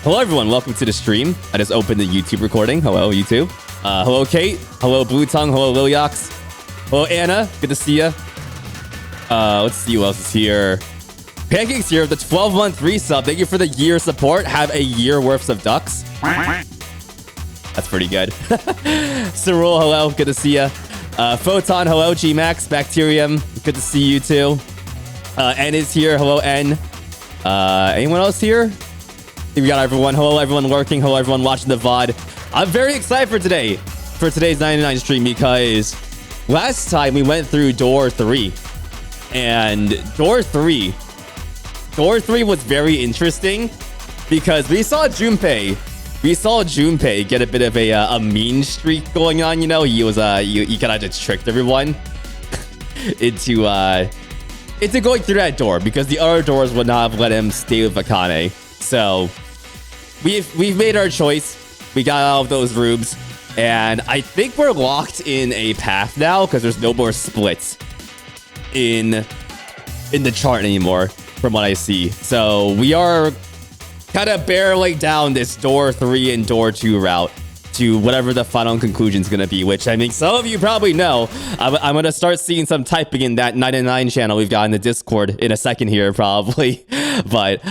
Hello everyone, welcome to the stream. I just opened the YouTube recording. Hello YouTube. Hello Kate. Hello Blue Tongue. Hello Lilyox. Hello Anna. Good to see ya. Let's see who else is here. Pancakes here with the 12-month resub. Thank you for the year support. Have a year worth of ducks. That's pretty good. Cyril, hello. Good to see ya. Photon, hello. Gmax, Bacterium. Good to see you too. N is here. Hello N. Anyone else here? We got everyone. Hello, everyone lurking. Hello, everyone watching the VOD. I'm very excited for today. For today's 99 stream because last time we went through door 3. And door 3 was very interesting because we saw Junpei get a bit of a mean streak going on, you know. He was he kind of just tricked everyone into going through that door because the other doors would not have let him stay with Akane. So we've made our choice. We got out of those rooms, and I think we're locked in a path now because there's no more splits in the chart anymore, from what I see. So we are kind of barreling down this door 3 and door 2 route to whatever the final conclusion is going to be, which I mean, some of you probably know. I'm going to start seeing some typing in that 99 channel we've got in the Discord in a second here, probably. But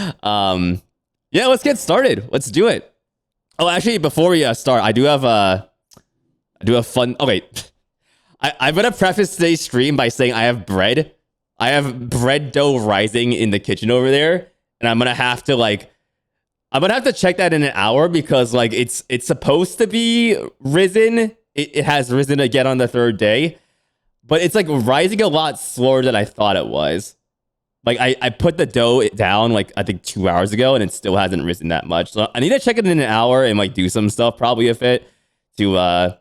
yeah, let's get started. Let's do it. Oh, actually, before we start, I do have fun. Okay, I'm gonna preface today's stream by saying I have bread. I have bread dough rising in the kitchen over there, and I'm gonna have to check that in an hour because like it's supposed to be risen. It has risen again on the 3rd day, but it's like rising a lot slower than I thought it was. Like, I put the dough down, like, I think 2 hours ago, and it still hasn't risen that much. So I need to check it in an hour and, like, do some stuff, probably a fit, to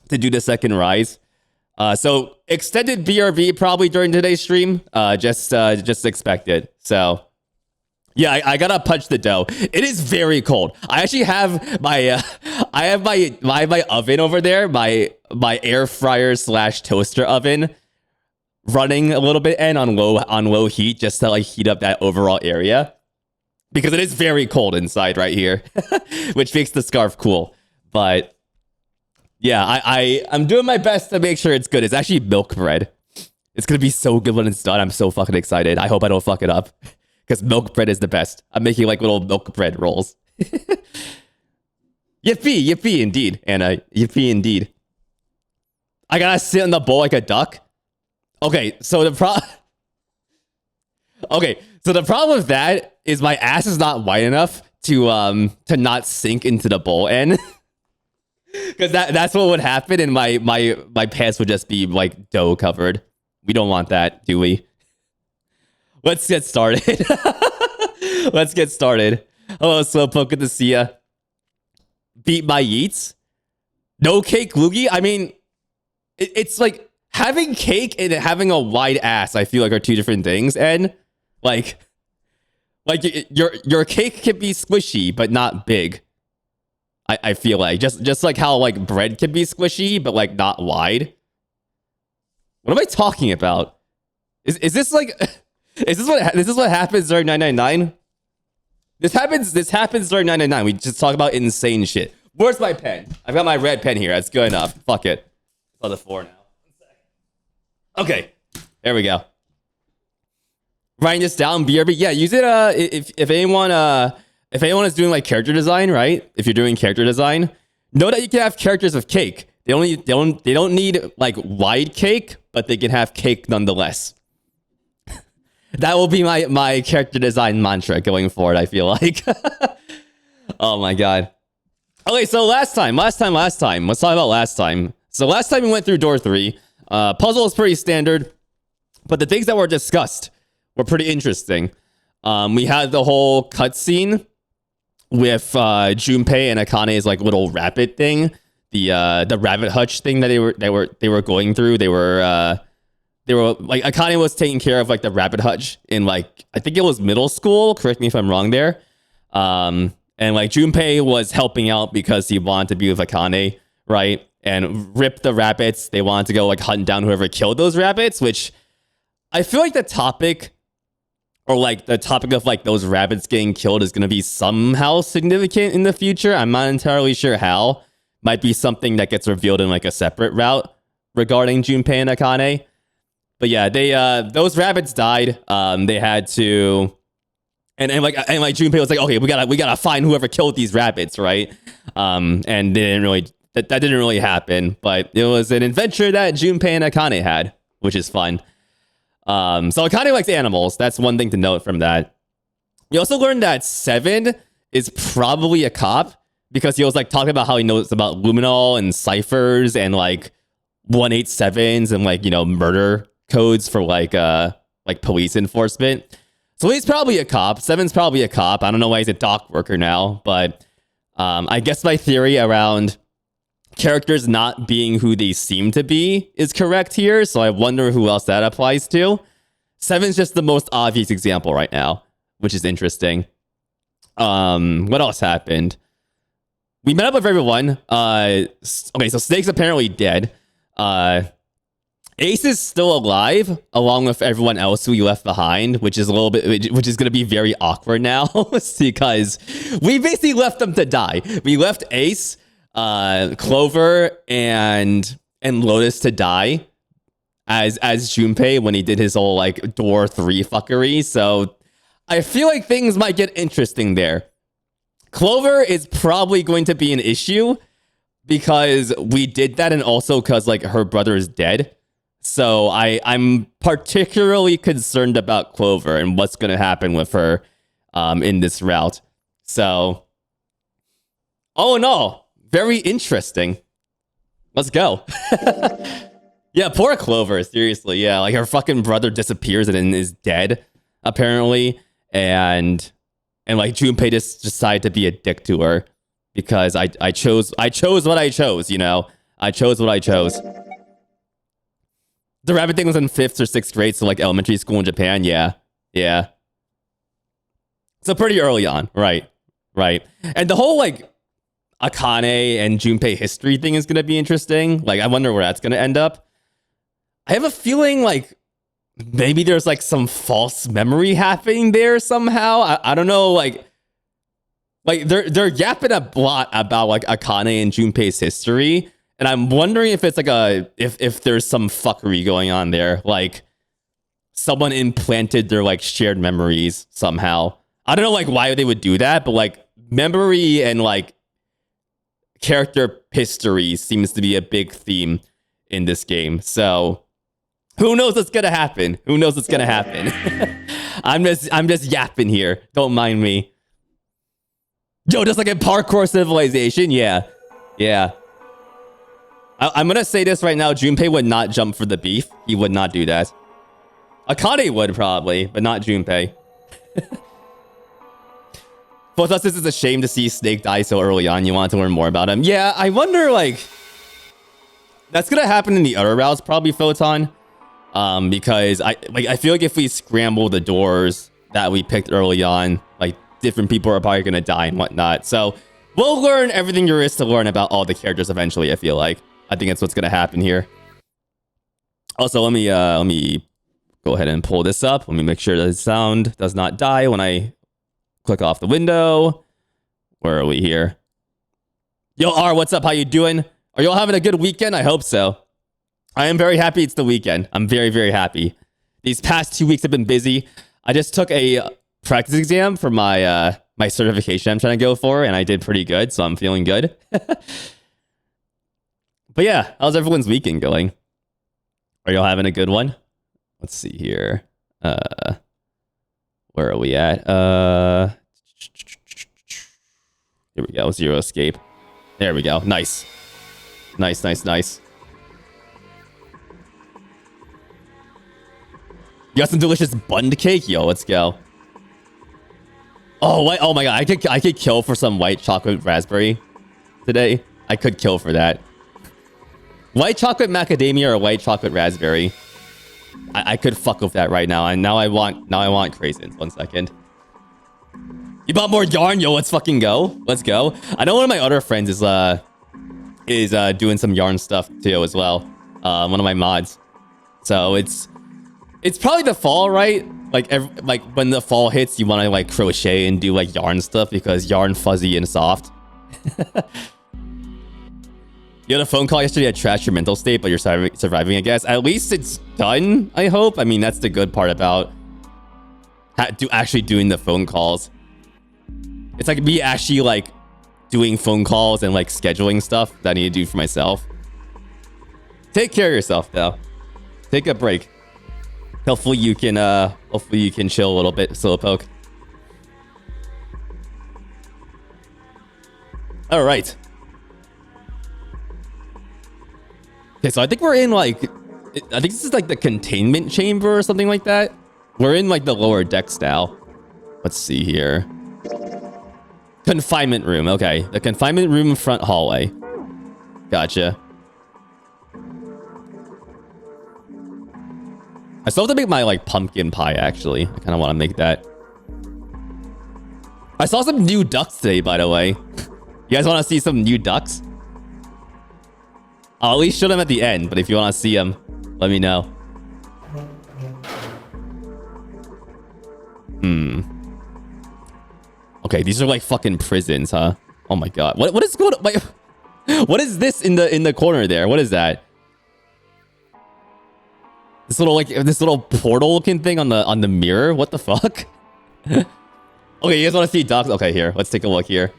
do the second rise. So, extended BRB probably during today's stream. Just expect it. So, yeah, I gotta punch the dough. It is very cold. I actually have my my oven over there, my air fryer / toaster oven, running a little bit and on low heat just to like heat up that overall area because it is very cold inside right here, which makes the scarf cool. But yeah, I'm doing my best to make sure it's good. It's actually milk bread. It's gonna be so good when it's done. I'm so fucking excited. I hope I don't fuck it up because milk bread is the best. I'm making like little milk bread rolls. Yippee indeed, Anna. Yippee indeed. I gotta sit in the bowl like a duck. Okay, so the problem with that is my ass is not wide enough to not sink into the bowl end. Because that's what would happen, and my pants would just be like dough covered. We don't want that, do we? Let's get started. Let's get started. Hello, Slowpoke, good to see ya. Beat my yeets. No cake, Loogie. I mean, it's like having cake and having a wide ass, I feel like, are two different things. And like your cake can be squishy but not big. I feel like just like how like bread can be squishy but like not wide. What am I talking about? Is this like is this what happens during 999? This happens during 999. We just talk about insane shit. Where's my pen? I've got my red pen here. That's good enough. Fuck it. It's on the floor now. Okay, there we go. Writing this down, BRB. Yeah, use it. If anyone is doing like character design, right? If you're doing character design, know that you can have characters of cake. They don't need like wide cake, but they can have cake nonetheless. That will be my character design mantra going forward, I feel like. Oh my god. Okay, so last time. Let's talk about last time. So last time we went through door 3. Puzzle is pretty standard, but the things that were discussed were pretty interesting. We had the whole cutscene with Junpei and Akane's like little rabbit thing, the rabbit hutch thing that they were going through. They were like Akane was taking care of like the rabbit hutch in like I think it was middle school. Correct me if I'm wrong there. And like Junpei was helping out because he wanted to be with Akane, right? And rip the rabbits. They wanted to go like hunt down whoever killed those rabbits, which I feel like the topic or like the topic of like those rabbits getting killed is going to be somehow significant in the future. I'm not entirely sure how. Might be something that gets revealed in like a separate route regarding Junpei and Akane. But yeah, they those rabbits died. They had to, and Junpei was like, okay, we gotta find whoever killed these rabbits, right? And they didn't really that didn't really happen. But it was an adventure that Junpei and Akane had, which is fun. So Akane likes animals. That's one thing to note from that. We also learned that Seven is probably a cop because he was like talking about how he knows about luminol and ciphers and like 187s and like, you know, murder codes for like police enforcement. So he's probably a cop. Seven's probably a cop. I don't know why he's a dock worker now, but I guess my theory around characters not being who they seem to be is correct here. So I wonder who else that applies to. Seven's just the most obvious example right now, which is interesting. What else happened? We met up with everyone. Okay, so Snake's apparently dead. Ace is still alive, along with everyone else who we left behind, which is going to be very awkward now because we basically left them to die. We left Ace, Clover, and Lotus to die as Junpei when he did his whole like door 3 fuckery. So I feel like things might get interesting there. Clover is probably going to be an issue because we did that, and also because like her brother is dead. So I'm particularly concerned about Clover and what's going to happen with her in this route. So, oh no, very interesting. Let's go. Yeah, poor Clover, seriously. Yeah, like her fucking brother disappears and is dead, apparently. And like Junpei just decided to be a dick to her because I chose what I chose, you know? I chose what I chose. The rabbit thing was in 5th or 6th grade, so like elementary school in Japan. Yeah. So pretty early on. Right. And the whole like Akane and Junpei history thing is going to be interesting. Like, I wonder where that's going to end up. I have a feeling like maybe there's like some false memory happening there somehow. I don't know. Like they're yapping a lot about like Akane and Junpei's history. And I'm wondering if it's like if there's some fuckery going on there, like someone implanted their like shared memories somehow. I don't know like why they would do that, but like memory and like character history seems to be a big theme in this game. So who knows what's gonna happen? I'm just yapping here. Don't mind me. Yo, just like a parkour civilization, yeah. I'm gonna say this right now. Junpei would not jump for the beef. He would not do that. Akane would probably, but not Junpei. Both us, this is a shame to see Snake die so early on. You want to learn more about him. Yeah, I wonder, like... That's gonna happen in the other routes, probably, Photon. Because I feel like if we scramble the doors that we picked early on, like, different people are probably gonna die and whatnot. So, we'll learn everything there is to learn about all the characters eventually, I feel like. I think that's what's gonna happen here. Also, let me go ahead and pull this up. Let me make sure that the sound does not die when I click off the window. Where are we here? Yo, R, what's up? How you doing? Are y'all having a good weekend? I hope so. I am very happy it's the weekend. I'm very, very happy. These past 2 weeks have been busy. I just took a practice exam for my my certification I'm trying to go for, and I did pretty good, so I'm feeling good. But yeah, how's everyone's weekend going? Are y'all having a good one? Let's see here. Where are we at? Here we go. Zero escape. There we go. Nice. Nice. You got some delicious bund cake? Yo, let's go. Oh, what? Oh my god. I could kill for some white chocolate raspberry today. I could kill for that. White chocolate macadamia or white chocolate raspberry. I could fuck with that right now. And now I want craisins. 1 second. You bought more yarn? Yo, let's fucking go. Let's go. I know one of my other friends is doing some yarn stuff too as well. One of my mods. So it's It's probably the fall, right? Like when the fall hits, you want to like crochet and do like yarn stuff because yarn fuzzy and soft. You had a phone call yesterday that trashed your mental state, but you're surviving, I guess. At least it's done, I hope. I mean, that's the good part about actually doing the phone calls. It's like me actually like doing phone calls and like scheduling stuff that I need to do for myself. Take care of yourself, though. Take a break. Hopefully you can chill a little bit, Slowpoke. All right. Okay, so I think we're in like, I think this is like the containment chamber or something like that. We're in like the lower decks now. Let's see here. Confinement room. Okay, the confinement room front hallway. Gotcha. I still have to make my like pumpkin pie actually. I kind of want to make that. I saw some new ducks today, by the way. You guys want to see some new ducks? I'll at least show them at the end, but if you want to see them, let me know. Okay, these are like fucking prisons, huh? Oh my god. What is going on? What is this in the corner there? What is that? This little portal looking thing on the mirror? What the fuck? Okay, you guys want to see ducks? Okay, here. Let's take a look here.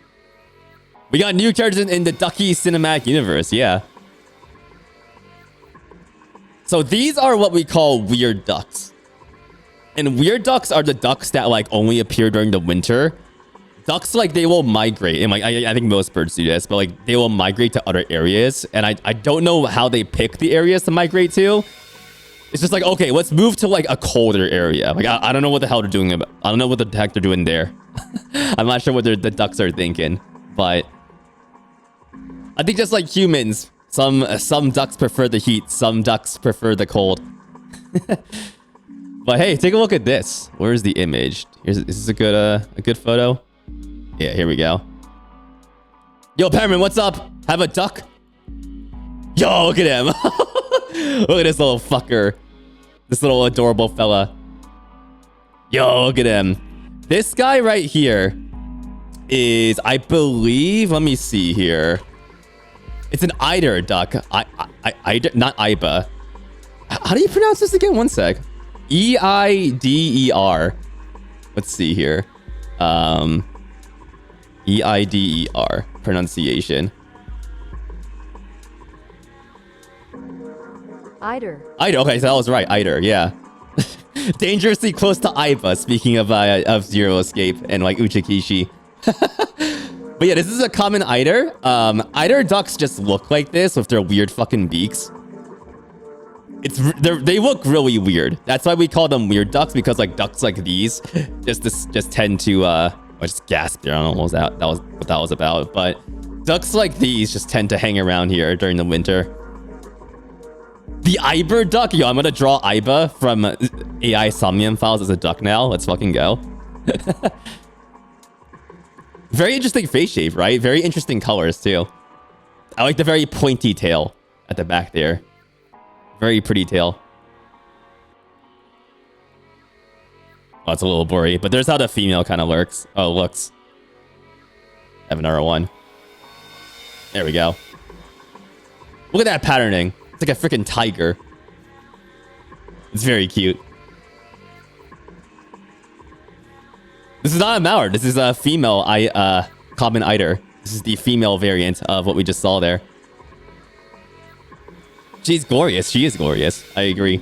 We got new characters in the Ducky cinematic universe, yeah. So these are what we call weird ducks. And weird ducks are the ducks that like only appear during the winter. Ducks, like, they will migrate. And like I think most birds do this, but like they will migrate to other areas. And I don't know how they pick the areas to migrate to. It's just like, okay, let's move to like a colder area. Like I don't know what the hell they're doing about. I don't know what the heck they're doing there. I'm not sure what the ducks are thinking, but I think just like humans, some ducks prefer the heat, some ducks prefer the cold. But hey, take a look at this. Where's the image? Is this a good photo? Yeah, here we go. Yo, Perman, what's up? Have a duck? Yo, look at him. Look at this little fucker. This little adorable fella. Yo, look at him. This guy right here is, I believe, let me see here. It's an eider duck. Eider, not Iba. How do you pronounce this again? One sec. E-I-D-E-R. Let's see here. E-I-D-E-R. Pronunciation. Eider. Eider. Okay, so that was right. Eider, yeah. Dangerously close to Iba, speaking of Zero Escape and like Uchikishi. But yeah, this is a common eider. Eider ducks just look like this with their weird fucking beaks. They look really weird. That's why we call them weird ducks, because like ducks like these just tend to I just gasped there. I don't know what that was about, but ducks like these just tend to hang around here during the winter. The Iber duck, yo, I'm gonna draw Iba from AI Somnium Files as a duck now. Let's fucking go. Very interesting face shape, right? Very interesting colors too. I like the very pointy tail at the back there. Very pretty tail. Oh, it's a little blurry, but there's how the female kind of looks. Have another one. There we go. Look at that patterning. It's like a freaking tiger. It's very cute. This is not a mallard. This is a female common eider. This is the female variant of what we just saw there. She's glorious. She is glorious. I agree.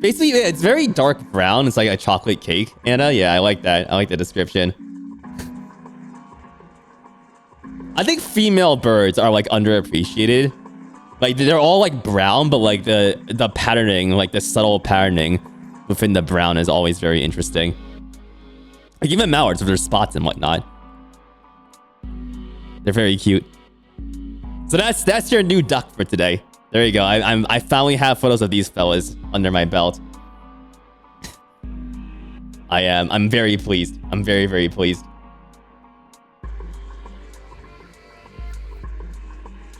Basically, it's very dark brown. It's like a chocolate cake. Anna, yeah, I like that. I like the description. I think female birds are like underappreciated. Like they're all like brown, but like the patterning, like the subtle patterning within the brown is always very interesting. Like even mallards with their spots and whatnot. They're very cute. So that's your new duck for today. There you go. I finally have photos of these fellas under my belt. I'm very pleased. I'm very, very pleased.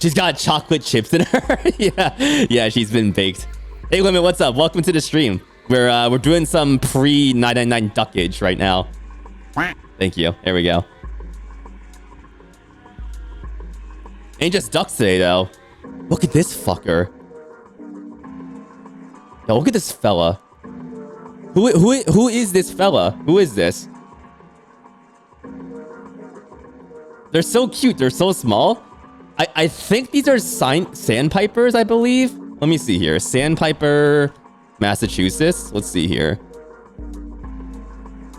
She's got chocolate chips in her. Yeah, she's been baked. Hey, Limit, what's up? Welcome to the stream. We're doing some pre-999 duckage right now. Thank you. There we go. Ain't just ducks today, though. Look at this fucker. Yo, look at this fella. Who is this fella? Who is this? They're so cute. They're so small. I think these are sandpipers, I believe. Let me see here. Sandpiper, Massachusetts. Let's see here.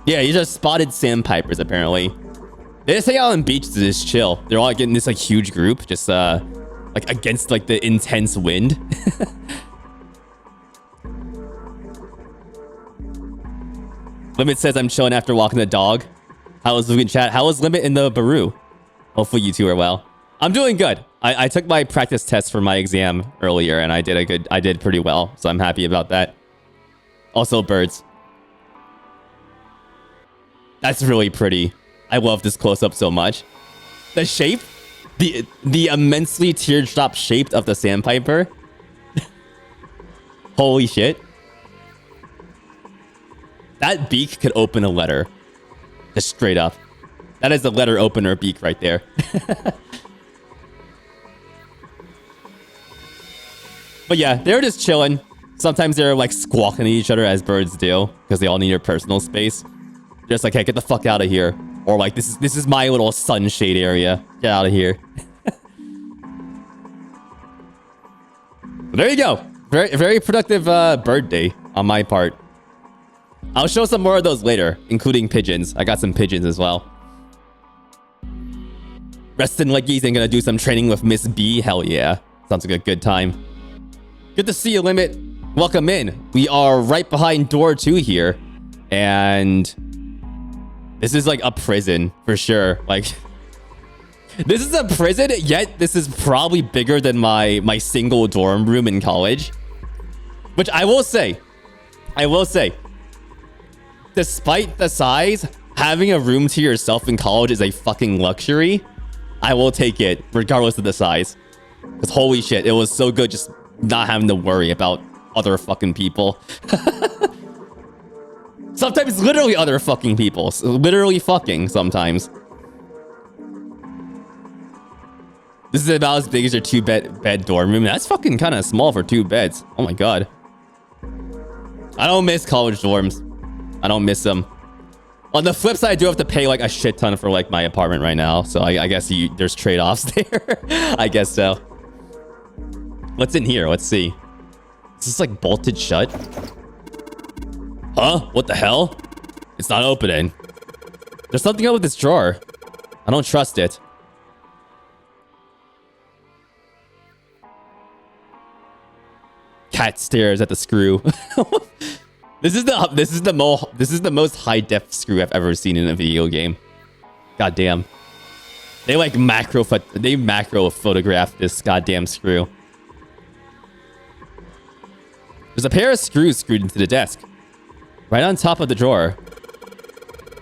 Yeah, these are spotted sandpipers, apparently. They just hang out on beaches to just chill. They're all getting this like huge group, just like against like the intense wind. Limit says I'm chilling after walking the dog. How was Luke in chat? How was Limit in the Baru? Hopefully you two are well. I'm doing good. I took my practice test for my exam earlier and I did pretty well, so I'm happy about that. Also birds. That's really pretty. I love this close-up so much. The shape, the immensely teardrop shape of the sandpiper. Holy shit. That beak could open a letter. Just straight up. That is the letter opener beak right there. But yeah, they're just chilling. Sometimes they're like squawking at each other as birds do, because they all need their personal space. They're just like, hey, get the fuck out of here. Or like, this is my little sunshade area. Get out of here. There you go. Very productive bird day on my part. I'll show some more of those later, including pigeons. I got some pigeons as well. Restin' Leggies and gonna do some training with Miss B. Hell yeah. Sounds like a good time. Good to see you, Limit. Welcome in. We are right behind door 2 here. And this is like a prison for sure. Like, this is a prison, yet this is probably bigger than my single dorm room in college. Which I will say, despite the size, having a room to yourself in college is a fucking luxury. I will take it, regardless of the size. Because holy shit, it was so good just not having to worry about other fucking people. Sometimes literally other fucking people. Literally fucking sometimes. This is about as big as your 2-bed dorm room. That's fucking kind of small for 2 beds. Oh my god. I don't miss college dorms. I don't miss them. On the flip side, I do have to pay like a shit ton for like my apartment right now. So I guess there's trade-offs there. I guess so. What's in here? Let's see. Is this like bolted shut? Huh? What the hell? It's not opening. There's something up with this drawer. I don't trust it. Cat stares at the screw. This is the most high def screw I've ever seen in a video game. God damn. They like macro photographed this goddamn screw. There's a pair of screws screwed into the desk. Right on top of the drawer.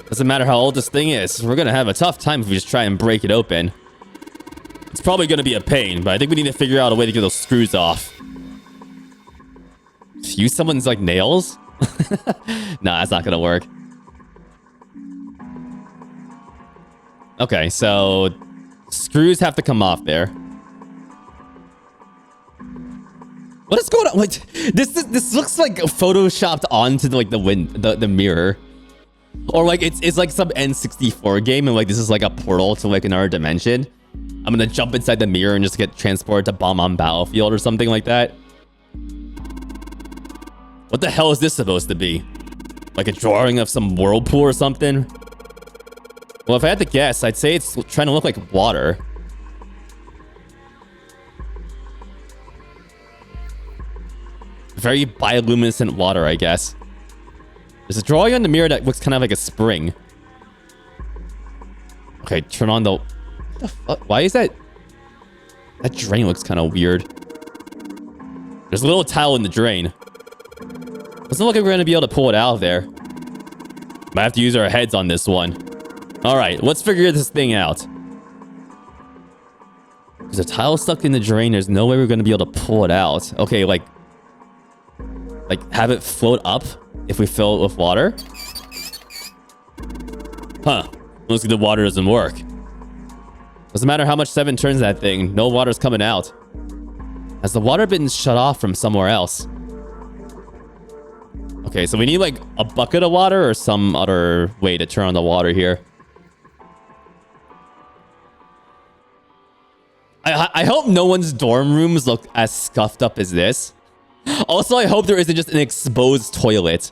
Doesn't matter how old this thing is. We're gonna have a tough time if we just try and break it open. It's probably gonna be a pain, but I think we need to figure out a way to get those screws off. Use someone's like nails? Nah, that's not gonna work. Okay, so screws have to come off there. What is going on? Like, this looks like photoshopped onto like the mirror, or like it's like some N64 game, and like this is like a portal to like another dimension. I'm gonna jump inside the mirror and just get transported to Bomb on Battlefield or something like that. What the hell is this supposed to be? Like a drawing of some whirlpool or something? Well, if I had to guess, I'd say it's trying to look like water. Very bioluminescent water, I guess. There's a drawing on the mirror that looks kind of like a spring. Okay, turn on the... What the fuck? Why is that... That drain looks kind of weird. There's a little tile in the drain. Doesn't look like we're going to be able to pull it out of there. Might have to use our heads on this one. Alright, let's figure this thing out. There's a tile stuck in the drain. There's no way we're going to be able to pull it out. Okay, like... Like, have it float up if we fill it with water? Huh. Looks like the water doesn't work. Doesn't matter how much 7 turns that thing, no water's coming out. Has the water been shut off from somewhere else? Okay, so we need like a bucket of water or some other way to turn on the water here. I hope no one's dorm rooms look as scuffed up as this. Also, I hope there isn't just an exposed toilet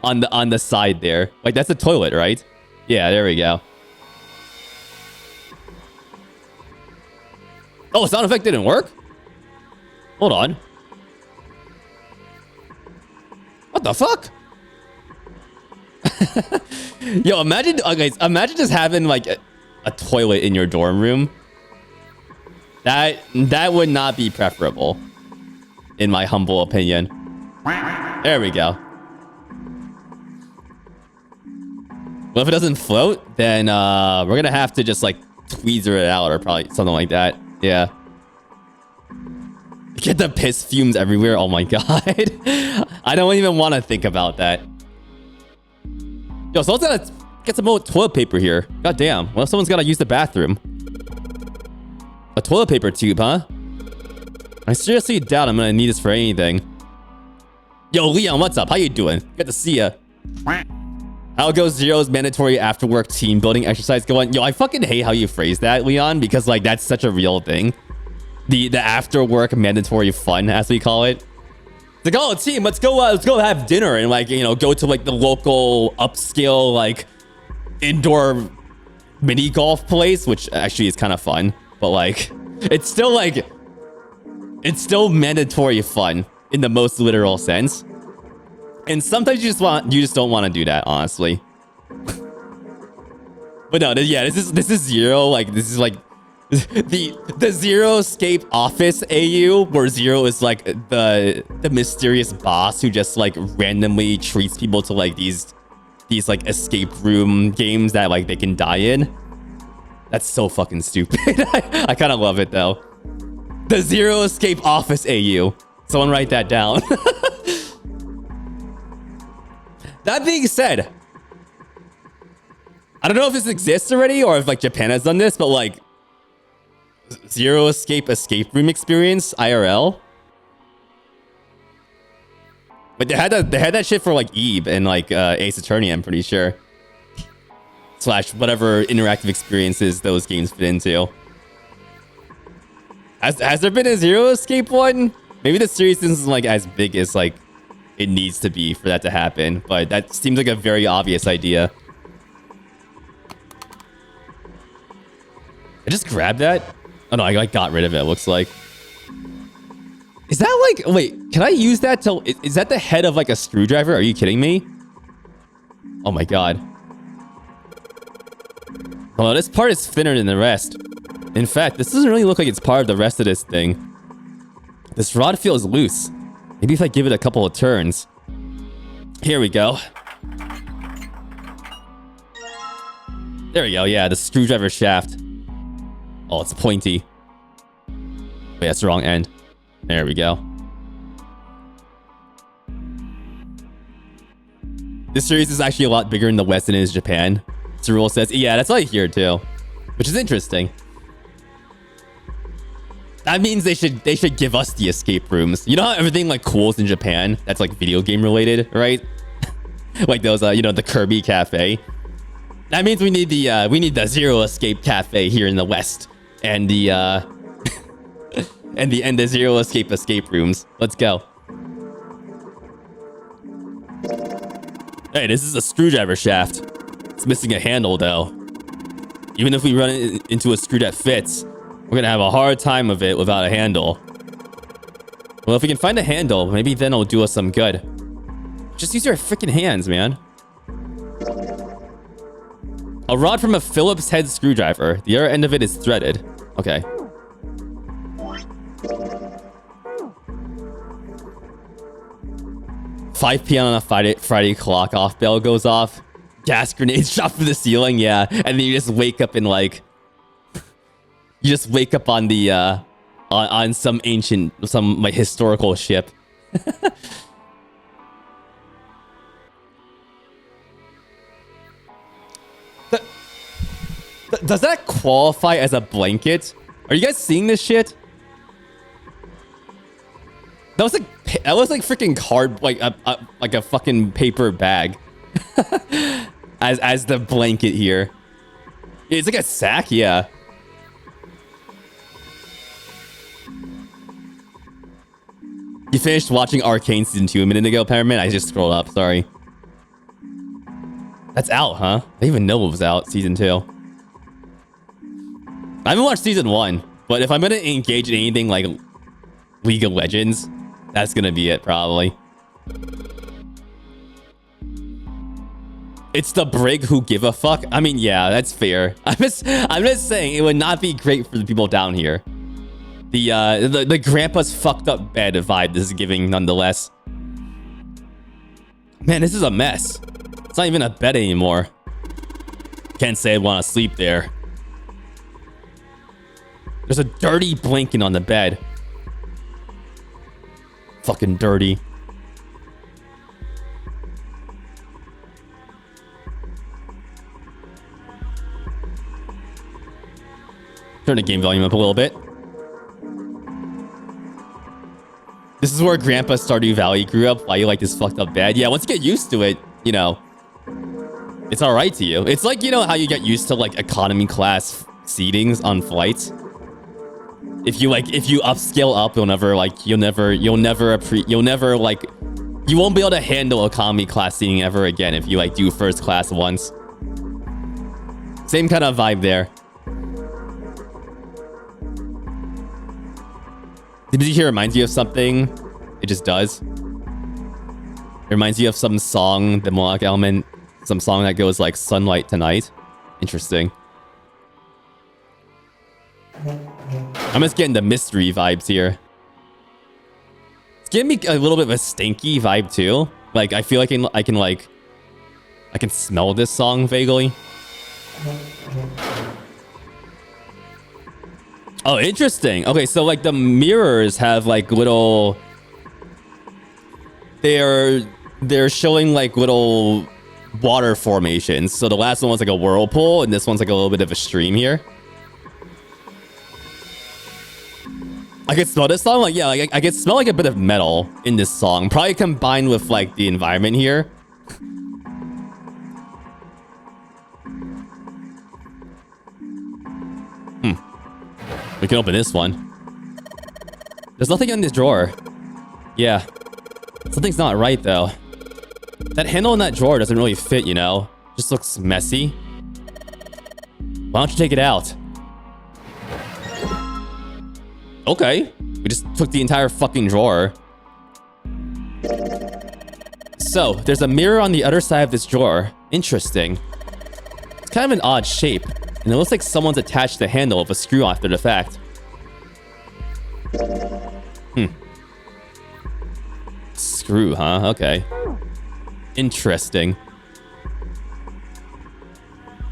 on the side there. Like, that's a toilet, right? Yeah, there we go. Oh, sound effect didn't work? Hold on. What the fuck? Yo, imagine, okay, imagine just having like a toilet in your dorm room. That would not be preferable, in my humble opinion. There we go. Well, if it doesn't float, then we're gonna have to just like tweezer it out or probably something like that. Yeah. Get the piss fumes everywhere. Oh my god. I don't even want to think about that. Yo, someone's gotta get some more toilet paper here. God damn. Well, someone's gotta use the bathroom. A toilet paper tube, huh? I seriously doubt I'm gonna need this for anything. Yo, Leon, what's up? How you doing? Good to see ya. How goes Zero's mandatory after work team building exercise going? Yo, I fucking hate how you phrase that, Leon, because like that's such a real thing. The after work mandatory fun, as we call it. It's like, oh, team, let's go have dinner and like, you know, go to like the local upscale like indoor mini golf place, which actually is kind of fun, but like it's still mandatory fun in the most literal sense. And sometimes you just don't want to do that, honestly. But no, yeah, this is Zero. Like, this is like the Zero Escape Office AU, where Zero is like the mysterious boss who just like randomly treats people to like these like escape room games that like they can die in. That's so fucking stupid. I kind of love it though. The Zero Escape Office AU. Someone write that down. That being said, I don't know if this exists already or if like Japan has done this, but like Zero escape room experience IRL. But they had that shit for like Eve and like Ace Attorney, I'm pretty sure. / whatever interactive experiences those games fit into. Has there been a Zero Escape one? Maybe the series isn't like as big as like it needs to be for that to happen, but that seems like a very obvious idea. I just grabbed that. Oh no, I like got rid of it. It looks like. Is that like? Wait, can I use that to? Is that the head of like a screwdriver? Are you kidding me? Oh my god. Well, this part is thinner than the rest. In fact, this doesn't really look like it's part of the rest of this thing. This rod feels loose. Maybe if I give it a couple of turns. Here we go. There we go. Yeah, the screwdriver shaft. Oh, it's pointy. Wait, that's the wrong end. There we go. This series is actually a lot bigger in the West than it is Japan. Cyril says, yeah, that's what I hear too. Which is interesting. That means they should give us the escape rooms. You know how everything like cool is in Japan? That's like video game related, right? Like those, you know, the Kirby Cafe. That means we need the Zero Escape Cafe here in the West, and the and the Zero escape rooms. Let's go. Hey, this is a screwdriver shaft. It's missing a handle though. Even if we run it into a screw that fits, we're gonna have a hard time of it without a handle. Well, if we can find a handle, maybe then it'll do us some good. Just use your freaking hands, man. A rod from a Phillips head screwdriver. The other end of it is threaded. Okay. $5 p.m. on a Friday clock off bell goes off. Gas grenades shot from the ceiling, yeah. And then you just wake up in like... You just wake up on the... on some like historical ship. Does that qualify as a blanket? Are you guys seeing this shit? That was like freaking card, like a fucking paper bag, as the blanket here. It's like a sack, yeah. You finished watching Arcane Season 2 a minute ago, Pyramid? I just scrolled up, sorry. That's out, huh? I didn't even know it was out, Season 2. I haven't watched Season 1, but if I'm gonna engage in anything like League of Legends, that's gonna be it, probably. It's the brig who give a fuck? I mean, yeah, that's fair. I'm just saying it would not be great for the people down here. The grandpa's fucked up bed vibe this is giving nonetheless. Man, this is a mess. It's not even a bed anymore. Can't say I want to sleep there. There's a dirty blanket on the bed. Fucking dirty. Turn the game volume up a little bit. This is where Grandpa Stardew Valley grew up. Why you like this fucked up bed? Yeah, once you get used to it, you know, it's all right to you. It's like, you know, how you get used to like economy class seatings on flights. If you upscale up, you'll never you won't be able to handle economy class seating ever again if you like do first class once. Same kind of vibe there. The music here reminds you of something. It just does. It reminds you of some song, the melodic element, some song that goes like sunlight tonight. Interesting. I'm just getting the mystery vibes here. It's giving me a little bit of a stinky vibe too. Like I feel like I can smell this song vaguely. Oh, interesting. Okay, so like the mirrors have like little... They're showing like little water formations. So the last one was like a whirlpool, and this one's like a little bit of a stream here. I could smell this song. Like, yeah, like I could smell like a bit of metal in this song. Probably combined with like the environment here. We can open this one. There's nothing in this drawer. Yeah. Something's not right, though. That handle in that drawer doesn't really fit, you know? Just looks messy. Why don't you take it out? Okay. We just took the entire fucking drawer. So, there's a mirror on the other side of this drawer. Interesting. It's kind of an odd shape. And it looks like someone's attached the handle of a screw after the fact. Screw, huh? Okay. Interesting.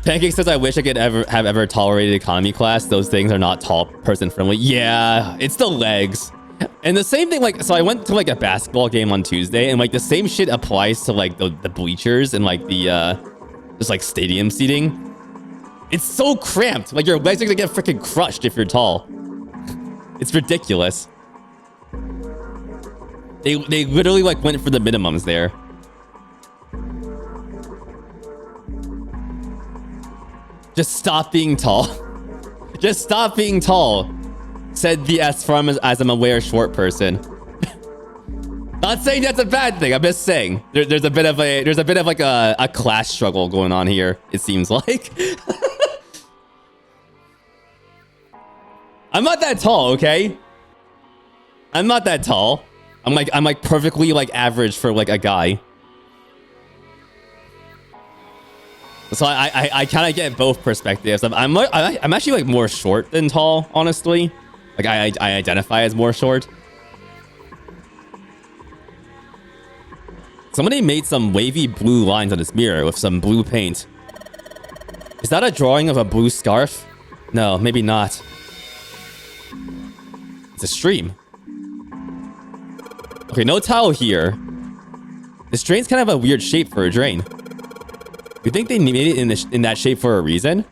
Pancake says, I wish I could have ever tolerated economy class. Those things are not tall person friendly. Yeah, it's the legs. And the same thing, like, so I went to like a basketball game on Tuesday, and like the same shit applies to like the bleachers and like the just like stadium seating. It's so cramped. Like your legs are gonna get freaking crushed if you're tall. It's ridiculous. They literally like went for the minimums there. Just stop being tall. Just stop being tall. Said the as far as I'm aware short person. Not saying that's a bad thing. I'm just saying there's a bit of like a class struggle going on here. It seems like. I'm not that tall, okay? I'm not that tall. I'm like perfectly like average for like a guy. So I kind of get both perspectives. I'm actually like more short than tall, honestly. Like I identify as more short. Somebody made some wavy blue lines on this mirror with some blue paint. Is that a drawing of a blue scarf? No, maybe not. It's a stream. Okay, no towel here. This drain's kind of a weird shape for a drain. You think they made it in that shape for a reason?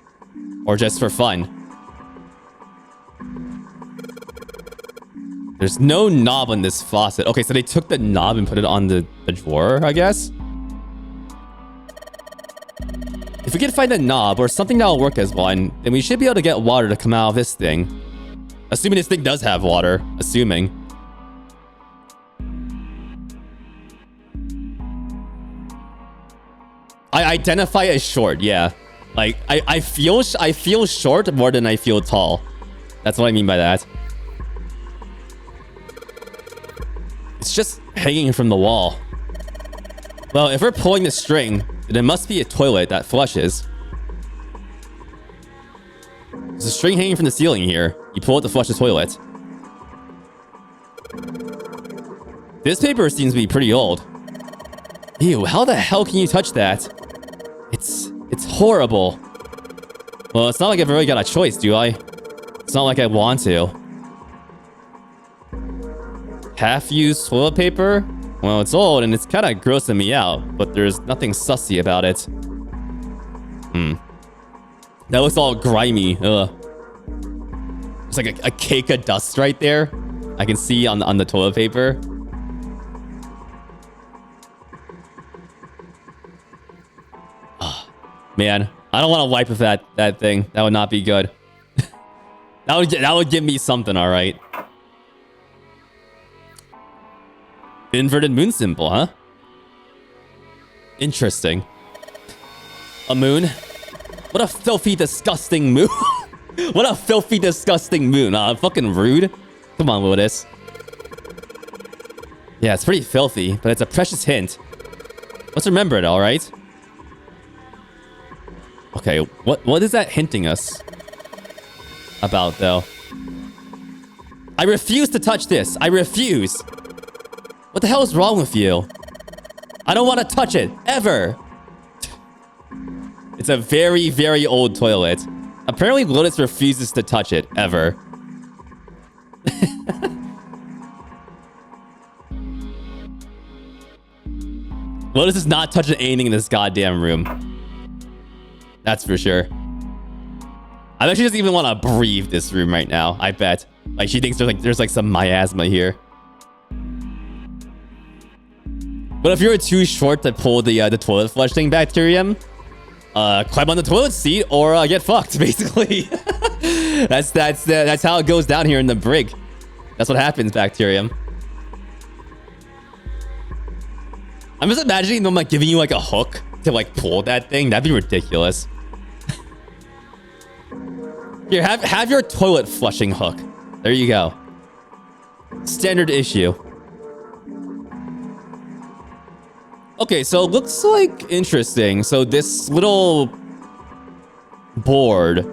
Or just for fun. There's no knob on this faucet. Okay, so they took the knob and put it on the drawer, I guess? If we can find a knob or something that'll work as one, then we should be able to get water to come out of this thing. Assuming this thing does have water. Assuming. I identify as short, yeah. Like, I feel short more than I feel tall. That's what I mean by that. It's just hanging from the wall. Well, if we're pulling the string, then it must be a toilet that flushes. There's a string hanging from the ceiling here. You pull it to flush the toilet. This paper seems to be pretty old. Ew, how the hell can you touch that? It's horrible. Well, it's not like I've really got a choice, do I? It's not like I want to. Half-used toilet paper? Well, it's old and it's kind of grossing me out, but there's nothing sussy about it. That looks all grimy. Ugh. There's like a cake of dust right there. I can see on the toilet paper. Man, I don't want to wipe with that thing. That would not be good. that would give me something, all right. Inverted moon symbol, huh? Interesting. A moon? What a filthy, disgusting moon. What a filthy, disgusting moon. Fucking rude. Come on, Lotus. Yeah, it's pretty filthy, but it's a precious hint. Let's remember it, all right? Okay, what is that hinting us about, though? I refuse to touch this. I refuse. What the hell is wrong with you? I don't want to touch it, ever. It's a very, very old toilet. Apparently, Lotus refuses to touch it, ever. Lotus is not touching anything in this goddamn room. That's for sure. I bet she doesn't even want to breathe this room right now. I bet. Like, she thinks there's like some miasma here. But if you're too short to pull the toilet flushing bacterium, climb on the toilet seat or get fucked, basically. that's how it goes down here in the brig. That's what happens, bacterium. I'm just imagining them like giving you like a hook to like pull that thing. That'd be ridiculous. Here, have your toilet flushing hook. There you go. Standard issue. Okay, so it looks like interesting. So this little board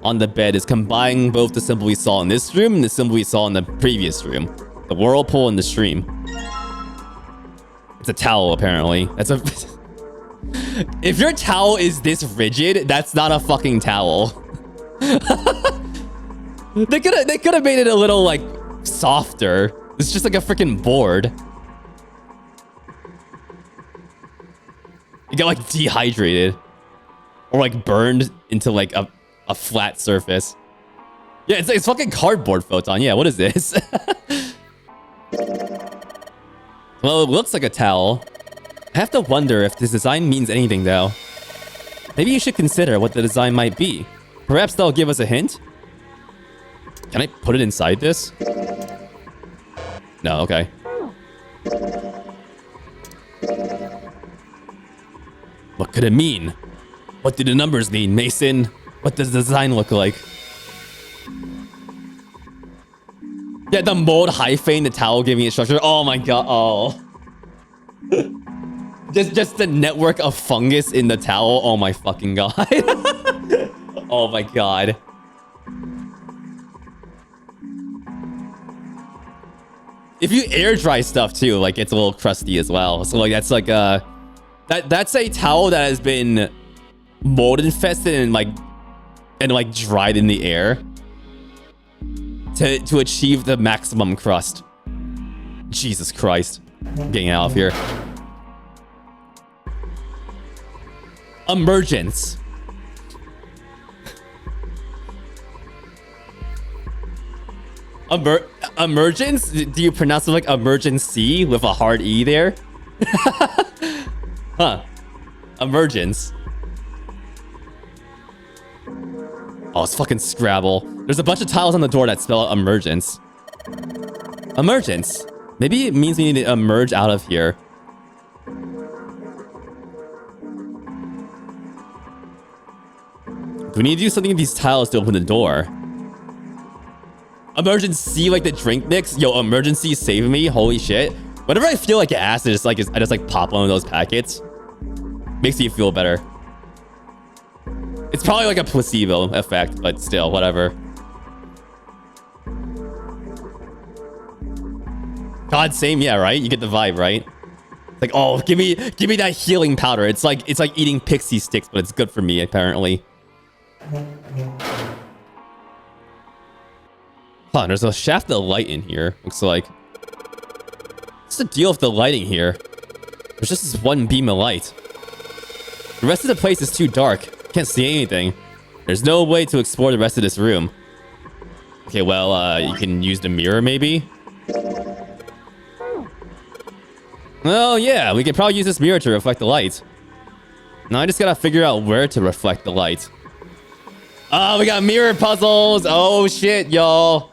on the bed is combining both the symbol we saw in this room and the symbol we saw in the previous room. The whirlpool and the stream. It's a towel, apparently. That's a... If your towel is this rigid, that's not a fucking towel. They could have made it a little, like, softer. It's just like a freaking board. You got, like, dehydrated. Or, like, burned into, like, a flat surface. Yeah, it's fucking cardboard, Photon. Yeah, what is this? Well, it looks like a towel. I have to wonder if this design means anything, though. Maybe you should consider what the design might be. Perhaps they'll give us a hint? Can I put it inside this? No, okay. What could it mean? What do the numbers mean, Mason? What does the design look like? Yeah, the mold hyphen, the towel giving it structure. Oh my god, oh. Just the network of fungus in the towel. Oh my fucking god. Oh my god. If you air dry stuff too, like it's a little crusty as well. So like that's like that's a towel that has been mold infested and like dried in the air to achieve the maximum crust. Jesus Christ. I'm getting out of here. Emergence? Do you pronounce it like emergency with a hard E there? Huh. Emergence. Oh, it's fucking Scrabble. There's a bunch of tiles on the door that spell out emergence. Emergence. Maybe it means we need to emerge out of here. Do we need to do something with these tiles to open the door? Emergency, like the drink mix? Yo, emergency, save me. Holy shit. Whenever I feel like ass, I just like pop one of those packets. Makes you feel better. It's probably like a placebo effect, but still, whatever. God, same, yeah, right? You get the vibe, right? Like, oh, give me that healing powder. It's like eating pixie sticks, but it's good for me, apparently. Huh, there's a shaft of light in here, looks like. What's the deal with the lighting here? There's just this one beam of light. The rest of the place is too dark. Can't see anything. There's no way to explore the rest of this room. Okay, well, you can use the mirror, maybe? Oh, yeah, we could probably use this mirror to reflect the light. Now I just gotta figure out where to reflect the light. Oh, we got mirror puzzles! Oh, shit, y'all.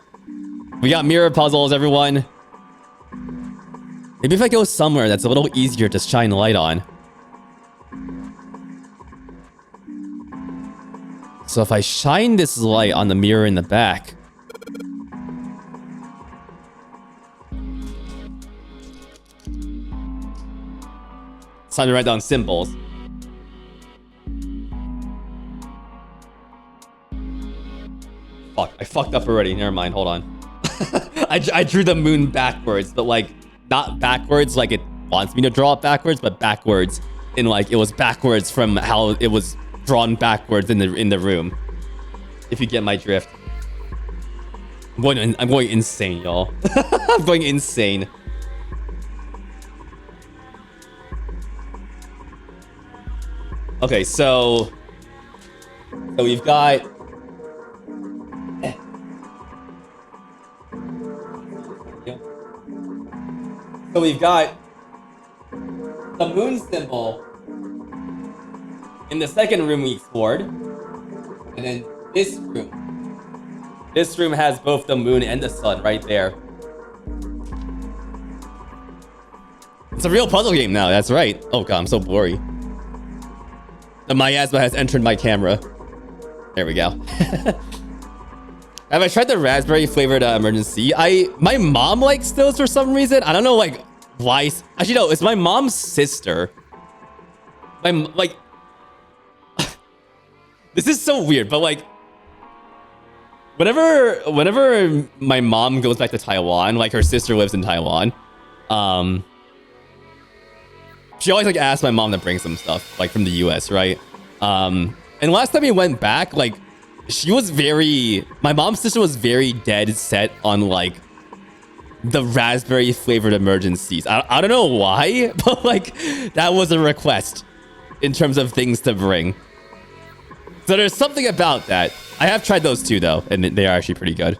We got mirror puzzles, everyone. Maybe if I go somewhere that's a little easier to shine light on. So if I shine this light on the mirror in the back... It's time to write down symbols. Fuck, I fucked up already. Never mind, hold on. I drew the moon backwards, but like, not backwards like it wants me to draw it backwards, but backwards in like, it was backwards from how it was drawn backwards in the room. If you get my drift. I'm going insane, y'all. I'm going insane. Okay, so we've got the moon symbol in the second room we explored, and then this room. This room has both the moon and the sun right there. It's a real puzzle game now, that's right. Oh god, I'm so blurry. The miasma has entered my camera. There we go. Have I tried the raspberry flavored emergency? My mom likes those for some reason. I don't know like why. Actually no, it's my mom's sister. Like this is so weird, but like whenever my mom goes back to Taiwan, like her sister lives in Taiwan, she always like asks my mom to bring some stuff like from the US, right? And last time we went back, like my mom's sister was very dead set on like the raspberry flavored emergencies. I don't know why, but like that was a request in terms of things to bring. So there's something about that. I have tried those too though, and they are actually pretty good.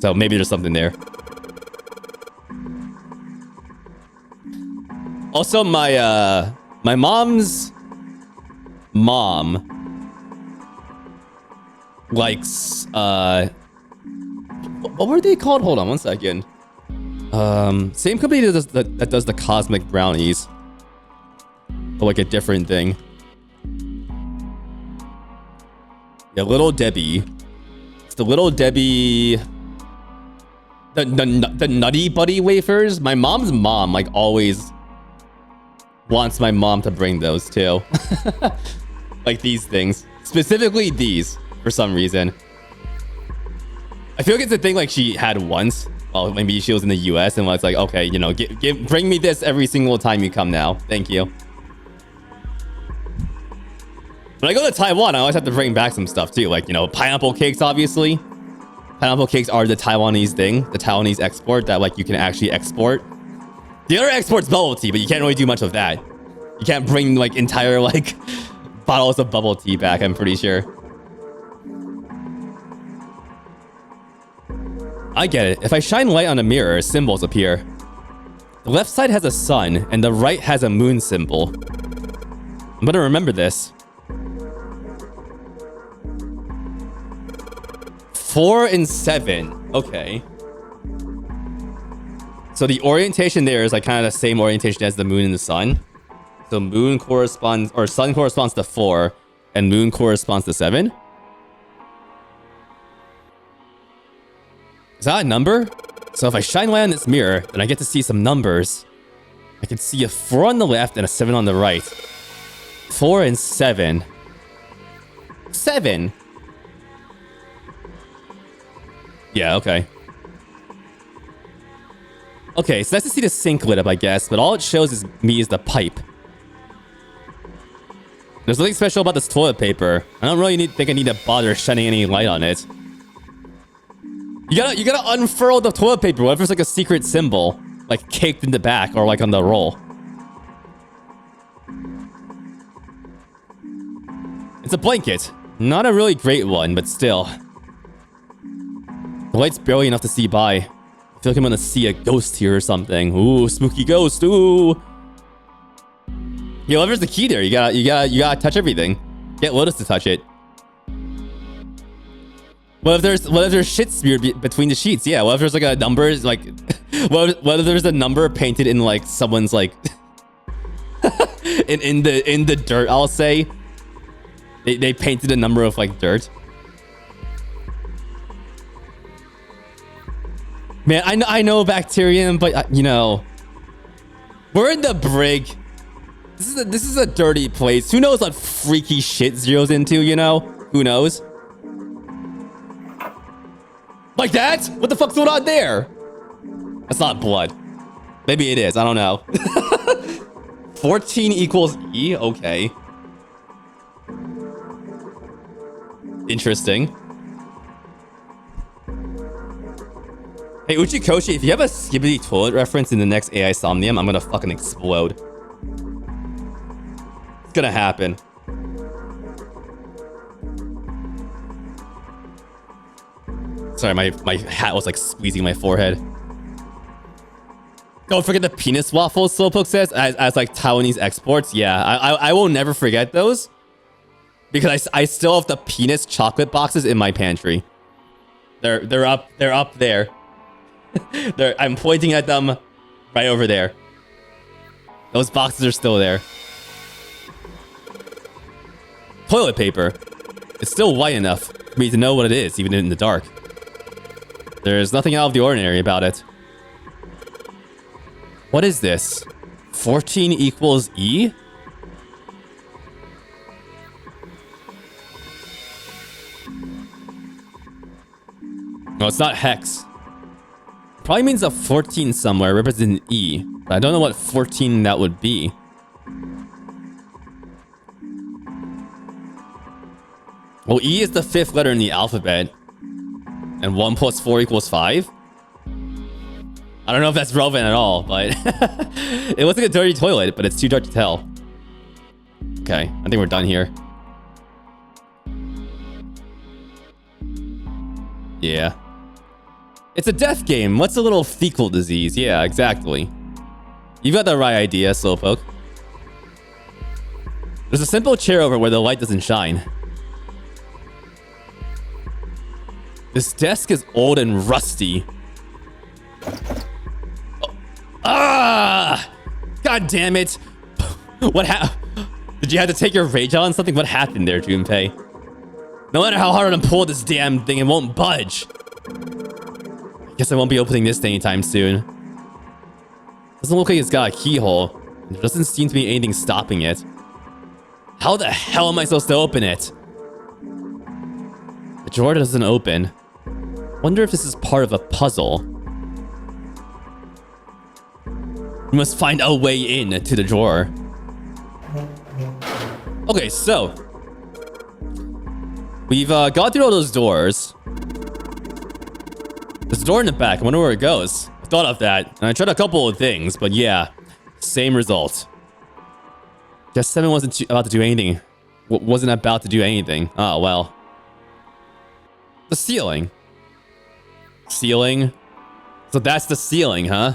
So maybe there's something there. Also, my mom's mom likes what were they called? Hold on one second. Same company that does the cosmic brownies, but like a different thing. Yeah, Little Debbie. It's the Little Debbie. The Nutty Buddy wafers. My mom's mom like always wants my mom to bring those too. Like these things. Specifically these, for some reason. I feel like it's a thing like she had once. Well, maybe she was in the US and was like, okay, you know, bring me this every single time you come now. Thank you. When I go to Taiwan, I always have to bring back some stuff too. Like, you know, pineapple cakes, obviously. Pineapple cakes are the Taiwanese thing. The Taiwanese export that like you can actually export. The other export's bubble tea, but you can't really do much with that. You can't bring like entire like bottles of bubble tea back, I'm pretty sure. I get it. If I shine light on a mirror, symbols appear. The left side has a sun, and the right has a moon symbol. I'm gonna remember this. 4 and 7. Okay. So the orientation there is like kind of the same orientation as the moon and the sun. So moon corresponds, or sun corresponds to 4, and moon corresponds to 7. Is that a number? So if I shine light on this mirror, then I get to see some numbers. I can see a 4 on the left and a 7 on the right. 4 and 7. 7. Yeah, okay. Okay, so nice to see the sink lit up, I guess, but all it shows is me is the pipe. There's nothing special about this toilet paper. I don't really think I need to bother shining any light on it. You gotta unfurl the toilet paper. What if there's like a secret symbol, like caked in the back or like on the roll? It's a blanket. Not a really great one, but still. The light's barely enough to see by. I feel like I'm gonna see a ghost here or something. Ooh, spooky ghost. Ooh. Yo, there's the key there. You gotta touch everything. Get Lotus to touch it. What if there's shit smeared between the sheets? Yeah. What if there's like a number like what if there's a number painted in like someone's like in the dirt, I'll say. They painted a number of like dirt. Man, I know Bacterium, but you know, we're in the brig. This is a dirty place. Who knows what freaky shit Zero's into, you know? Who knows? Like that? What the fuck's going on there? That's not blood. Maybe it is. I don't know. 14 equals E? Okay. Interesting. Hey, Uchikoshi, if you have a Skibidi toilet reference in the next AI Somnium, I'm gonna fucking explode. It's gonna happen. Sorry, my hat was like squeezing my forehead. Don't forget the penis waffles, Slowpoke says, as like Taiwanese exports. Yeah, I will never forget those. Because I still have the penis chocolate boxes in my pantry. They're up there. I'm pointing at them right over there. Those boxes are still there. Toilet paper. It's still white enough for me to know what it is, even in the dark. There's nothing out of the ordinary about it. What is this? 14 equals E? No, it's not hex. Probably means a 14 somewhere representing E. But I don't know what 14 that would be. Well, E is the 5th letter in the alphabet. And 1 plus 4 equals 5? I don't know if that's relevant at all, but... it looks like a dirty toilet, but it's too dark to tell. Okay, I think we're done here. Yeah. It's a death game. What's a little fecal disease? Yeah, exactly. You've got the right idea, Slowpoke. There's a simple chair over where the light doesn't shine. This desk is old and rusty. Oh. Ah! God damn it! What happened? Did you have to take your rage out on something? What happened there, Junpei? No matter how hard I pull this damn thing, it won't budge. Guess I won't be opening this thing anytime soon. Doesn't look like it's got a keyhole. There doesn't seem to be anything stopping it. How the hell am I supposed to open it? The drawer doesn't open. Wonder if this is part of a puzzle. We must find a way in to the drawer. Okay, so we've gone through all those doors. There's a door in the back. I wonder where it goes. I thought of that, and I tried a couple of things, but yeah, same result. Guess 7 wasn't about to do anything. Wasn't about to do anything. Oh, well. The ceiling. Ceiling. So that's the ceiling, huh?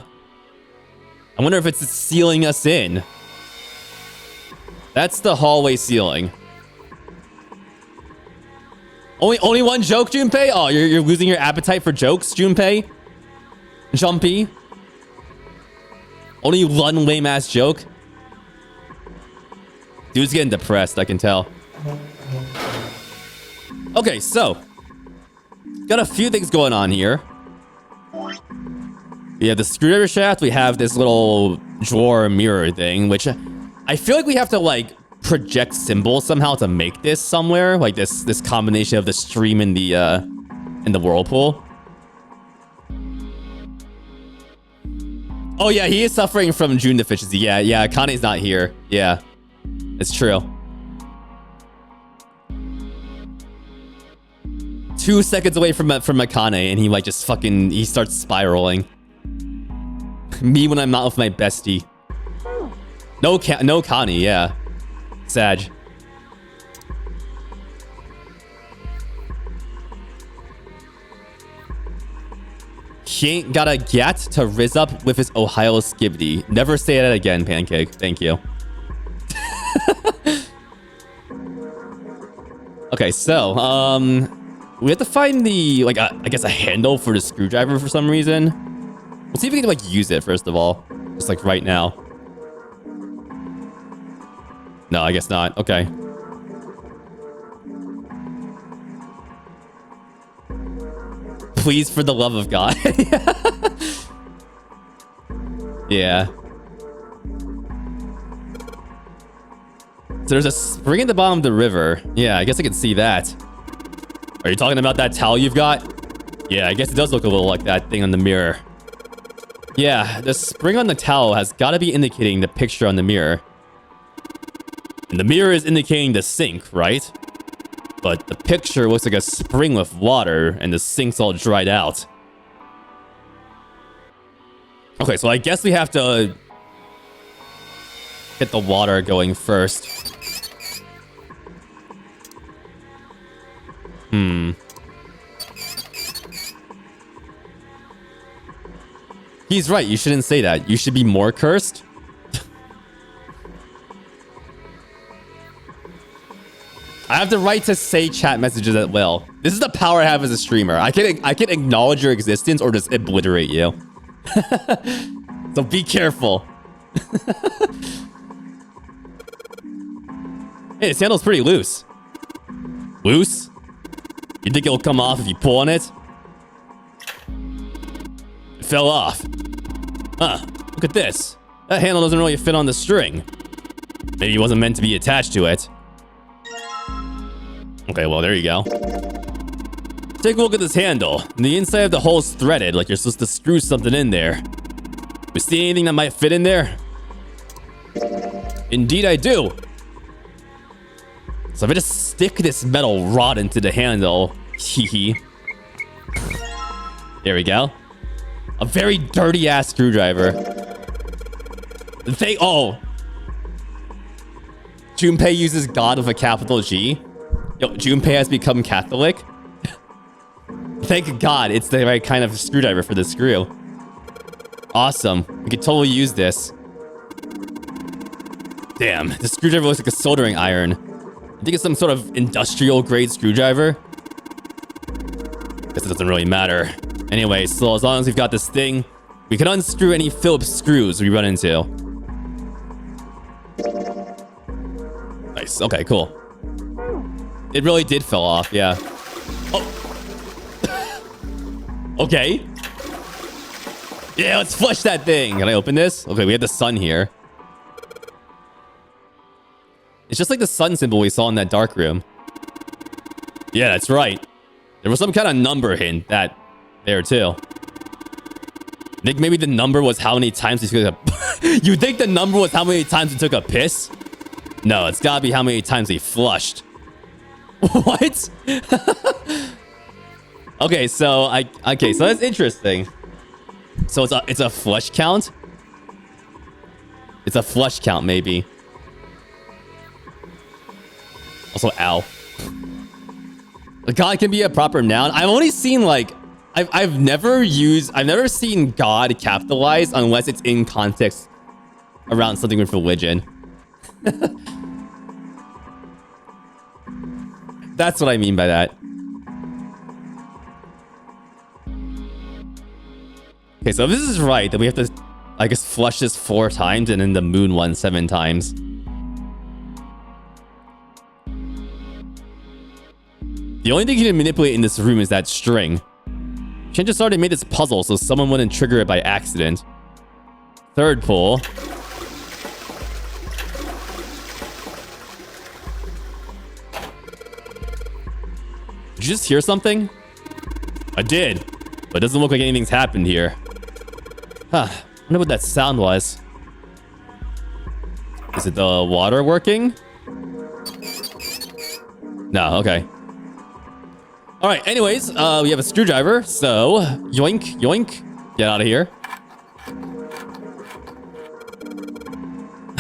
I wonder if it's sealing us in. That's the hallway ceiling. Only one joke, Junpei? Oh, you're losing your appetite for jokes, Junpei? Jumpy? Only one lame-ass joke? Dude's getting depressed, I can tell. Okay, so. Got a few things going on here. We have the screwdriver shaft. We have this little drawer mirror thing, which I feel like we have to, like, project symbols somehow to make this somewhere. Like this combination of the stream and the whirlpool. Oh, yeah, he is suffering from June deficiency. Yeah, Kane's not here. Yeah, it's true. 2 seconds away from Akane, and he like just fucking he starts spiraling. Me when I'm not with my bestie. No Kane, yeah. Sag. He ain't got a gat to rizz up with his Ohio skibidi. Never say that again, Pancake. Thank you. Okay, so we have to find the I guess a handle for the screwdriver for some reason. We'll see if we can like use it first of all, just like right now. No, I guess not. Okay. Please, for the love of God. Yeah. So there's a spring at the bottom of the river. Yeah, I guess I can see that. Are you talking about that towel you've got? Yeah, I guess it does look a little like that thing on the mirror. Yeah, the spring on the towel has got to be indicating the picture on the mirror. And the mirror is indicating the sink, right? But the picture looks like a spring with water, and the sink's all dried out. Okay, so I guess we have to get the water going first. He's right, you shouldn't say that. You should be more cursed. I have the right to say chat messages at will. This is the power I have as a streamer. I can acknowledge your existence or just obliterate you. So be careful. Hey, this handle's pretty loose. Loose? You think it'll come off if you pull on it? It fell off. Huh, look at this. That handle doesn't really fit on the string. Maybe it wasn't meant to be attached to it. Okay, well, there you go. Take a look at this handle. The inside of the hole's threaded, like you're supposed to screw something in there. You see anything that might fit in there? Indeed I do. So if I just stick this metal rod into the handle, hee. There we go. A very dirty ass screwdriver. Oh. Junpei uses God with a capital G. Yo, Junpei has become Catholic. Thank God it's the right kind of screwdriver for this screw. Awesome. We could totally use this. Damn, the screwdriver looks like a soldering iron. I think it's some sort of industrial grade screwdriver. Guess it doesn't really matter. Anyway, so as long as we've got this thing, we can unscrew any Phillips screws we run into. Nice. Okay, cool. It really did fall off, yeah. Oh. Okay. Yeah, let's flush that thing. Can I open this? Okay, we have the sun here. It's just like the sun symbol we saw in that dark room. Yeah, that's right. There was some kind of number hint that there too. I think maybe the number was how many times he took a... You think the number was how many times he took a piss? No, it's gotta be how many times he flushed. What? Okay, so so that's interesting. So it's a flush count? It's a flush count, maybe. Also, ow. A god can be a proper noun. I've only seen like I've never seen God capitalized unless it's in context around something with religion. That's what I mean by that. Okay, so if this is right, then we have to, I guess, flush this 4 times and then the moon one 7 times. The only thing you can manipulate in this room is that string. Shen just already made this puzzle so someone wouldn't trigger it by accident. Third pull. Did you just hear something? I did, but it doesn't look like anything's happened here. Huh, I wonder what that sound was. Is it the water working? No, okay. All right, anyways, we have a screwdriver, so yoink, yoink, get out of here.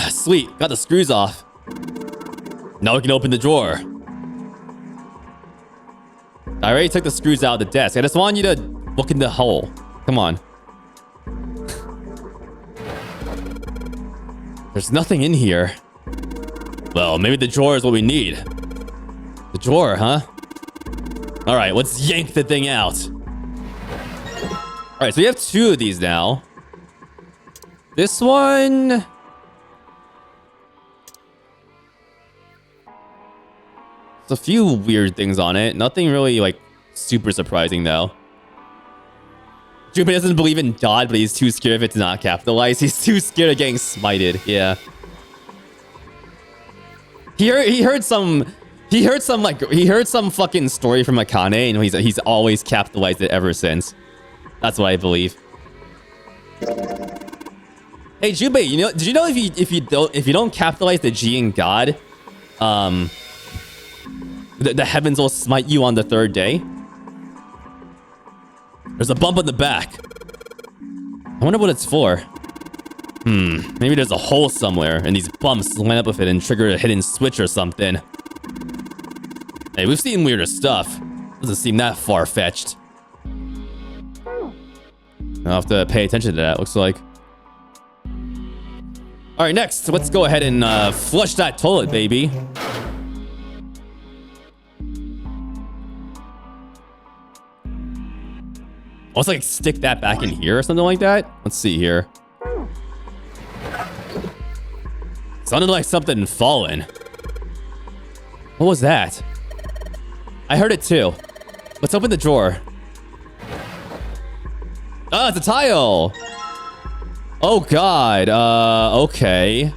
Sweet, got the screws off. Now we can open the drawer. I already took the screws out of the desk. I just want you to look in the hole. Come on. There's nothing in here. Well, maybe the drawer is what we need. The drawer, huh? All right, let's yank the thing out. All right, so we have 2 of these now. This one... There's a few weird things on it. Nothing really, like, super surprising, though. Junpei doesn't believe in God, but he's too scared of it to not capitalize. He's too scared of getting smited. Yeah. He heard some fucking story from Akane, and he's always capitalized it ever since. That's what I believe. Hey Junpei, did you know if you don't capitalize the G in God, the heavens will smite you on the 3rd day? There's a bump on the back. I wonder what it's for. Maybe there's a hole somewhere, and these bumps line up with it and trigger a hidden switch or something. Hey, we've seen weirder stuff. Doesn't seem that far-fetched. I'll have to pay attention to that, looks like. Alright, next, let's go ahead and flush that toilet, baby. Let's like stick that back in here or something like that. Let's see here. Sounded like something fallen. What was that? I heard it too. Let's open the drawer. Oh, it's a tile. Oh god. Okay.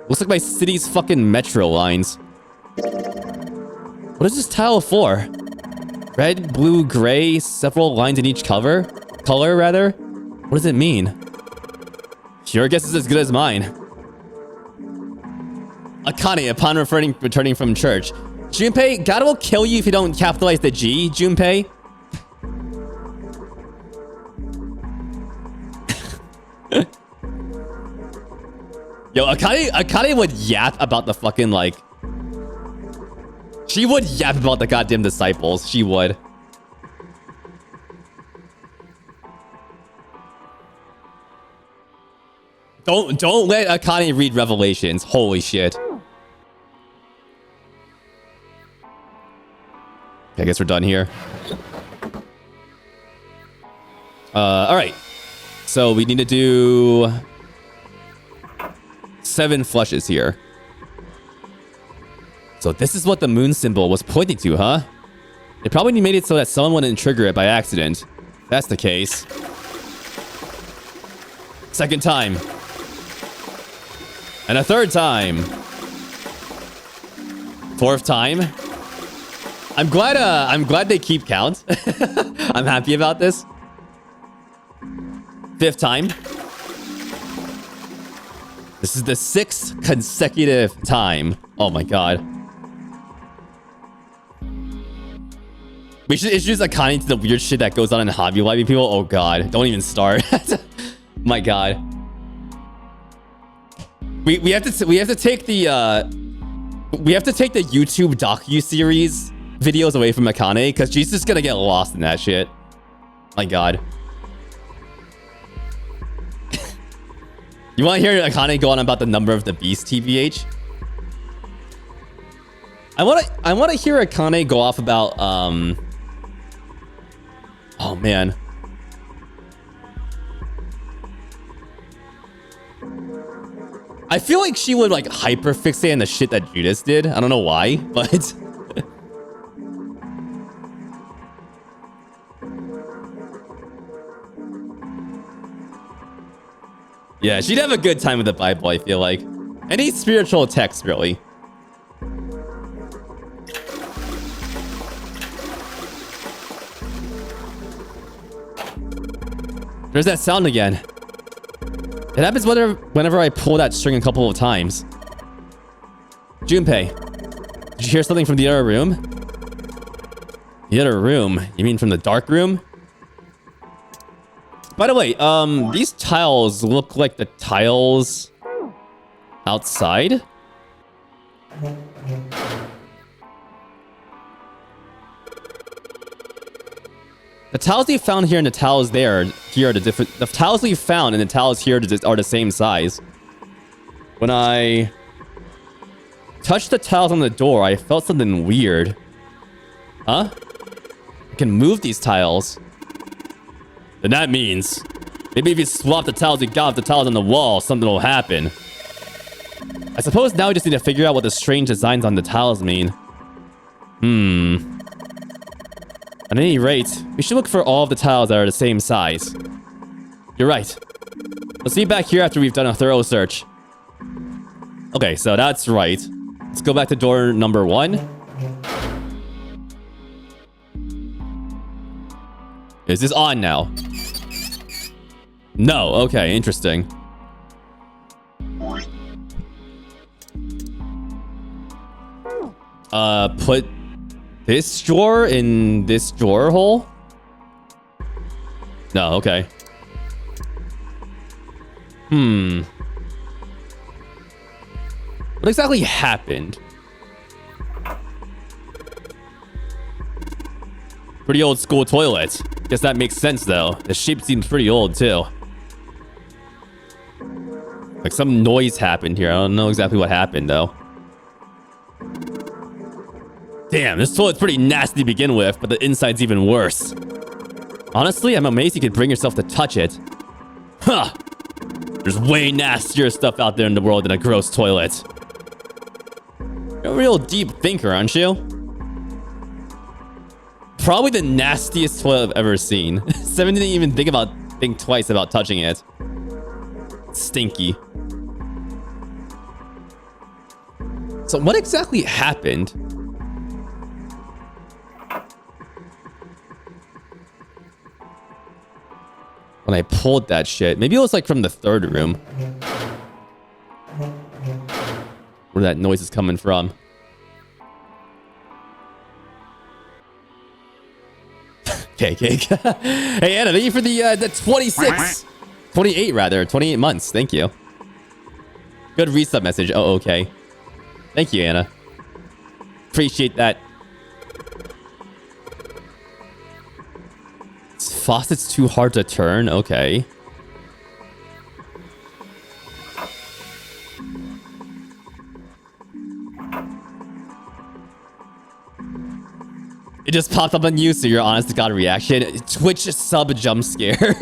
Looks like my city's fucking metro lines. What is this tile for? Red, blue, gray, several lines in each color, rather. What does it mean? Your guess is as good as mine. Akane, upon returning from church. Junpei, God will kill you if you don't capitalize the G, Junpei. Yo, Akane would yap about the fucking, like... She would yap about the goddamn disciples. She would. Don't let Akane read Revelations. Holy shit. I guess we're done here. Alright. So we need to do 7 flushes here. So this is what the moon symbol was pointing to, huh? They probably made it so that someone wouldn't trigger it by accident. If that's the case. 2nd time. And a 3rd time. 4th time. I'm glad they keep count. I'm happy about this. 5th time. This is the 6th consecutive time. Oh my god. We should introduce Akane to the weird shit that goes on in Hobby Lobby, people. Oh god, don't even start. My god. We have to take the YouTube docu-series videos away from Akane because she's just gonna get lost in that shit. My god. You want to hear Akane go on about the number of the beast, TBH? I want to hear Akane go off about oh man. I feel like she would like hyperfixate on the shit that Judas did. I don't know why, but yeah, she'd have a good time with the Bible, I feel like. Any spiritual text, really. There's that sound again. It happens whenever I pull that string a couple of times. Junpei, did you hear something from the other room? The other room? You mean from the dark room? By the way, these tiles look like the tiles outside. The tiles we found here and the tiles here are the different. The tiles we found and the tiles here are the same size. When I touched the tiles on the door, I felt something weird. Huh? I can move these tiles. Then that means maybe if you swap the tiles you got with the tiles on the wall, something will happen. I suppose now we just need to figure out what the strange designs on the tiles mean. At any rate, we should look for all of the tiles that are the same size. You're right. Let's meet back here after we've done a thorough search. Okay, so that's right. Let's go back to door number 1. Is this on now? No, okay, interesting. Put this drawer in this drawer hole? No, okay. What exactly happened? Pretty old school toilet. Guess that makes sense though. The shape seems pretty old too. Like some noise happened here. I don't know exactly what happened though. Damn, this toilet's pretty nasty to begin with, but the inside's even worse. Honestly, I'm amazed you could bring yourself to touch it. Huh. There's way nastier stuff out there in the world than a gross toilet. You're a real deep thinker, aren't you? Probably the nastiest toilet I've ever seen. Seven didn't even think twice about touching it. Stinky. So what exactly happened? When I pulled that shit. Maybe it was like from the third room. Where that noise is coming from. Okay. Hey, Anna, thank you for the 26. 28 rather. 28 months. Thank you. Good resub message. Oh, okay. Thank you, Anna. Appreciate that. Faucet's too hard to turn. Okay. It just popped up on you, so your honest to god reaction. Twitch sub jump scare.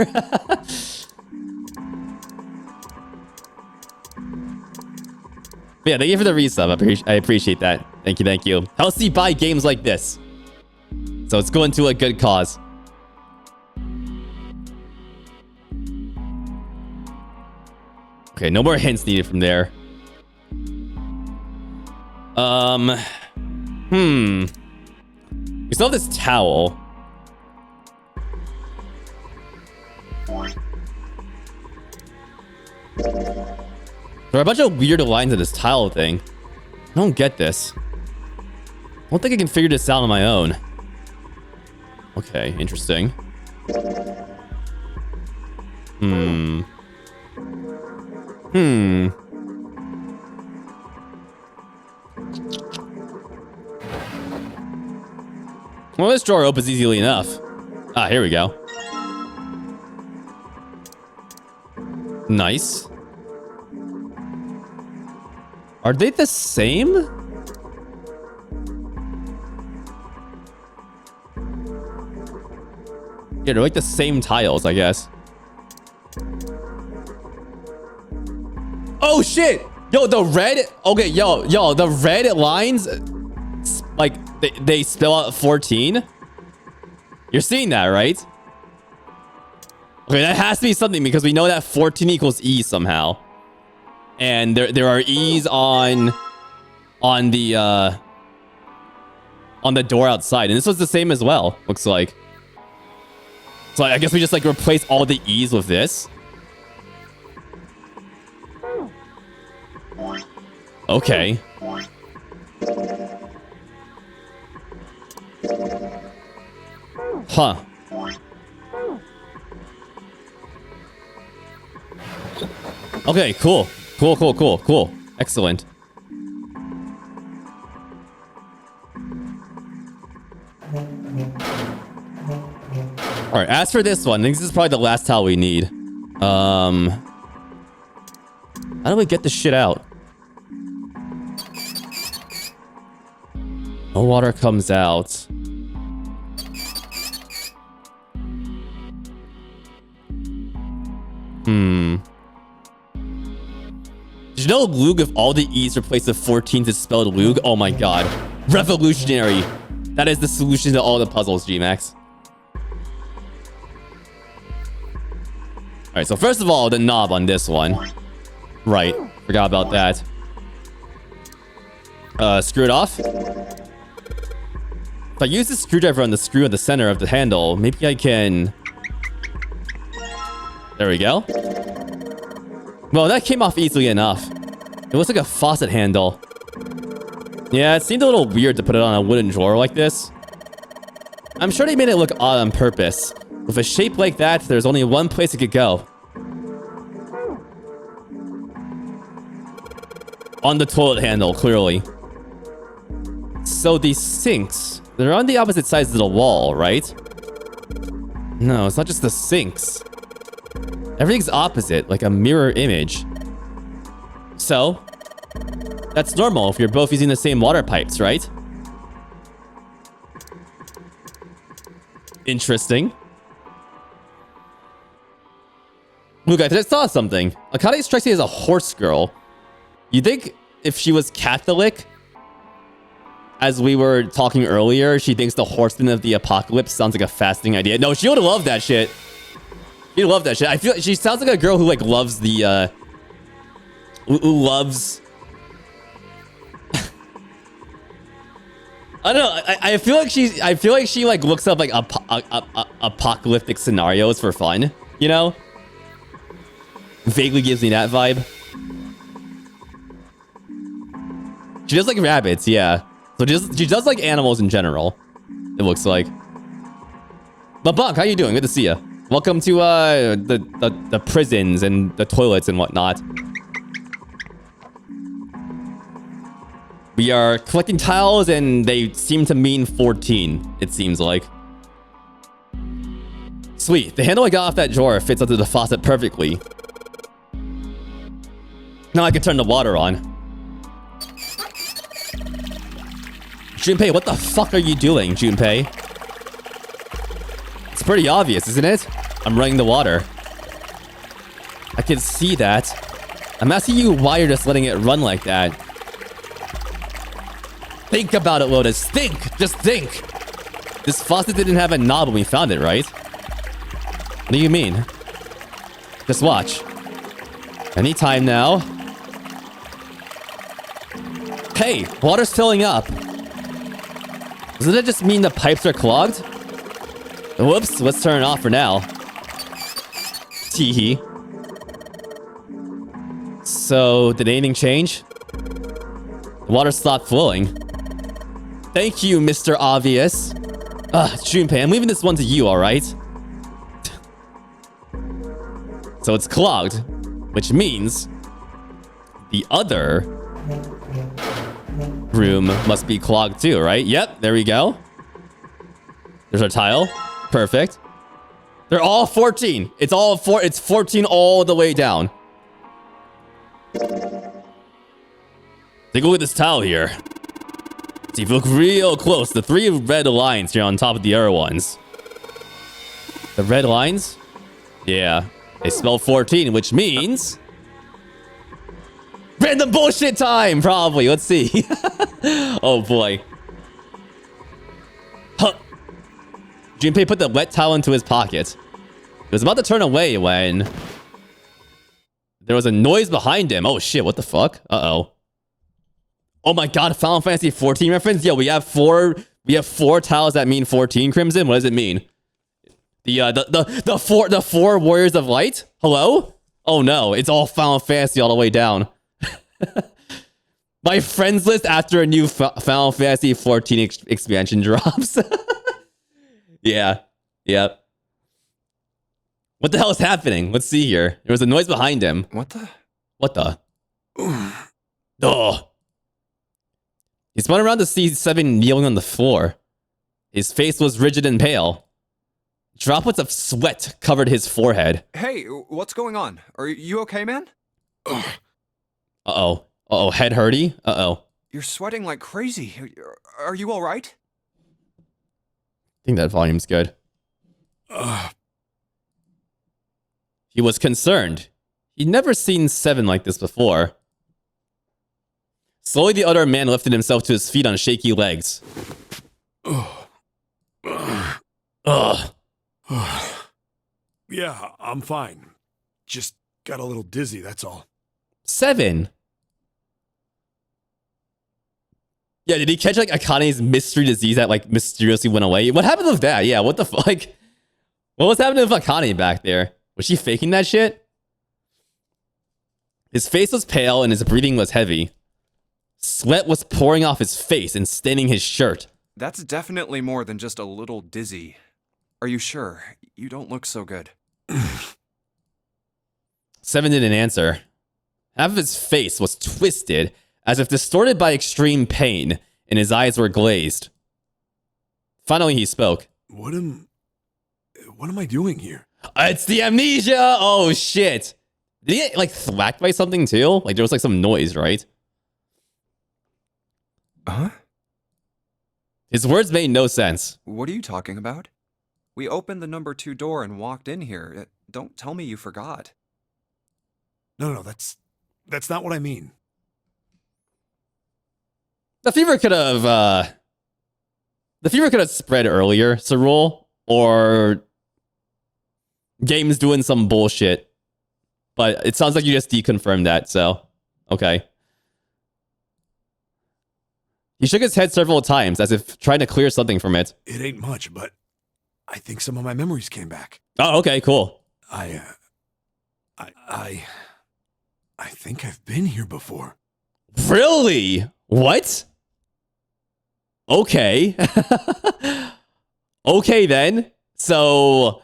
Yeah, thank you for the resub. I appreciate that. Thank you. Healthy buy games like this. So it's going to a good cause. Okay, no more hints needed from there. We still have this towel. There are a bunch of weird lines in this tile thing. I don't get this. I don't think I can figure this out on my own. Okay, interesting. Well, this drawer opens easily enough. Ah, here we go. Nice. Are they the same? Yeah, they're like the same tiles, I guess. Oh shit! Yo, the red. Okay, yo, the red lines, like they spell out 14. You're seeing that, right? Okay, that has to be something because we know that 14 equals E somehow. And there are E's on the door outside, and this was the same as well. Looks like. So I guess we just like replace all the E's with this. Okay. Huh. Okay, cool. Cool. Excellent. Alright, as for this one, I think this is probably the last tile we need. How do we get this shit out? No water comes out. Did you know Lug, if all the E's replaced with 14s, is spelled Lug? Oh my god. Revolutionary. That is the solution to all the puzzles, G-Max. Alright, so first of all, the knob on this one. Right. Forgot about that. Screw it off. If I use the screwdriver on the screw at the center of the handle, maybe I can... There we go. Well, that came off easily enough. It looks like a faucet handle. Yeah, it seemed a little weird to put it on a wooden drawer like this. I'm sure they made it look odd on purpose. With a shape like that, there's only one place it could go. On the toilet handle, clearly. So these sinks, they're on the opposite sides of the wall, right? No, it's not just the sinks. Everything's opposite, like a mirror image. So, that's normal if you're both using the same water pipes, right? Interesting. Look, I just saw something. Akane strikes me as a horse girl. You think if she was Catholic, as we were talking earlier, she thinks the horseman of the apocalypse sounds like a fascinating idea? No, she would love that shit. She'd love that shit. I feel she sounds like a girl who like loves the who loves I don't know. I feel like she like looks up like apocalyptic scenarios for fun, you know? Vaguely gives me that vibe. She does like rabbits, yeah. So she does like animals in general, it looks like. LeBlanc, how you doing? Good to see you. Welcome to the prisons and the toilets and whatnot. We are collecting tiles and they seem to mean 14, it seems like. Sweet, the handle I got off that drawer fits onto the faucet perfectly. Now I can turn the water on. Junpei, what the fuck are you doing, Junpei? It's pretty obvious, isn't it? I'm running the water. I can see that. I'm asking you why you're just letting it run like that. Think about it, Lotus. Think! Just think! This faucet didn't have a knob when we found it, right? What do you mean? Just watch. Anytime now. Hey! Water's filling up. Doesn't it just mean the pipes are clogged? Whoops, let's turn it off for now. Teehee. So, did anything change? The water stopped flowing. Thank you, Mr. Obvious. Junpei, I'm leaving this one to you, alright? So it's clogged, which means the other room must be clogged too, right? Yep, there we go. There's our tile. Perfect. They're all 14. It's all 4. It's 14 all the way down. Take a look at this tile here. See if you look real close. The 3 red lines here on top of the other ones. The red lines? Yeah. They spell 14, which means... random bullshit time, probably. Let's see. Oh, boy. Huh. Junpei put the wet towel into his pocket. He was about to turn away when... there was a noise behind him. Oh, shit. What the fuck? Uh-oh. Oh, my God. Final Fantasy 14 reference? Yo, we have 4 tiles that mean 14, Crimson. What does it mean? The 4 Warriors of Light? Hello? Oh, no. It's all Final Fantasy all the way down. My friends list after a new Final Fantasy 14 expansion drops. Yeah. Yep. What the hell is happening? Let's see here. There was a noise behind him. What the? What the? Oh. He spun around to see Seven kneeling on the floor. His face was rigid and pale. Droplets of sweat covered his forehead. Hey, what's going on? Are you okay, man? Uh-oh. Uh-oh, head hurty? Uh-oh. You're sweating like crazy. Are you all right? I think that volume's good. He was concerned. He'd never seen Seven like this before. Slowly, the other man lifted himself to his feet on shaky legs. Ugh. Yeah, I'm fine. Just got a little dizzy, that's all. Seven? Yeah, did he catch like Akane's mystery disease that like mysteriously went away? What happened with that? Yeah, what the fuck? Like, what was happening with Akane back there? Was she faking that shit? His face was pale and his breathing was heavy. Sweat was pouring off his face and staining his shirt. That's definitely more than just a little dizzy. Are you sure? You don't look so good. Seven didn't answer. Half of his face was twisted, as if distorted by extreme pain, and his eyes were glazed. Finally, he spoke. What am I doing here? It's the amnesia! Oh, shit. Did he get, like, thwacked by something, too? Like, there was, like, some noise, right? Huh? His words made no sense. What are you talking about? We opened the number 2 door and walked in here. Don't tell me you forgot. No, that's not what I mean. The fever could have spread earlier, Cerule, or Game's doing some bullshit. But it sounds like you just deconfirmed that, so okay. He shook his head several times, as if trying to clear something from it. It ain't much, but I think some of my memories came back. Oh, okay, cool. I think I've been here before. Really? What? Okay. Okay, then. So,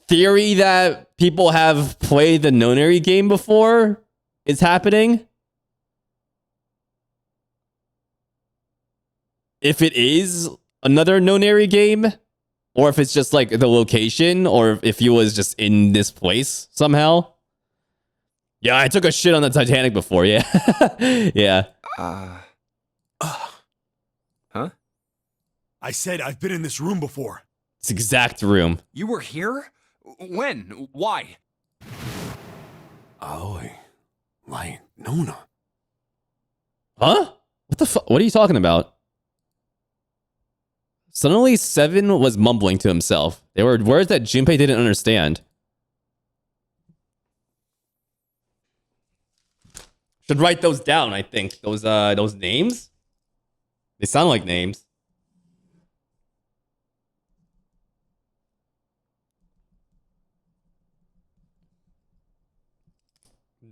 theory that people have played the Nonary game before is happening? If it is another Nonary game, or if it's just like the location, or if he was just in this place somehow. Yeah, I took a shit on the Titanic before, yeah. Yeah. Huh? I said I've been in this room before. This exact room. You were here? When? Why? Aoi. Lion. Nona. Huh? What the fuck? What are you talking about? Suddenly, Seven was mumbling to himself. They were words that Junpei didn't understand. Should write those down, I think. Those names? They sound like names.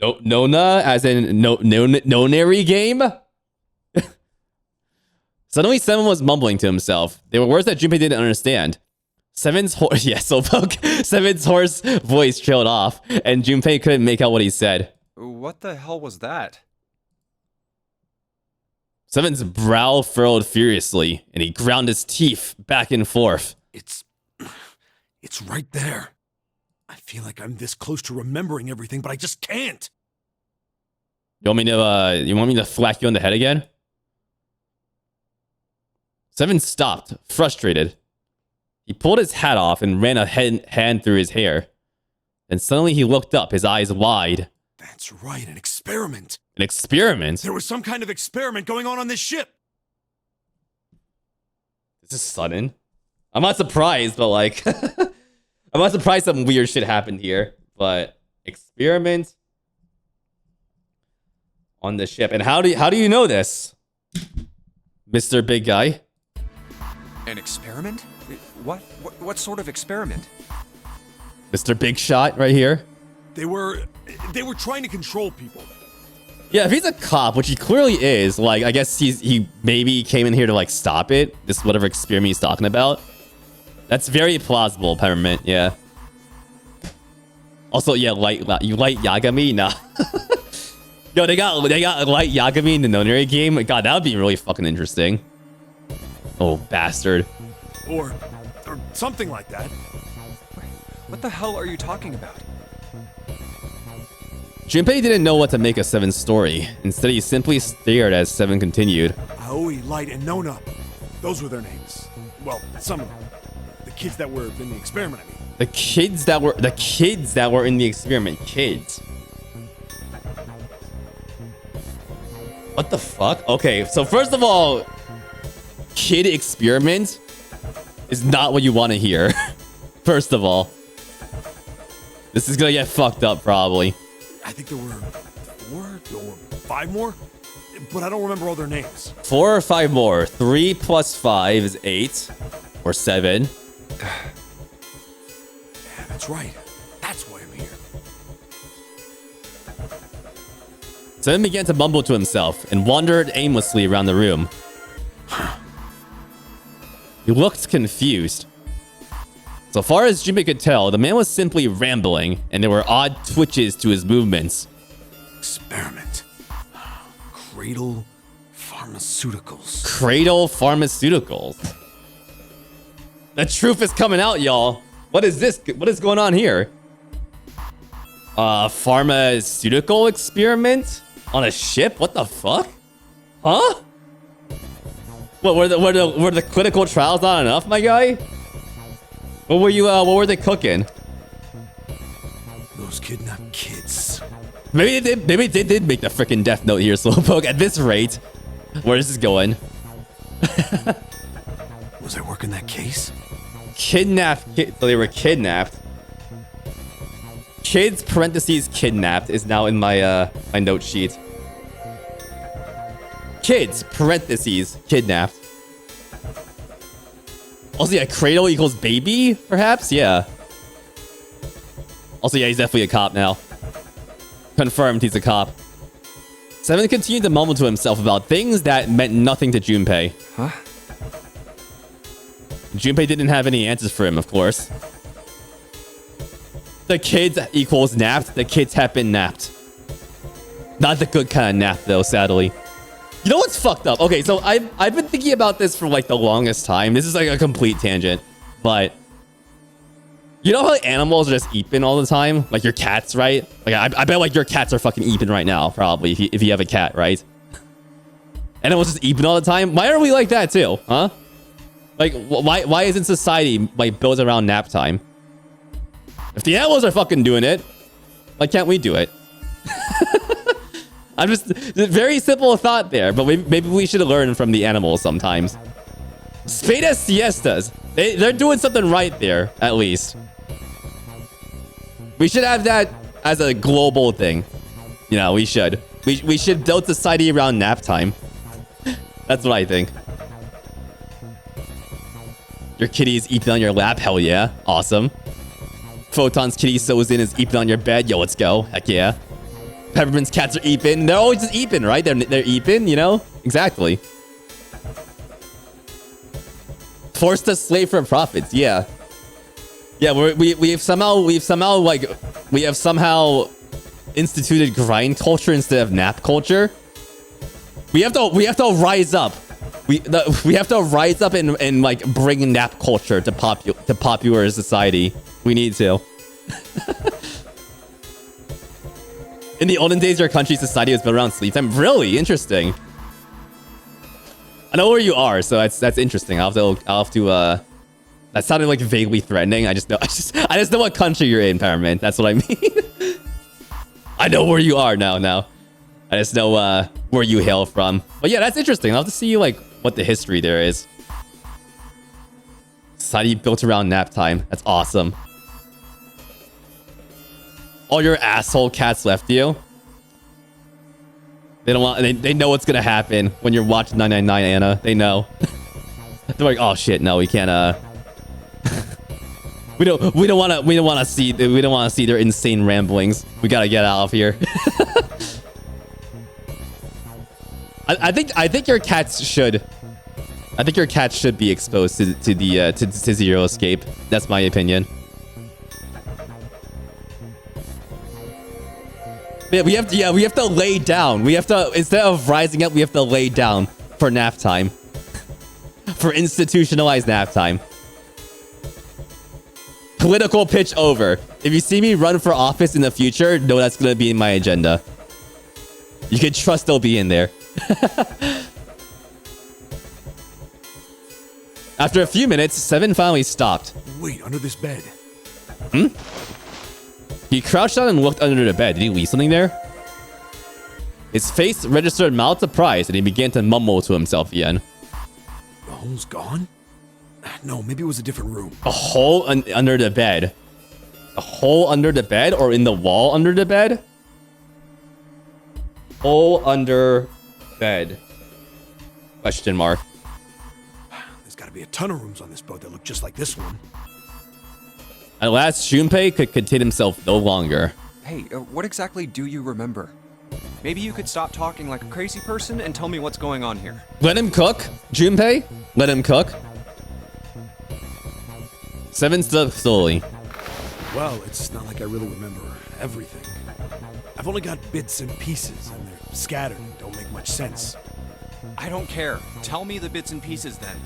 No, Nona, as in Nonary game? Suddenly, Seven was mumbling to himself. They were words that Junpei didn't understand. Seven's hoarse voice trailed off, and Junpei couldn't make out what he said. What the hell was that? Seven's brow furrowed furiously, and he ground his teeth back and forth. It's right there. I feel like I'm this close to remembering everything, but I just can't. You want me to thwack you on the head again? Seven stopped, frustrated. He pulled his hat off and ran a hand through his hair. And suddenly he looked up, his eyes wide. That's right, an experiment. An experiment? There was some kind of experiment going on this ship. This is sudden. I'm not surprised, but like... I'm not surprised some weird shit happened here. But experiment on the ship. And how do you know this, Mr. Big Guy? An experiment? What sort of experiment? Mr. Big Shot right here. They were trying to control people. Yeah, if he's a cop, which he clearly is, like, I guess he maybe came in here to like stop it. This whatever experiment he's talking about. That's very plausible, Peppermint. Yeah. Also, yeah, you light Yagami? Nah. Yo, they got light Yagami in the Nonary game. God, that would be really fucking interesting. Oh, bastard. Or something like that. What the hell are you talking about? Junpei didn't know what to make of Seven's story. Instead, he simply stared as Seven continued. Aoi, Light, and Nona. Those were their names. Well, some of them. The kids that were in the experiment, I mean. The kids that were in the experiment. Kids. What the fuck? Okay, so first of all, kid experiment is not what you want to hear. First of all. This is gonna get fucked up, probably. I think there were 4 or 5 more, but I don't remember all their names. 4 or 5 more. 3 plus 5 is 8 or 7. Yeah, that's right. That's why I'm here. Seven began to mumble to himself and wandered aimlessly around the room. He looked confused. So far as Junpei could tell, the man was simply rambling, and there were odd twitches to his movements. Experiment. Cradle Pharmaceuticals. Cradle Pharmaceuticals. The truth is coming out, y'all. What is this? What is going on here? Pharmaceutical experiment on a ship? What the fuck? Huh? What were the clinical trials not enough, my guy? What were they cooking? Those kidnapped kids. Maybe they did make the freaking death note here, Slowpoke. At this rate, where is this going? Was I working that case? Kidnapped. So they were kidnapped. Kids parentheses kidnapped is now in my my note sheet. Kids parentheses kidnapped. Also, yeah, cradle equals baby, perhaps? Yeah. Also, yeah, he's definitely a cop now. Confirmed he's a cop. Seven continued to mumble to himself about things that meant nothing to Junpei. Huh? Junpei didn't have any answers for him, of course. The kids equals napped. The kids have been napped. Not the good kind of nap, though, sadly. You know what's fucked up? Okay, so I've been thinking about this for like the longest time. This is like a complete tangent, but you know how animals are just eating all the time? Like your cats, right? Like I bet like your cats are fucking eating right now, probably, if you have a cat, right? Animals just eating all the time. Why are we like that too, huh? Like why isn't society like built around nap time? If the animals are fucking doing it, why can't we do it? I'm just very simple thought there, but maybe we should learn from the animals sometimes. Spade siestas. They're doing something right there, at least. We should have that as a global thing. You know, we should. We should build society around nap time. That's what I think. Your kitty is eating on your lap. Hell yeah. Awesome. Photon's kitty sews in is eating on your bed. Yo, let's go. Heck yeah. Peppermint's cats are eeping. They're always just eeping, right? They're eeping, you know? Exactly. Forced to slave for profits. Yeah. Yeah, we have somehow instituted grind culture instead of nap culture. We have to rise up. We have to rise up and like bring nap culture to popular society. We need to. In the olden days, your country's society was built around sleep time. Really interesting. I know where you are, so that's interesting. I'll have to. That sounded like vaguely threatening. I just know what country you're in, Paramount. That's what I mean. I know where you are now. I just know where you hail from. But yeah, that's interesting. I'll have to see like what the history there is. Society built around nap time. That's awesome. All your asshole cats left you. They don't want. They know what's gonna happen when you're watching 999 Anna. They know. They're like, oh shit, no, we can't. we don't want to see their insane ramblings. We gotta get out of here. I think your cats should. I think your cats should be exposed to Zero Escape. That's my opinion. Yeah, we have to lay down. We have to, instead of rising up, we have to lay down for nap time. For institutionalized nap time. Political pitch over. If you see me run for office in the future, know that's gonna be in my agenda. You can trust they'll be in there. After a few minutes, Seven finally stopped. Wait, under this bed. He crouched down and looked under the bed. Did he leave something there? His face registered mild surprise, and he began to mumble to himself again. The hole's gone? No, maybe it was a different room. A hole under the bed. A hole under the bed, or in the wall under the bed? Hole under bed. Question mark. There's got to be a ton of rooms on this boat that look just like this one. At last, Junpei could contain himself no longer. Hey, what exactly do you remember? Maybe you could stop talking like a crazy person and tell me what's going on here. Let him cook, Junpei. Let him cook. Seven stood up slowly. Well, it's not like I really remember everything. I've only got bits and pieces, and they're scattered and don't make much sense. I don't care. Tell me the bits and pieces then.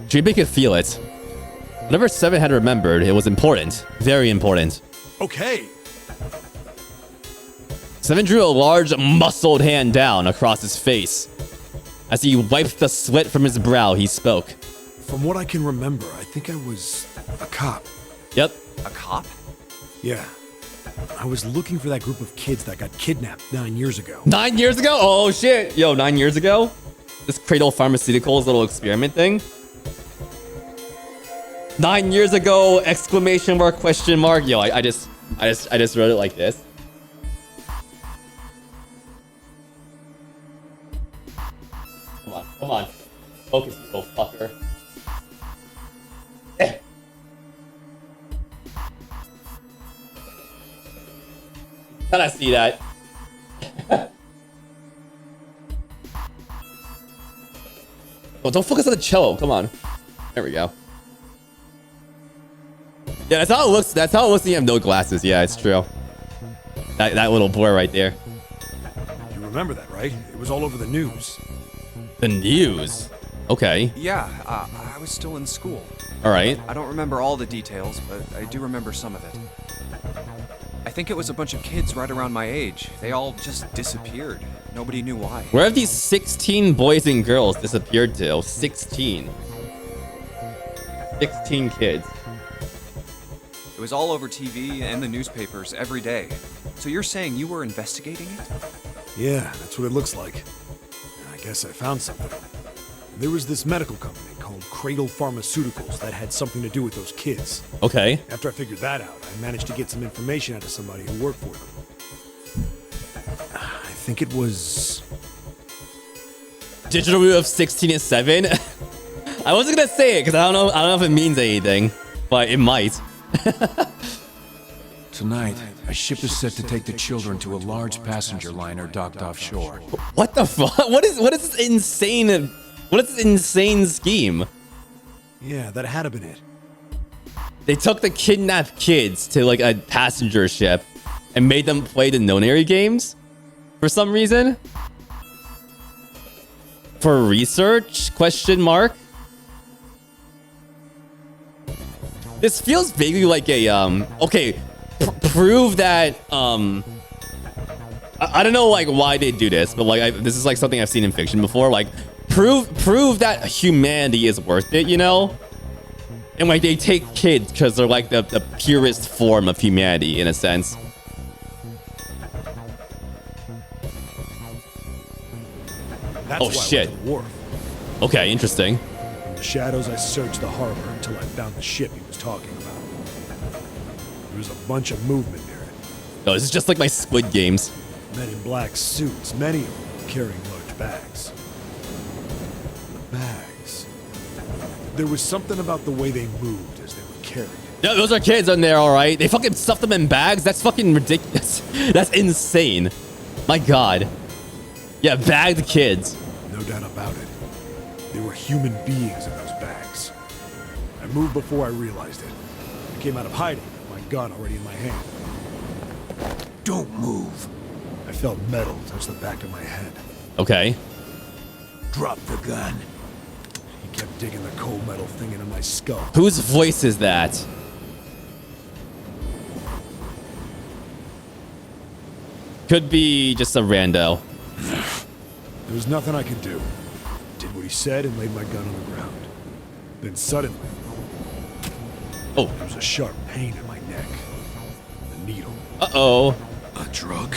Junpei could feel it. Whatever Seven had remembered, it was important. Very important. Okay. Seven drew a large, muscled hand down across his face. As he wiped the sweat from his brow, he spoke. From what I can remember, I think I was a cop. Yep. A cop? Yeah. I was looking for that group of kids that got kidnapped 9 years ago. 9 years ago? Oh, shit. Yo, 9 years ago? This Cradle Pharmaceuticals little experiment thing? 9 years ago, exclamation mark, question mark. Yo, I just wrote it like this. Come on. Focus, you little fucker. Can I see that? Oh, don't focus on the cello. Come on. There we go. Yeah, that's how it looks. That's how it looks when you have no glasses. Yeah, it's true. That little blur right there. You remember that, right? It was all over the news. The news. Okay. Yeah, I was still in school. All right. I don't remember all the details, but I do remember some of it. I think it was a bunch of kids right around my age. They all just disappeared. Nobody knew why. Where have these 16 boys and girls disappeared to? 16. 16 kids. It was all over TV and the newspapers every day. So you're saying you were investigating it? Yeah, that's what it looks like. I guess I found something. There was this medical company called Cradle Pharmaceuticals that had something to do with those kids. Okay. After I figured that out, I managed to get some information out of somebody who worked for them. I think it was... Digital root of 16 is 7. I wasn't gonna say it because I don't know if it means anything, but it might. Tonight, a ship is set to take the children to a large passenger liner docked offshore. What the fuck? What is this insane? What is this insane scheme? Yeah, that had to been it. They took the kidnapped kids to like a passenger ship and made them play the nonary games. for some reason. For research? Question mark. This feels vaguely like a okay, prove that I don't know like why they do this, but like this is like something I've seen in fiction before. Like prove that humanity is worth it, you know? And like they take kids because they're like the purest form of humanity in a sense. That's Oh why shit. I went to the wharf. Okay, interesting. In the shadows, I searched the harbor until I found the ship he was talking about. There was a bunch of movement near it. Oh, this is just like my Squid Games. Men in black suits, many of them carrying large bags. The bags. There was something about the way they moved as they were carried. Yeah, those are kids on there, all right. They fucking stuffed them in bags. That's fucking ridiculous. That's insane. My God. Yeah, bagged kids. No doubt about it. There were human beings in those bags. I moved before I realized it. I came out of hiding, my gun already in my hand. Don't move. I felt metal touch the back of my head. Okay. Drop the gun. He kept digging the cold metal thing into my skull. Whose voice is that? Could be just a rando. There was nothing I could do. Did what he said and laid my gun on the ground. Then suddenly, Oh. there was a sharp pain in my neck. The needle. Uh-oh. A drug?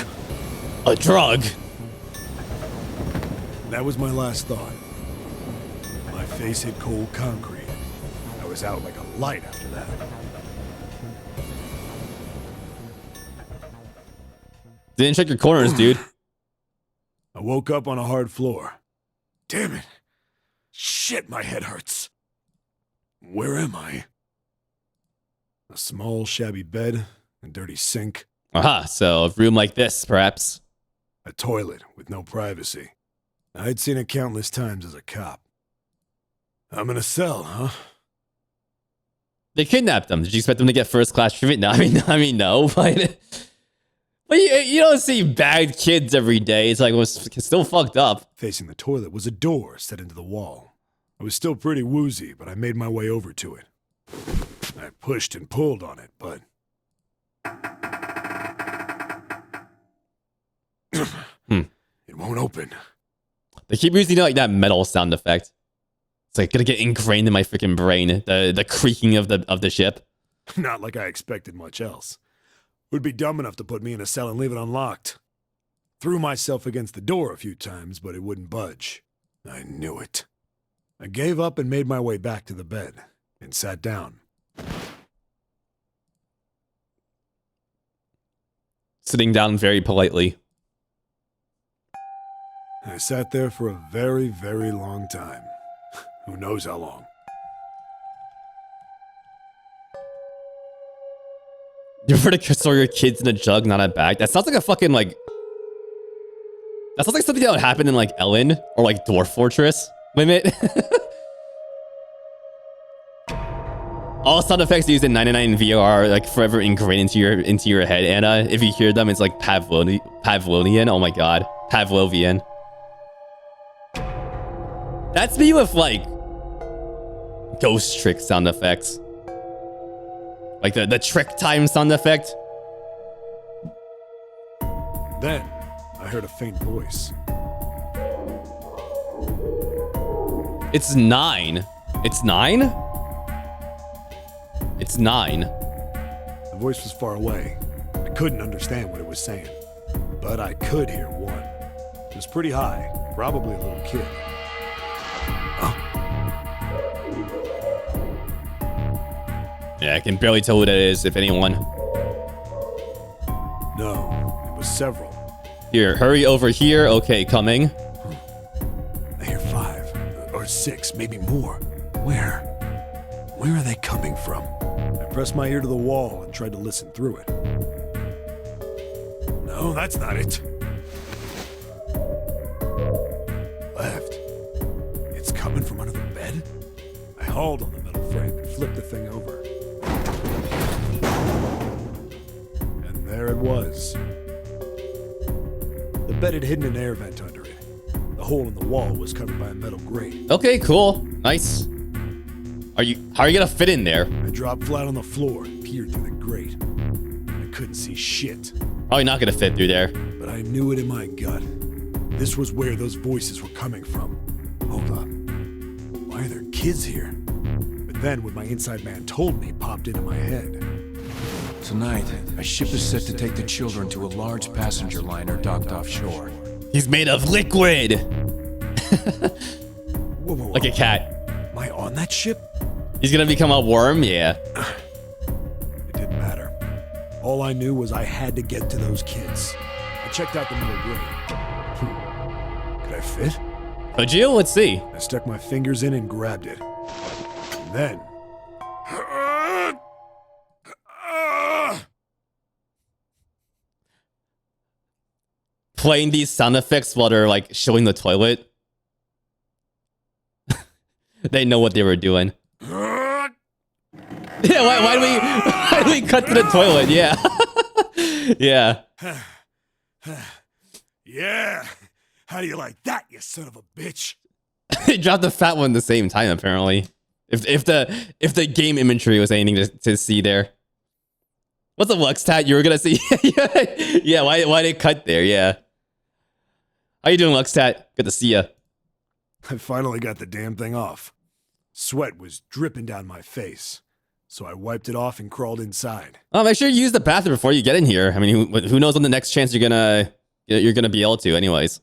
A drug? That was my last thought. My face hit cold concrete. I was out like a light after that. Didn't check your corners, dude. I woke up on a hard floor. Damn it. Shit, my head hurts. Where am I? A small, shabby bed, a dirty sink, Aha, so a room like this, perhaps. a toilet with no privacy. I'd seen it countless times as a cop. I'm in a cell, huh? They kidnapped them. Did you expect them to get first-class treatment? No, I mean, no. But you don't see bagged kids every day. It's like, it's still fucked up. Facing the toilet was a door set into the wall. I was still pretty woozy, but I made my way over to it. I pushed and pulled on it, but... It won't open. They keep using like that metal sound effect. It's like gonna get ingrained in my freaking brain. The creaking of the ship. Not like I expected much else. Would be dumb enough to put me in a cell and leave it unlocked. Threw myself against the door a few times, but it wouldn't budge. I knew it. I gave up and made my way back to the bed and sat down. Sitting down very politely. I sat there for a very, very long time. Who knows how long. You prefer to store your kids in a jug, not a bag? That sounds like a fucking like... That sounds like something that would happen in like Ellen or like Dwarf Fortress. Limit. All sound effects used in 99 VR are like forever ingrained into your head, Anna. If you hear them, it's like Pavlovian. Oh my God. Pavlovian. That's me with like ghost trick sound effects. Like the trick time sound effect. Then, I heard a faint voice. It's 9. It's 9? It's 9. The voice was far away. I couldn't understand what it was saying. But I could hear one. It was pretty high, probably a little kid. Yeah, I can barely tell who that is, if anyone. No, it was several. Here, hurry over here. Okay, coming. I hear 5 or 6, maybe more. Where? Where are they coming from? I pressed my ear to the wall and tried to listen through it. No, that's not it. Left. It's coming from under the bed? I hauled on the metal frame and flipped the thing over. And there it was. The Bet it hidden an air vent under it. The hole in the wall was covered by a metal grate. Okay, cool. Nice. How are you gonna fit in there? I dropped flat on the floor and peered through the grate. I couldn't see shit, Probably not gonna fit through there. but I knew it in my gut. This was where those voices were coming from. Hold up. Why are there kids here? But then what my inside man told me popped into my head. Tonight, a ship is set to take the children to a large passenger liner docked offshore. He's made of liquid. Whoa, whoa, whoa. Like a cat. Am I on that ship? He's gonna become a worm? Yeah. It didn't matter. All I knew was I had to get to those kids. I checked out the middle grade. Could I fit? Could you? Let's see. I stuck my fingers in and grabbed it. And then... Playing these sound effects while they're like showing the toilet. They know what they were doing. Yeah, why do we cut to the toilet? Yeah. Yeah. Yeah! How do you like that, you son of a bitch? They dropped the fat one at the same time, apparently. If the game imagery was anything to see there. What's a Lux Tat? You were gonna see? Yeah, why did it cut there? Yeah. How you doing, Lux Tat? Good to see ya. I finally got the damn thing off. Sweat was dripping down my face, so I wiped it off and crawled inside. Oh, make sure you use the bathroom before you get in here. I mean, who knows when the next chance you're gonna be able to, anyways.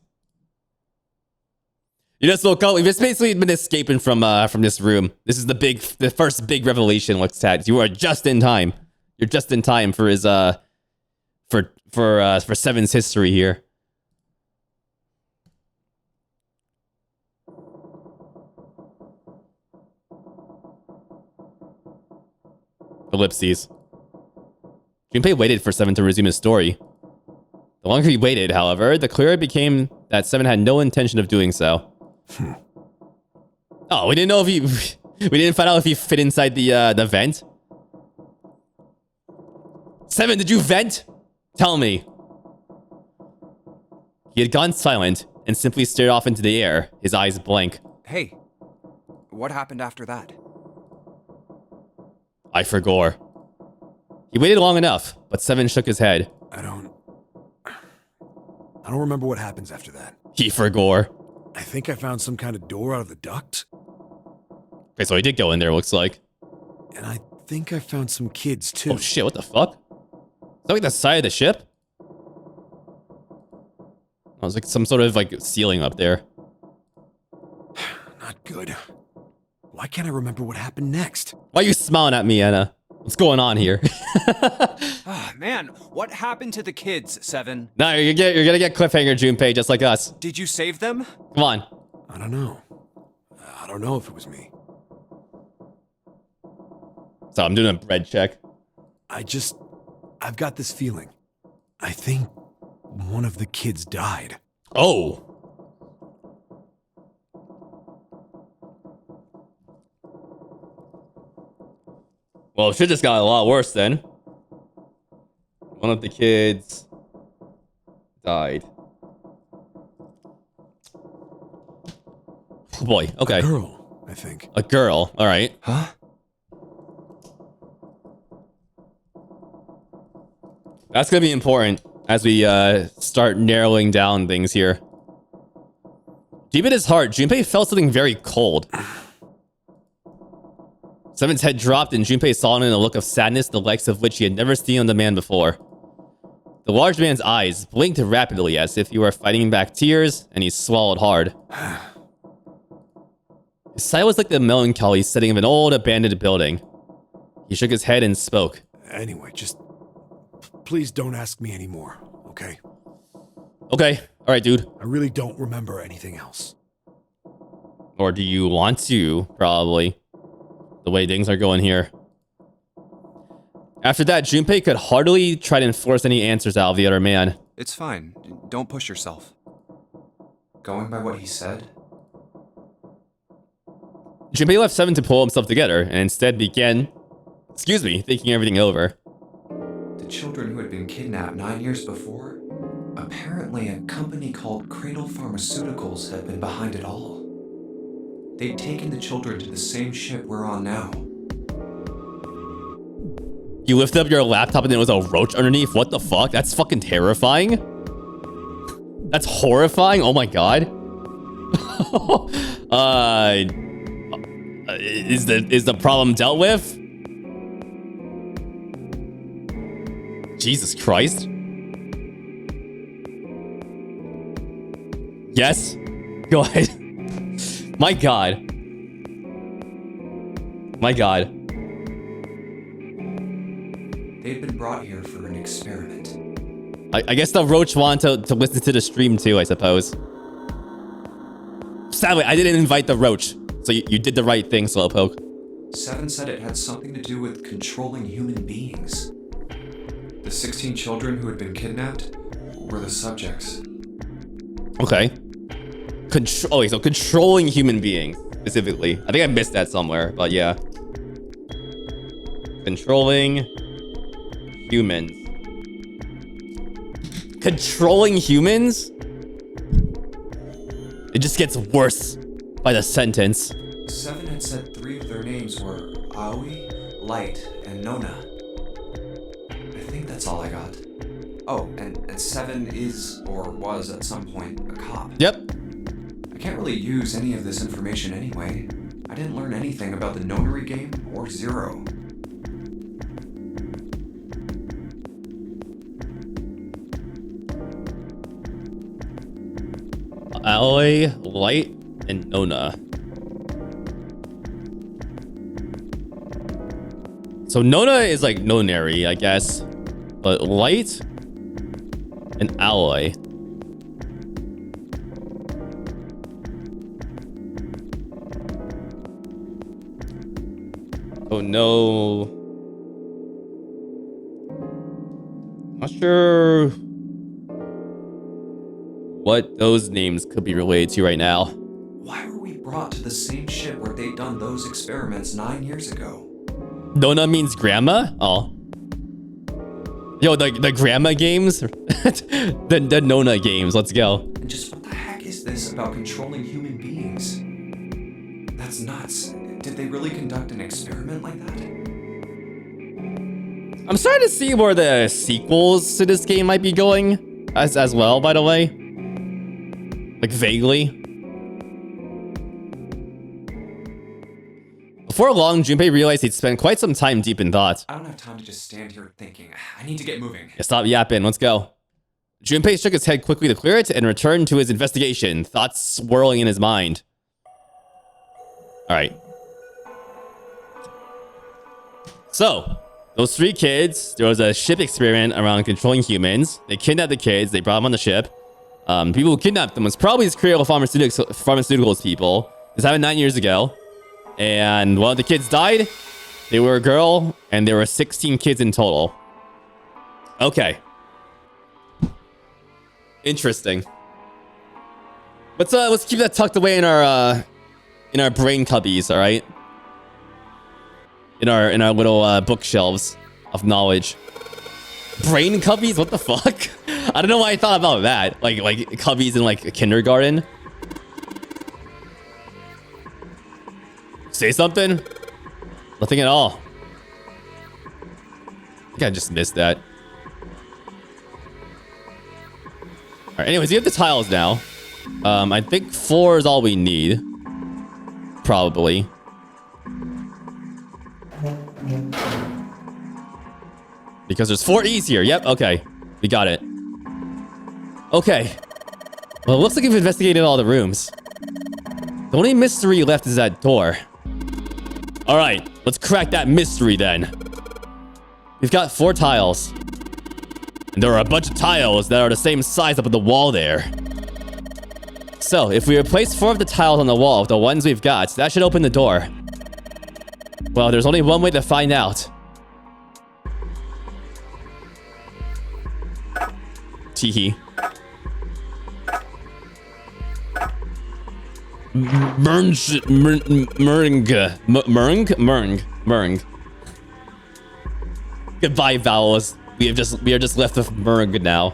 You just woke up. We've just basically been escaping from this room. This is the first big revelation, Lux Tat. You are just in time. You're just in time for his for Seven's history here. Ellipses. Junpei waited for Seven to resume his story. The longer he waited, however, the clearer it became that Seven had no intention of doing so. Oh, we didn't know if he... We didn't find out if he fit inside the vent. Seven, did you vent? Tell me. He had gone silent and simply stared off into the air, his eyes blank. Hey, what happened after that? I forgot. He waited long enough, but Seven shook his head. I don't remember what happens after that. He forgot. I think I found some kind of door out of the duct. Okay, so he did go in there, looks like. And I think I found some kids, too. Oh shit, what the fuck? Is that like the side of the ship? I was like some sort of like ceiling up there. Not good. Why can't I remember what happened next? Why are you smiling at me, Anna? What's going on here? Ah, man, what happened to the kids, Seven? No, you're gonna get cliffhanger, Junpei, just like us. Did you save them? Come on. I don't know. I don't know if it was me. So I'm doing a bread check. I've got this feeling. I think one of the kids died. Oh. Well, shit just got a lot worse then. One of the kids died. Oh boy, okay. A girl, I think. A girl, all right. Huh? That's gonna be important as we start narrowing down things here. Deep in his heart, Junpei felt something very cold. Seven's head dropped and Junpei saw in a look of sadness the likes of which he had never seen on the man before. The large man's eyes blinked rapidly as if he were fighting back tears, and he swallowed hard. His sight was like the melancholy setting of an old abandoned building. He shook his head and spoke. Anyway, just please don't ask me anymore, okay? Okay, alright, dude. I really don't remember anything else. Or do you want to, probably? The way things are going here. After that, Junpei could hardly try to enforce any answers out of the other man. It's fine. Don't push yourself. Going by what he said? Junpei left Seven to pull himself together and instead began, thinking everything over. The children who had been kidnapped 9 years before? Apparently, a company called Cradle Pharmaceuticals had been behind it all. They'd taken the children to the same ship we're on now. You lifted up your laptop and there was a roach underneath? What the fuck? That's fucking terrifying. That's horrifying. Oh my god. Is the problem dealt with? Jesus Christ. Yes. Go ahead. My god. My god. They'd been brought here for an experiment. I guess the roach wanted to listen to the stream too, I suppose. Sadly, I didn't invite the roach. So you did the right thing, Slowpoke. Seven said it had something to do with controlling human beings. The 16 children who had been kidnapped were the subjects. Okay. So controlling human beings, specifically. I think I missed that somewhere, but yeah. Controlling humans. Controlling humans? It just gets worse by the sentence. Seven had said 3 of their names were Aoi, Light, and Nona. I think that's all I got. Oh, and Seven is, or was at some point, a cop. Yep. I can't really use any of this information anyway. I didn't learn anything about the Nonary game or Zero. Aoi, Light, and Nona. So Nona is like Nonary, I guess. But Light and Alloy. Oh no. Not sure what those names could be related to right now. Why were we brought to the same ship where they'd done those experiments 9 years ago? Nona means grandma? Oh. Yo, the grandma games? the Nona games, let's go. And just what the heck is this about controlling human beings? That's nuts. Did they really conduct an experiment like that? I'm starting to see where the sequels to this game might be going as well, by the way. Like vaguely. Before long, Junpei realized he'd spent quite some time deep in thought. I don't have time to just stand here thinking. I need to get moving. Yeah, stop yapping, let's go. Junpei shook his head quickly to clear it and returned to his investigation, thoughts swirling in his mind. Alright. So, those 3 kids, there was a ship experiment around controlling humans. They kidnapped the kids, they brought them on the ship. People who kidnapped them was probably these Cradle Pharmaceuticals people. This happened 9 years ago. And one of the kids died. They were a girl, and there were 16 kids in total. Okay. Interesting. Let's keep that tucked away in our brain cubbies, all right? In our little bookshelves of knowledge. Brain cubbies? What the fuck? I don't know why I thought about that. Like cubbies in like a kindergarten. Say something? Nothing at all. I think I just missed that. Alright, anyways, we have the tiles now. I think 4 is all we need. Probably. Because there's 4 E's here. Yep, okay. We got it. Okay. Well, it looks like we've investigated all the rooms. The only mystery left is that door. Alright, let's crack that mystery then. We've got 4 tiles. And there are a bunch of tiles that are the same size up on the wall there. So, if we replace 4 of the tiles on the wall with the ones we've got, that should open the door. Well, there's only one way to find out. Teehee. Mering. Goodbye, vowels. We are just left with Merg now.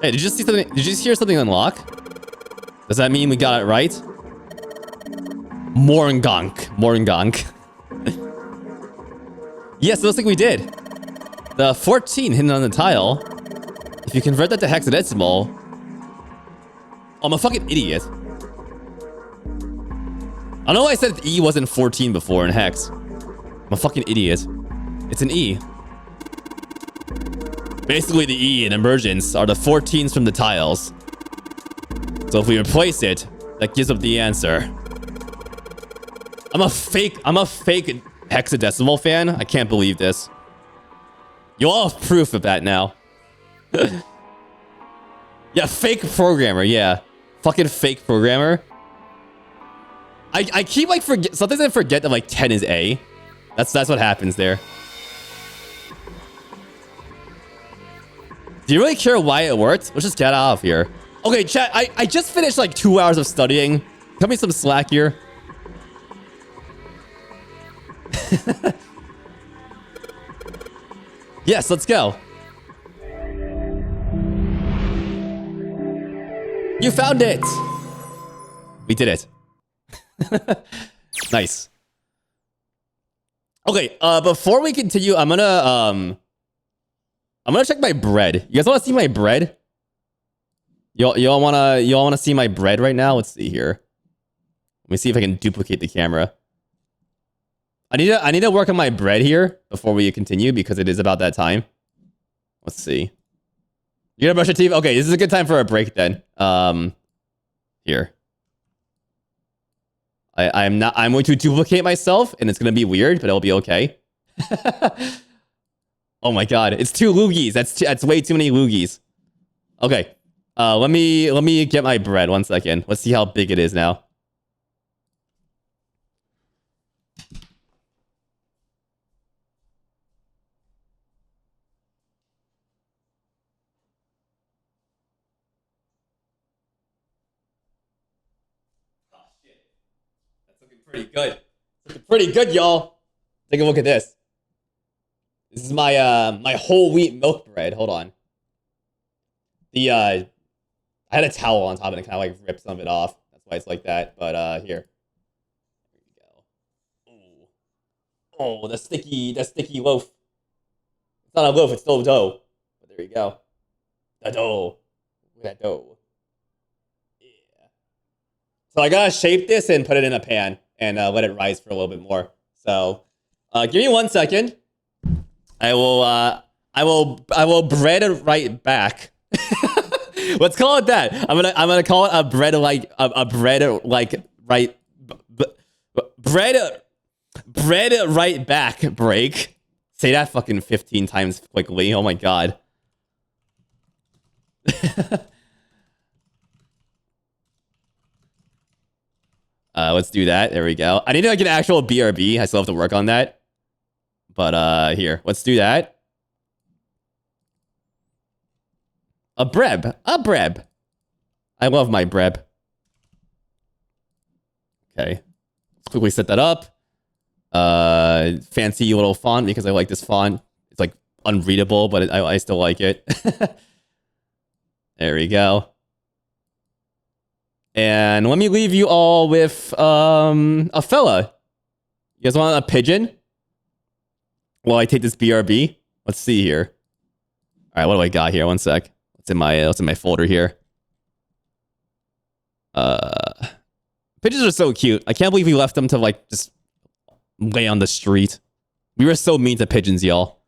Hey, did you see something? Did you just hear something unlock? Does that mean we got it right? Morngonk. Yes, it looks like we did. The 14 hidden on the tile. If you convert that to hexadecimal... I'm a fucking idiot. I know I said E wasn't 14 before in hex. I'm a fucking idiot. It's an E. Basically, the E in emergence are the 14s from the tiles. So if we replace it, that gives up the answer. I'm a fake hexadecimal fan. I can't believe this. You all have proof of that now. Yeah, fake programmer. Yeah, fucking fake programmer. I keep like sometimes I forget that like 10 is A. That's what happens there. Do you really care why it worked? Let's just get out of here. Okay, chat. I just finished like 2 hours of studying. Cut me some slack here. Yes, let's go. You found it. We did it. Nice. Okay, before we continue, I'm gonna check my bread. You guys want to see my bread? Y'all wanna see my bread right now? Let's see here. Let me see if I can duplicate the camera. I need to work on my bread here before we continue because it is about that time. Let's see. You gonna brush your teeth? Okay, this is a good time for a break then. Here. I'm going to duplicate myself and it's gonna be weird, but it'll be okay. Oh my god, it's 2 loogies. That's way too many loogies. Okay. Let me get my bread 1 second. Let's see how big it is now. Pretty good. Looking pretty good, y'all. Take a look at this. This is my my whole wheat milk bread. Hold on. I had a towel on top and it kind of like ripped some of it off. That's why it's like that. But here. There we go. Ooh. Oh, the sticky loaf. It's not a loaf, it's still dough. But there you go. The dough. Look at that dough. Yeah. So I gotta shape this and put it in a pan. And let it rise for a little bit more. So, give me 1 second. I will bread it right back. Let's call it that. I'm gonna call it a bread like right back break. Say that fucking 15 times quickly. Oh my god. Let's do that. There we go. I need like an actual BRB. I still have to work on that. But here, let's do that. A breb. I love my breb. Okay. Let's quickly set that up. Fancy little font because I like this font. It's like unreadable, but I still like it. There we go. And let me leave you all with a fella. You guys want a pigeon? While I take this BRB? Let's see here. All right, what do I got here? 1 sec. What's in my folder here? Pigeons are so cute. I can't believe we left them to like just lay on the street. We were so mean to pigeons, y'all.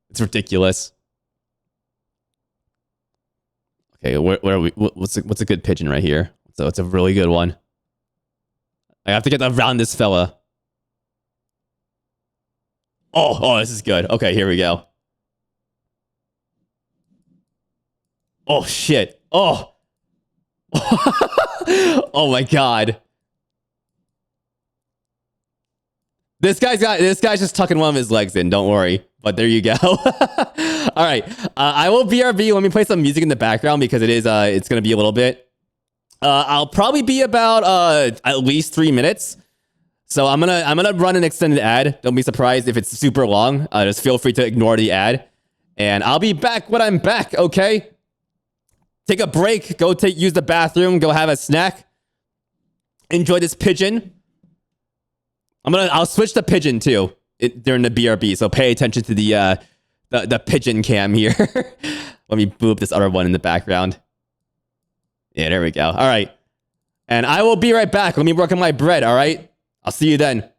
It's ridiculous. Okay, where are we? What's a good pigeon right here? So it's a really good one. I have to get around this fella. Oh, this is good. Okay, here we go. Oh shit. Oh. Oh my god. This guy's just tucking one of his legs in. Don't worry. But there you go. All right. I will BRB. Let me play some music in the background because it's gonna be a little bit. I'll probably be about at least 3 minutes. So I'm gonna run an extended ad. Don't be surprised if it's super long. Just feel free to ignore the ad. And I'll be back when I'm back, okay? Take a break. Go use the bathroom. Go have a snack. Enjoy this pigeon. I'll switch the pigeon too during the BRB. So pay attention to the pigeon cam here. Let me boop this other one in the background. Yeah, there we go. All right. And I will be right back. Let me work on my bread, all right? I'll see you then.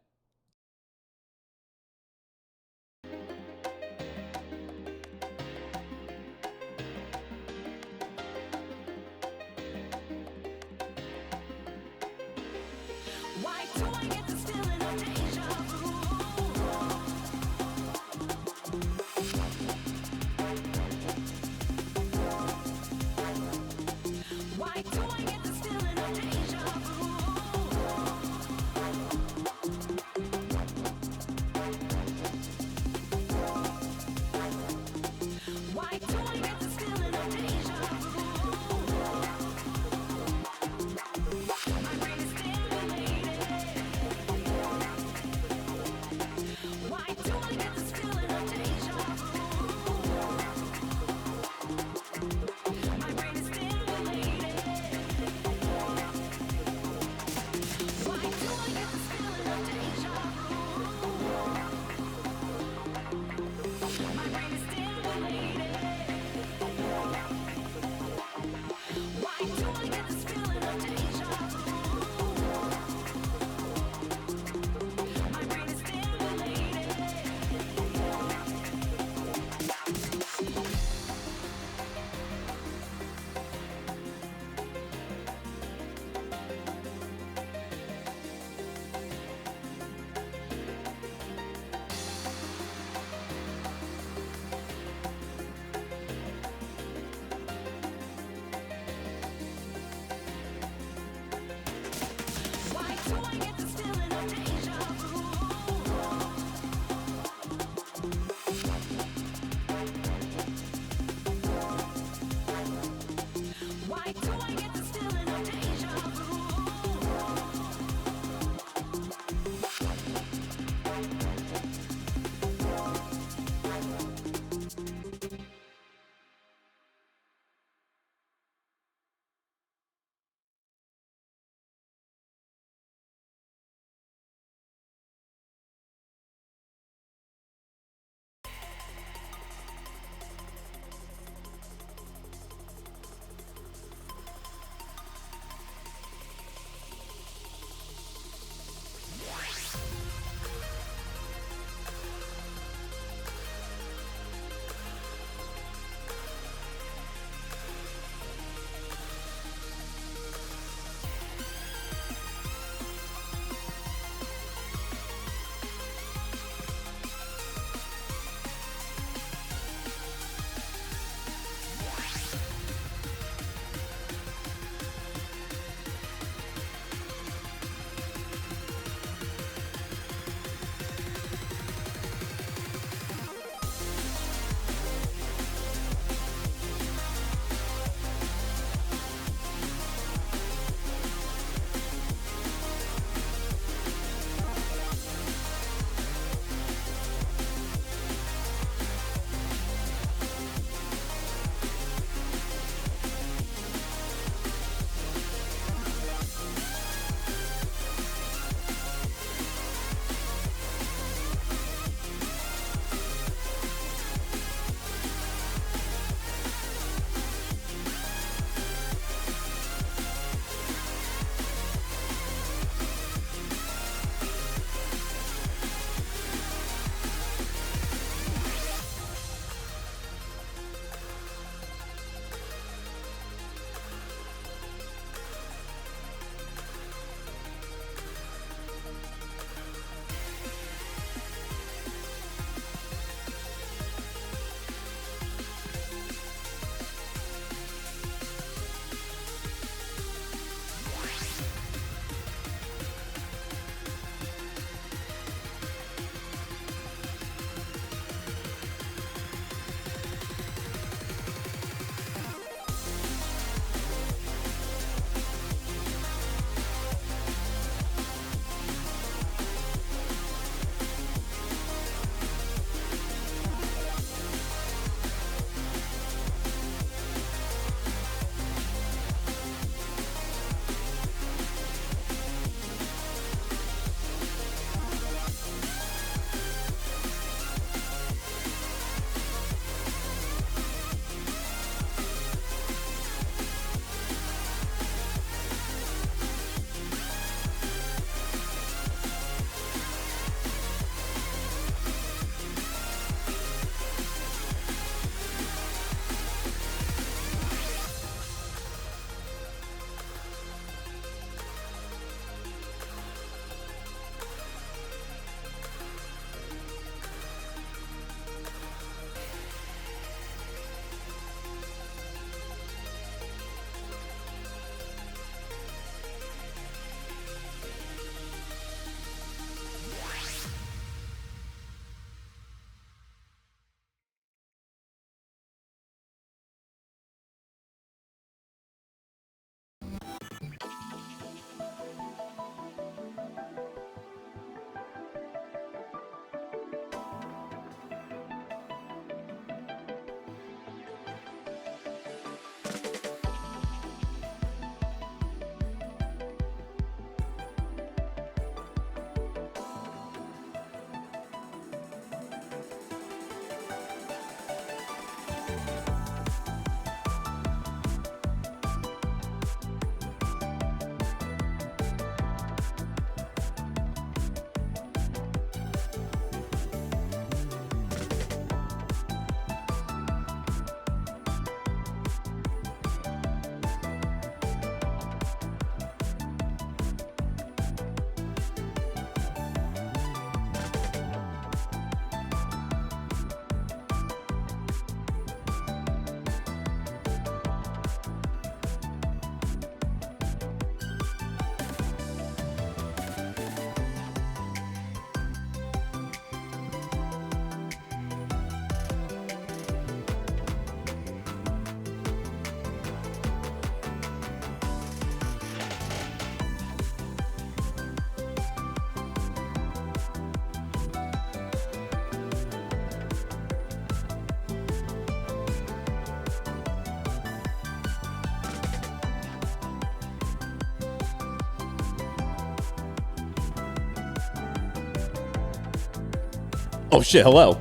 Oh shit, hello.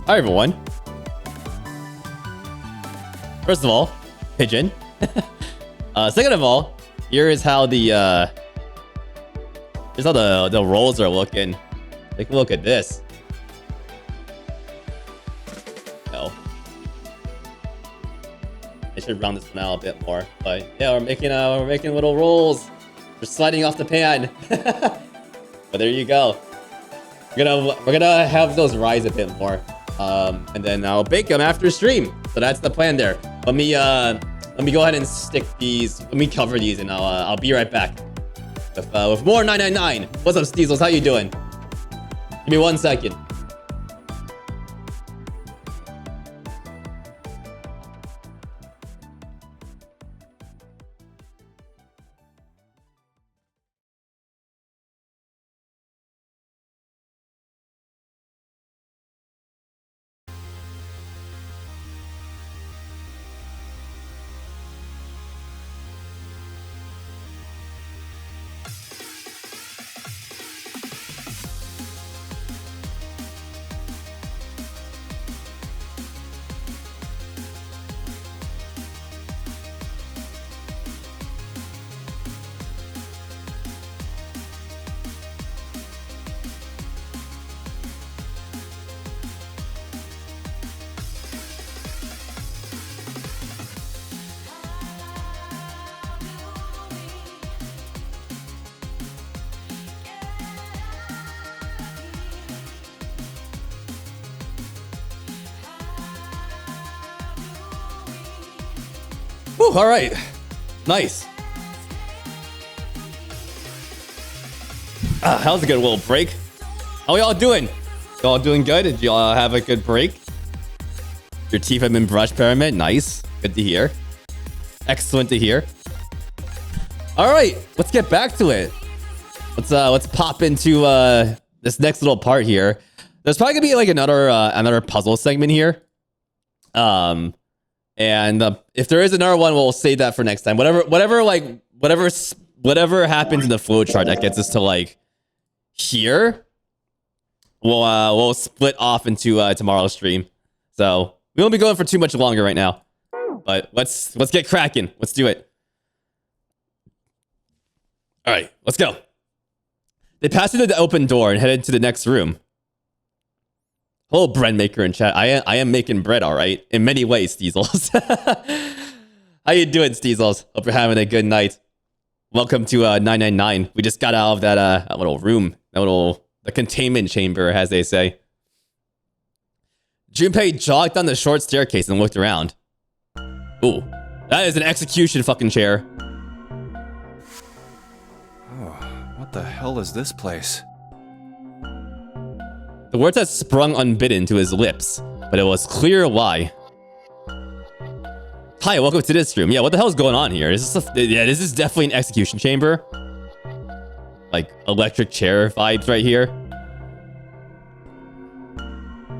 Hi everyone. First of all, pigeon. Second of all, here is how the rolls are looking. Take a look at this. Oh. I should round this one out a bit more. But yeah, we're making little rolls. We're sliding off the pan. But there you go. We're gonna have those rise a bit more. And then I'll bake them after stream. So that's the plan there. Let me go ahead and stick these. Let me cover these, and I'll be right back with more 999. What's up, Steezels? How you doing? Give me 1 second. Whew, all right. Nice. That was a good little break. How y'all doing? Y'all doing good? Did y'all have a good break? Your teeth have been brushed, Pyramid. Nice. Good to hear. Excellent to hear. All right, let's get back to it. Let's pop into this next little part here. There's probably gonna be like another puzzle segment here. And if there is another one, we'll save that for next time. Whatever happens in the flowchart that gets us to like here, we'll split off into tomorrow's stream. So we won't be going for too much longer right now. But let's get cracking. Let's do it. All right, let's go. They passed through the open door and headed to the next room. Hello, bread maker in chat. I am making bread, all right, in many ways, Steezels. How you doing, Steezels? Hope you're having a good night. Welcome to 999. We just got out of that little room, the containment chamber, as they say. Junpei jogged down the short staircase and looked around. Ooh, that is an execution fucking chair. Oh, what the hell is this place? The words had sprung unbidden to his lips, but it was clear why. Hi, welcome to this room. Yeah, what the hell is going on here? This is definitely an execution chamber. Like electric chair vibes right here.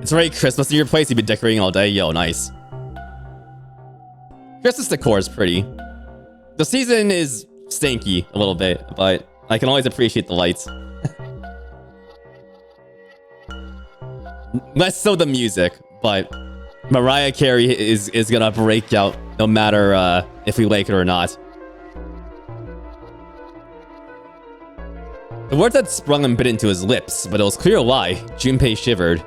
It's already Christmas in your place. You've been decorating all day. Yo, nice. Christmas decor is pretty. The season is stanky a little bit, but I can always appreciate the lights. Less so the music, but Mariah Carey is gonna break out no matter if we like it or not. The words had sprung unbidden to his lips, but it was clear why. Junpei shivered.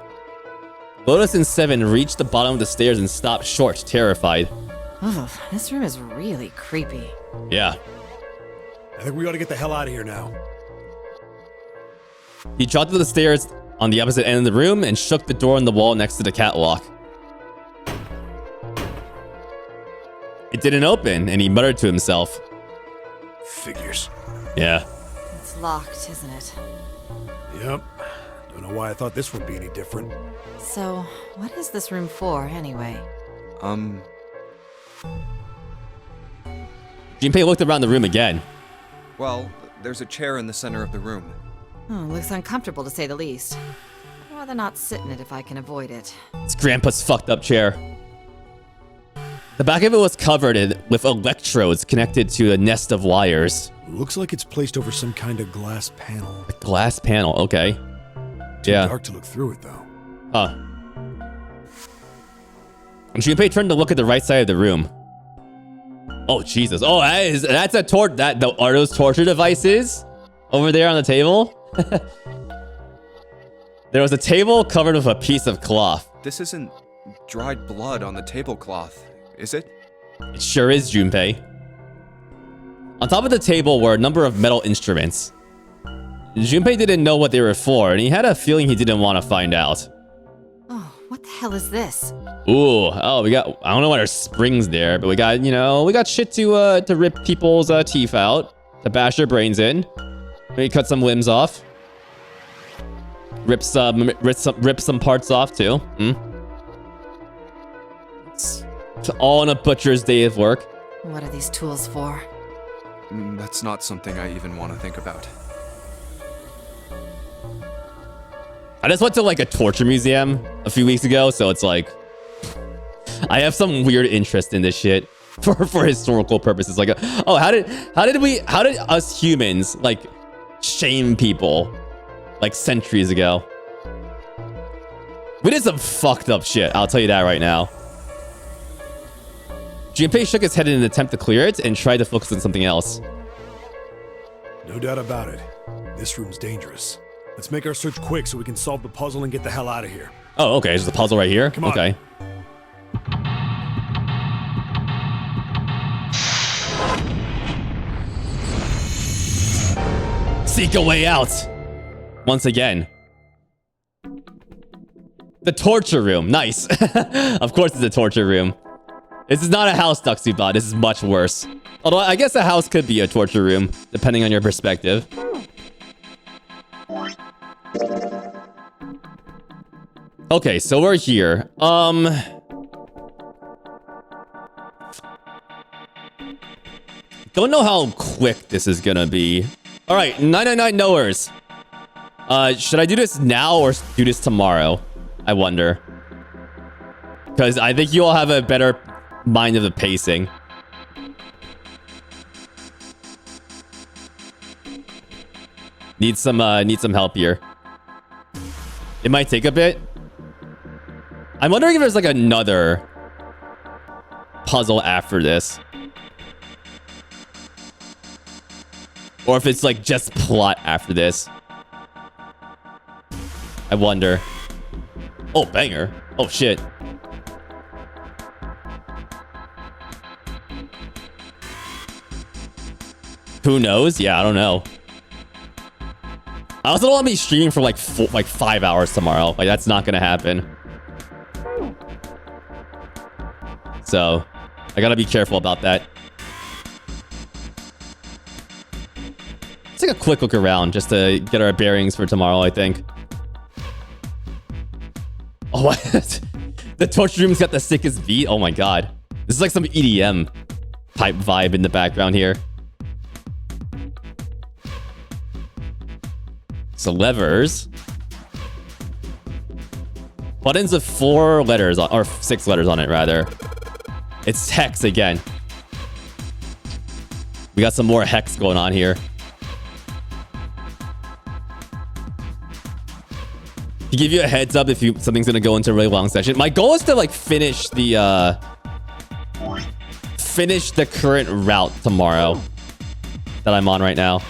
Lotus and Seven reached the bottom of the stairs and stopped short, terrified. Oh, this room is really creepy. Yeah. I think we ought to get the hell out of here now. He trotted to the stairs on the opposite end of the room and shook the door on the wall next to the catwalk. It didn't open, and he muttered to himself. Figures. Yeah. It's locked, isn't it? Yep. Don't know why I thought this would be any different. So, what is this room for, anyway? Junpei looked around the room again. Well, there's a chair in the center of the room. Oh, looks uncomfortable to say the least. I'd rather not sit in it if I can avoid it. It's Grandpa's fucked up chair. The back of it was covered with electrodes connected to a nest of wires. Looks like it's placed over some kind of glass panel. A glass panel, okay. Too Yeah. dark to look through it, though. Huh. And Junpei turned to look at the right side of the room. Oh, Jesus. Oh, that's a are those torture devices over there on the table? There was a table covered with a piece of cloth. This isn't dried blood on the tablecloth, is it? It sure is, Junpei. On top of the table were a number of metal instruments. Junpei didn't know what they were for, and he had a feeling he didn't want to find out. Oh, what the hell is this? Ooh, oh, we got, I don't know why there's springs there, but we got, you know, we got shit to rip people's teeth out, to bash their brains in. Maybe cut some limbs off. Rip some parts off too. It's all in a butcher's day of work. What are these tools for? That's not something I even want to think about. I just went to like a torture museum a few weeks ago, so it's like I have some weird interest in this shit for historical purposes. Like, oh, how did us humans like shame people like centuries ago? We did some fucked up shit, I'll tell you that right now. Junpei shook his head in an attempt to clear it and tried to focus on something else. No doubt about it. This room's dangerous. Let's make our search quick so we can solve the puzzle and get the hell out of here. Oh, okay. There's a puzzle right here. Come on. Okay. Seek a way out. Once again. The torture room. Nice. Of course it's a torture room. This is not a house, Duxibot. This is much worse. Although I guess a house could be a torture room, depending on your perspective. Okay, so we're here. Don't know how quick this is gonna be. All right, 999 knowers. Should I do this now or do this tomorrow? I wonder. Because I think you all have a better mind of the pacing. Need some help here. It might take a bit. I'm wondering if there's like another puzzle after this. Or if it's like just plot after this. I wonder. Oh, banger. Oh, shit. Who knows? Yeah, I don't know. I also don't want to be streaming for like 5 hours tomorrow. Like, that's not gonna happen. So, I gotta be careful about that. Let's take a quick look around just to get our bearings for tomorrow, I think. Oh, what? The torture room's got the sickest beat? Oh my god. This is like some EDM type vibe in the background here. So levers. Buttons with 4 letters on, or 6 letters on it rather. It's hex again. We got some more hex going on here. To give you a heads up if something's gonna go into a really long session. My goal is to like finish the current route tomorrow that I'm on right now.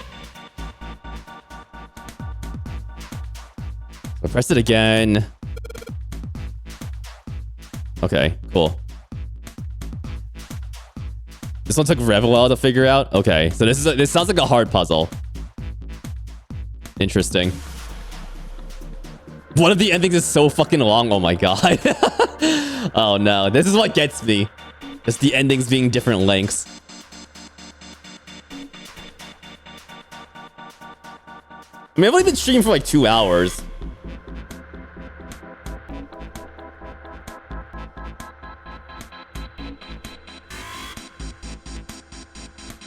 I'll press it again. Okay, cool. This one took forever while to figure out. Okay, so this sounds like a hard puzzle. Interesting. One of the endings is so fucking long. Oh my god. Oh no, this is what gets me. Just the endings being different lengths. I mean, I've only been streaming for like 2 hours.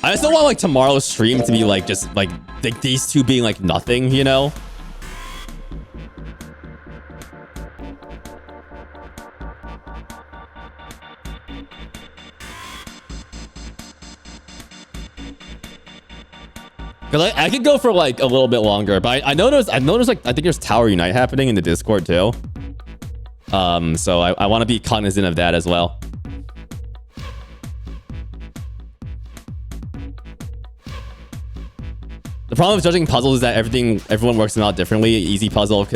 I just don't want like tomorrow's stream to be like just like these two being like nothing, you know? Cause I could go for like a little bit longer, but I noticed like I think there's Tower Unite happening in the Discord too. So I want to be cognizant of that as well. The problem with judging puzzles is that everyone works them out differently. Easy puzzle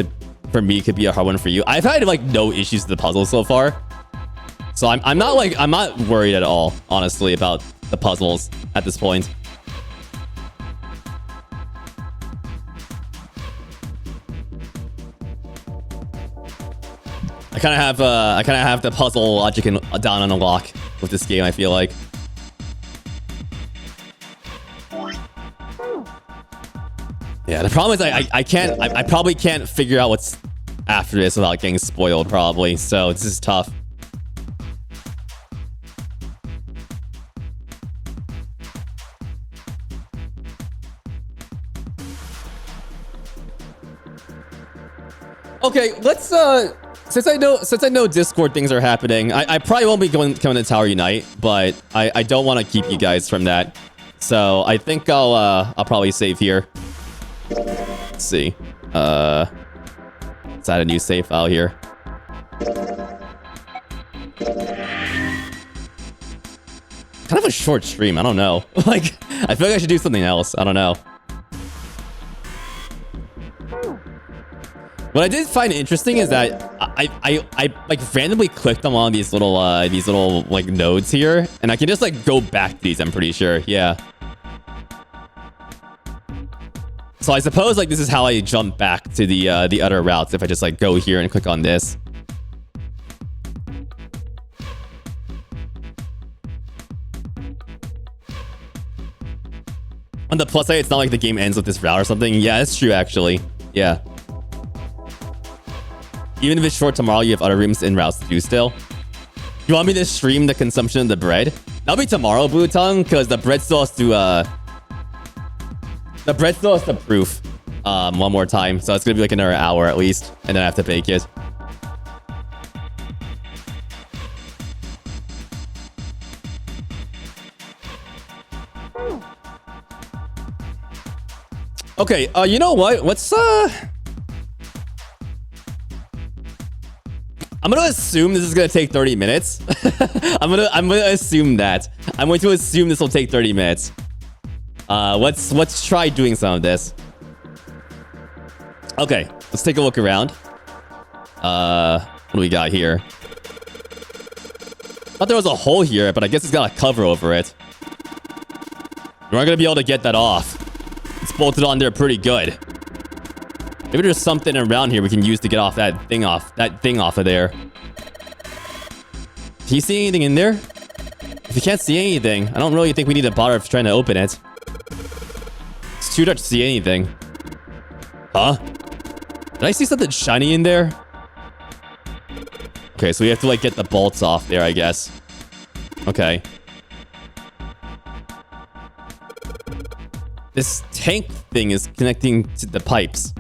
for me could be a hard one for you. I've had like no issues with the puzzle so far, so I'm not worried at all, honestly, about the puzzles at this point. I kind of have the puzzle logic down on a lock with this game, I feel like. Yeah, the problem is I probably can't figure out what's after this without getting spoiled, probably. So this is tough. Okay, let's since I know Discord things are happening, I probably won't be coming to Tower Unite, but I don't want to keep you guys from that. So I think I'll probably save here. Let's see. Let's add a new save file here. Kind of a short stream. I don't know. Like, I feel like I should do something else. I don't know. What I did find interesting is that I like randomly clicked on one of these little like nodes here, and I can just like go back to these. I'm pretty sure. Yeah. So I suppose like this is how I jump back to the other routes if I just like go here and click on this. On the plus side, it's not like the game ends with this route or something. Yeah, that's true actually. Yeah. Even if it's short tomorrow, you have other rooms and routes to do still. You want me to stream the consumption of the bread? That'll be tomorrow, Blue Tongue, because the bread still has to proof one more time. So it's gonna be like another hour at least, and then I have to bake it. Okay, you know what? Let's I'm gonna assume this is gonna take 30 minutes. I'm gonna assume that. I'm going to assume this will take 30 minutes. Let's try doing some of this. Okay, let's take a look around. What do we got here? Thought there was a hole here, but I guess it's got a cover over it. We're not gonna be able to get that off. It's bolted on there pretty good. Maybe there's something around here we can use to get off that thing off of there. Can you see anything in there? If you can't see anything, I don't really think we need to bother trying to open it. It's too dark to see anything. Huh? Did I see something shiny in there? Okay, so we have to like get the bolts off there, I guess. Okay. This tank thing is connecting to the pipes.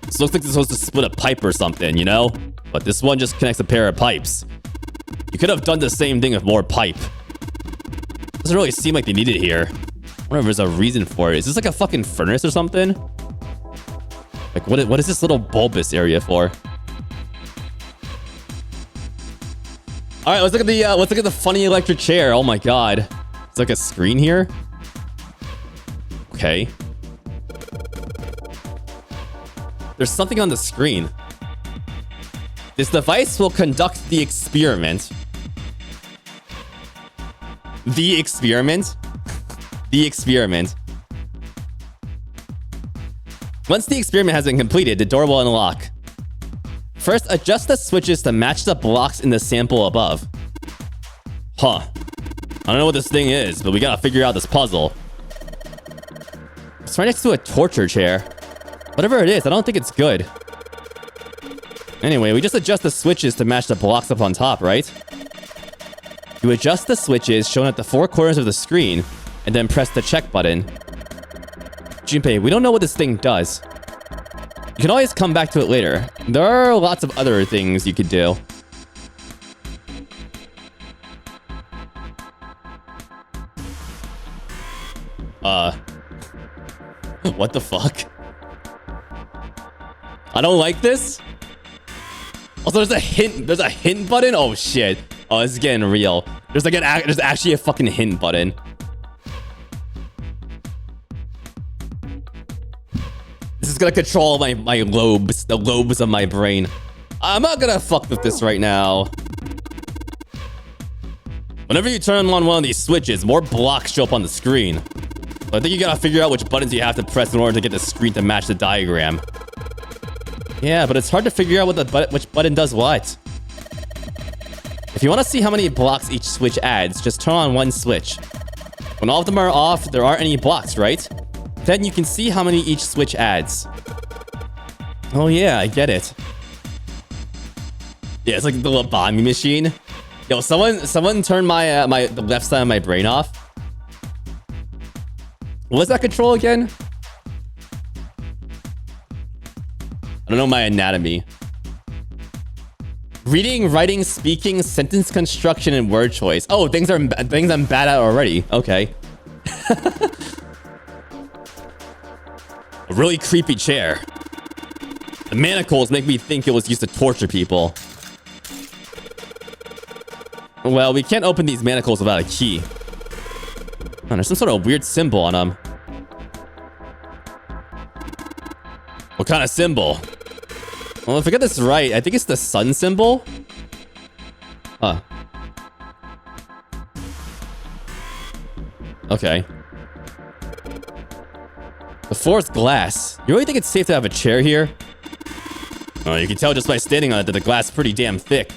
This looks like it's supposed to split a pipe or something, you know? But this one just connects a pair of pipes. You could have done the same thing with more pipe. Doesn't really seem like they need it here. I wonder if there's a reason for it. Is this like a fucking furnace or something? Like, what is this little bulbous area for? All right, let's look at the funny electric chair. Oh my god, it's like a screen here. Okay. There's something on the screen. This device will conduct the experiment. The experiment? The experiment. Once the experiment has been completed, the door will unlock. First, adjust the switches to match the blocks in the sample above. Huh. I don't know what this thing is, but we gotta figure out this puzzle. It's right next to a torture chair. Whatever it is, I don't think it's good. Anyway, we just adjust the switches to match the blocks up on top, right? You adjust the switches shown at the four corners of the screen, and then press the check button. Junpei, we don't know what this thing does. You can always come back to it later. There are lots of other things you could do. What the fuck? I don't like this. Also, there's a hint. There's a hint button. Oh shit. Oh, this is getting real. There's like there's actually a fucking hint button. This is gonna control my lobes, the lobes of my brain. I'm not gonna fuck with this right now. Whenever you turn on one of these switches, more blocks show up on the screen. So I think you gotta figure out which buttons you have to press in order to get the screen to match the diagram. Yeah, but it's hard to figure out which button does what. If you want to see how many blocks each switch adds, just turn on one switch. When all of them are off, there aren't any blocks, right? Then you can see how many each switch adds. Oh yeah, I get it. Yeah, it's like the lobotomy machine. Yo, someone turn my the left side of my brain off. What's that control again? I don't know my anatomy. Reading, writing, speaking, sentence construction, and word choice. Oh, things I'm bad at already. Okay. A really creepy chair. The manacles make me think it was used to torture people. Well, we can't open these manacles without a key. Oh, there's some sort of weird symbol on them. What kind of symbol? Well, if I get this right, I think it's the sun symbol. Huh. Okay. The floor is glass. You really think it's safe to have a chair here? Oh, you can tell just by standing on it that the glass is pretty damn thick.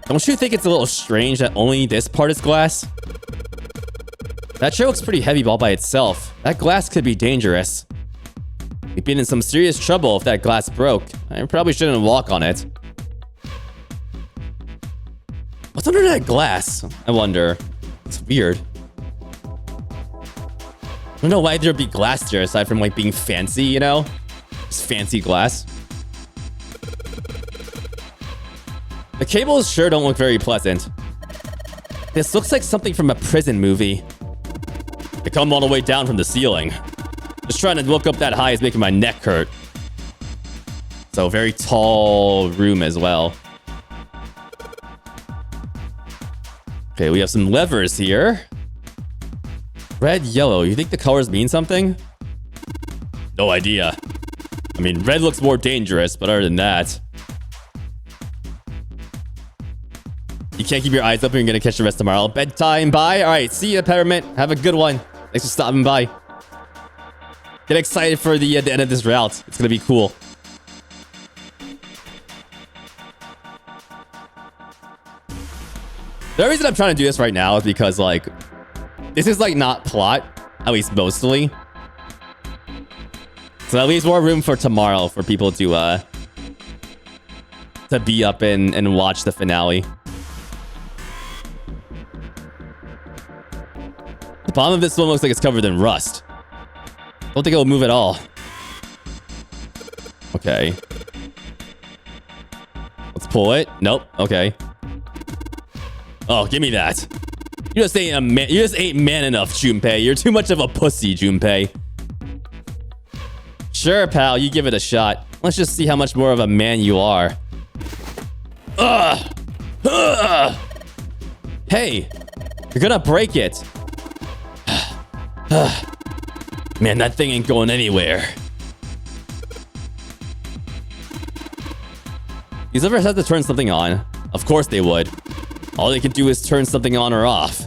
Don't you think it's a little strange that only this part is glass? That chair looks pretty heavy all by itself. That glass could be dangerous. We'd be in some serious trouble if that glass broke. I probably shouldn't walk on it. What's under that glass? I wonder. It's weird. I don't know why there'd be glass there aside from like being fancy, you know? Just fancy glass. The cables sure don't look very pleasant. This looks like something from a prison movie. They come all the way down from the ceiling. Just trying to look up that high is making my neck hurt. So very tall room as well. Okay, we have some levers here. Red, yellow. You think the colors mean something? No idea. I mean, red looks more dangerous, but other than that... You can't keep your eyes open. You're gonna catch the rest tomorrow. Bedtime, bye. All right, see ya, Peppermint. Have a good one. Thanks for stopping by. Get excited for the end of this route. It's gonna be cool. The reason I'm trying to do this right now is because, like, this is, like, not plot. At least mostly. So that leaves more room for tomorrow for people to be up and watch the finale. The bottom of this one looks like it's covered in rust. Don't think it'll move at all. Okay. Let's pull it. Nope. Okay. Oh, give me that. You just ain't man enough, Junpei. You're too much of a pussy, Junpei. Sure, pal. You give it a shot. Let's just see how much more of a man you are. Ugh. Ugh. Hey, you're gonna break it. Man, that thing ain't going anywhere. These ever have to turn something on? Of course they would. All they can do is turn something on or off.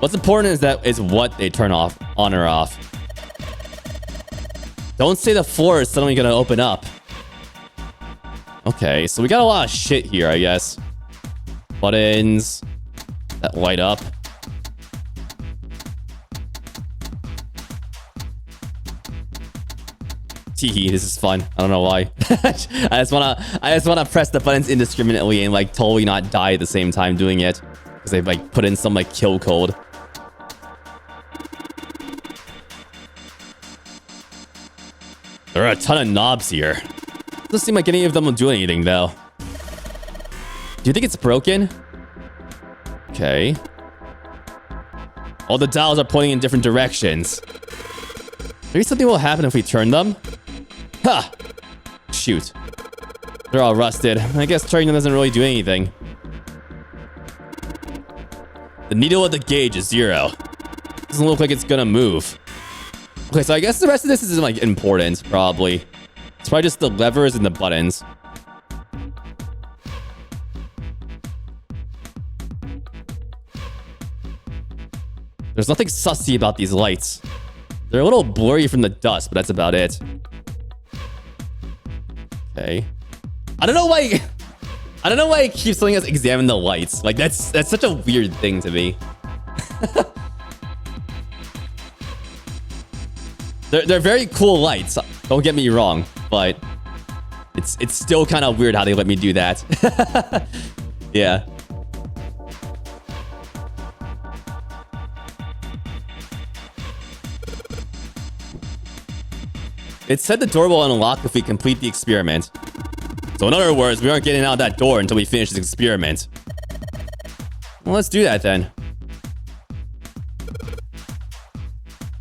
What's important is what they turn off, on or off. Don't say the floor is suddenly gonna open up. Okay, so we got a lot of shit here, I guess. Buttons that light up. Teehee, this is fun. I don't know why. I just wanna press the buttons indiscriminately and like totally not die at the same time doing it. Because they've like put in some like kill code. There are a ton of knobs here. Doesn't seem like any of them will do anything though. Do you think it's broken? Okay. All the dials are pointing in different directions. Maybe something will happen if we turn them? Ha! Shoot. They're all rusted. I guess turning them doesn't really do anything. The needle of the gauge is 0. Doesn't look like it's gonna move. Okay, so I guess the rest of this isn't like important, probably. It's probably just the levers and the buttons. There's nothing sussy about these lights. They're a little blurry from the dust, but that's about it. Okay. I don't know why it keeps telling us examine the lights. Like that's such a weird thing to me. They're very cool lights. Don't get me wrong, but it's still kind of weird how they let me do that. Yeah. It said the door will unlock if we complete the experiment. So in other words, we aren't getting out that door until we finish this experiment. Well, let's do that then.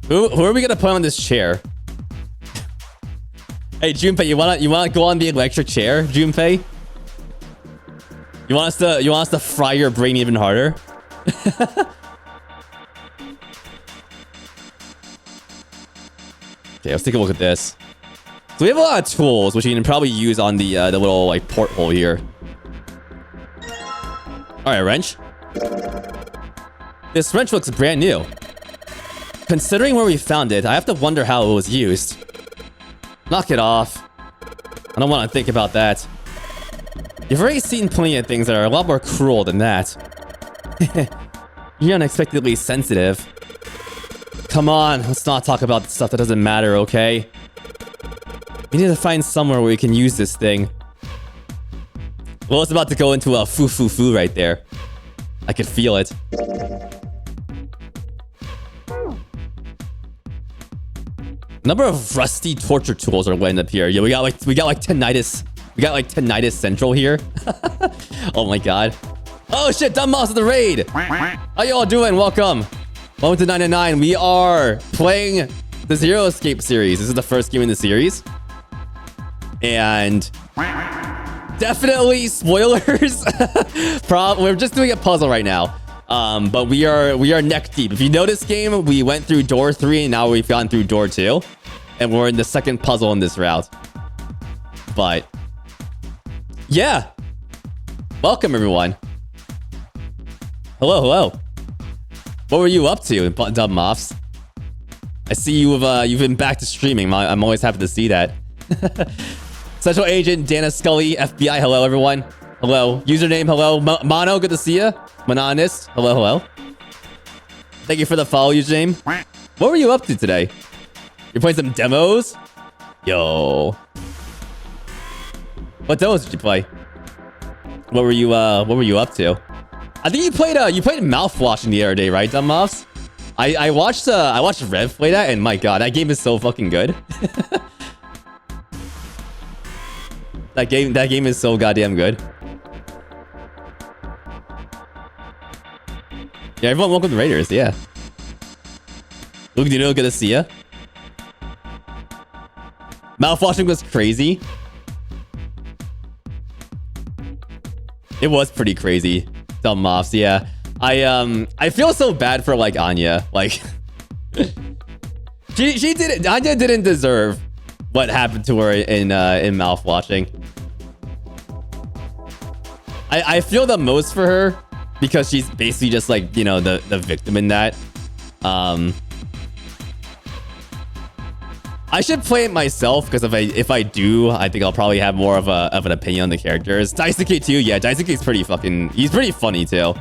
Who are we gonna put on this chair? Hey, Junpei, you wanna go on the electric chair, Junpei? You want us to fry your brain even harder? Okay, let's take a look at this. So we have a lot of tools, which you can probably use on the little like porthole here. All right, wrench. This wrench looks brand new. Considering where we found it, I have to wonder how it was used. Knock it off. I don't want to think about that. You've already seen plenty of things that are a lot more cruel than that. You're unexpectedly sensitive. Come on, let's not talk about stuff that doesn't matter, okay? We need to find somewhere where we can use this thing. Well, it's about to go into a foo right there. I could feel it. Number of rusty torture tools are laying up here. Yeah, we got like tinnitus. We got like tinnitus central here. Oh my god. Oh shit, Dumb Mouse of the raid. How y'all doing? Welcome. Welcome to 99. We are playing the Zero Escape series. This is the first game in the series. And definitely spoilers. We're just doing a puzzle right now. But we are neck deep. If you know this game, we went through door 3 and now we've gone through door 2. And we're in the second puzzle in this route. But yeah. Welcome everyone. Hello. What were you up to, Dumb Moffs? I see you've been back to streaming. I'm always happy to see that. Special Agent Dana Scully, FBI. Hello, everyone. Hello. Username, hello. Mono, good to see you. Mononist, hello. Thank you for the follow, username. What were you up to today? You're playing some demos? Yo. What demos did you play? What were you up to? I think you played mouthwashing the other day, right, Dumb Moffs? I watched Rev play that, and my god, that game is so fucking good. That game is so goddamn good. Yeah, everyone, welcome to Raiders. Yeah. Luke, do you know? Good to see ya. Mouthwashing was crazy. It was pretty crazy. Dumb Moffs, yeah. I feel so bad for like Anya. Like she didn't. Anya didn't deserve what happened to her in mouthwashing. I feel the most for her because she's basically just like, you know, the victim in that. I should play it myself because if I do, I think I'll probably have more of an opinion on the characters. Daisuke too, yeah. Daisuke's he's pretty funny too.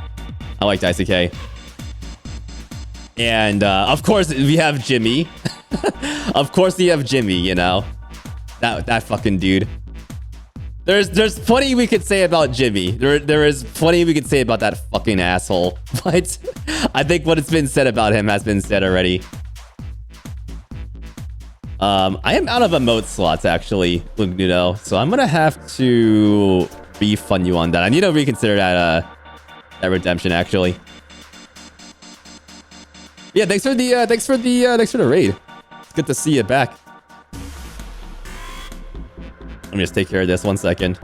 I like Daisuke. And of course we have Jimmy. Of course we have Jimmy, you know. That fucking dude. There's plenty we could say about Jimmy. There is plenty we could say about that fucking asshole. But I think what has been said about him has been said already. I am out of emote slots actually, Lunudo, so I'm gonna have to refund you on that. I need to reconsider that redemption actually. Yeah, thanks for the raid. It's good to see you back. Let me just take care of this 1 second.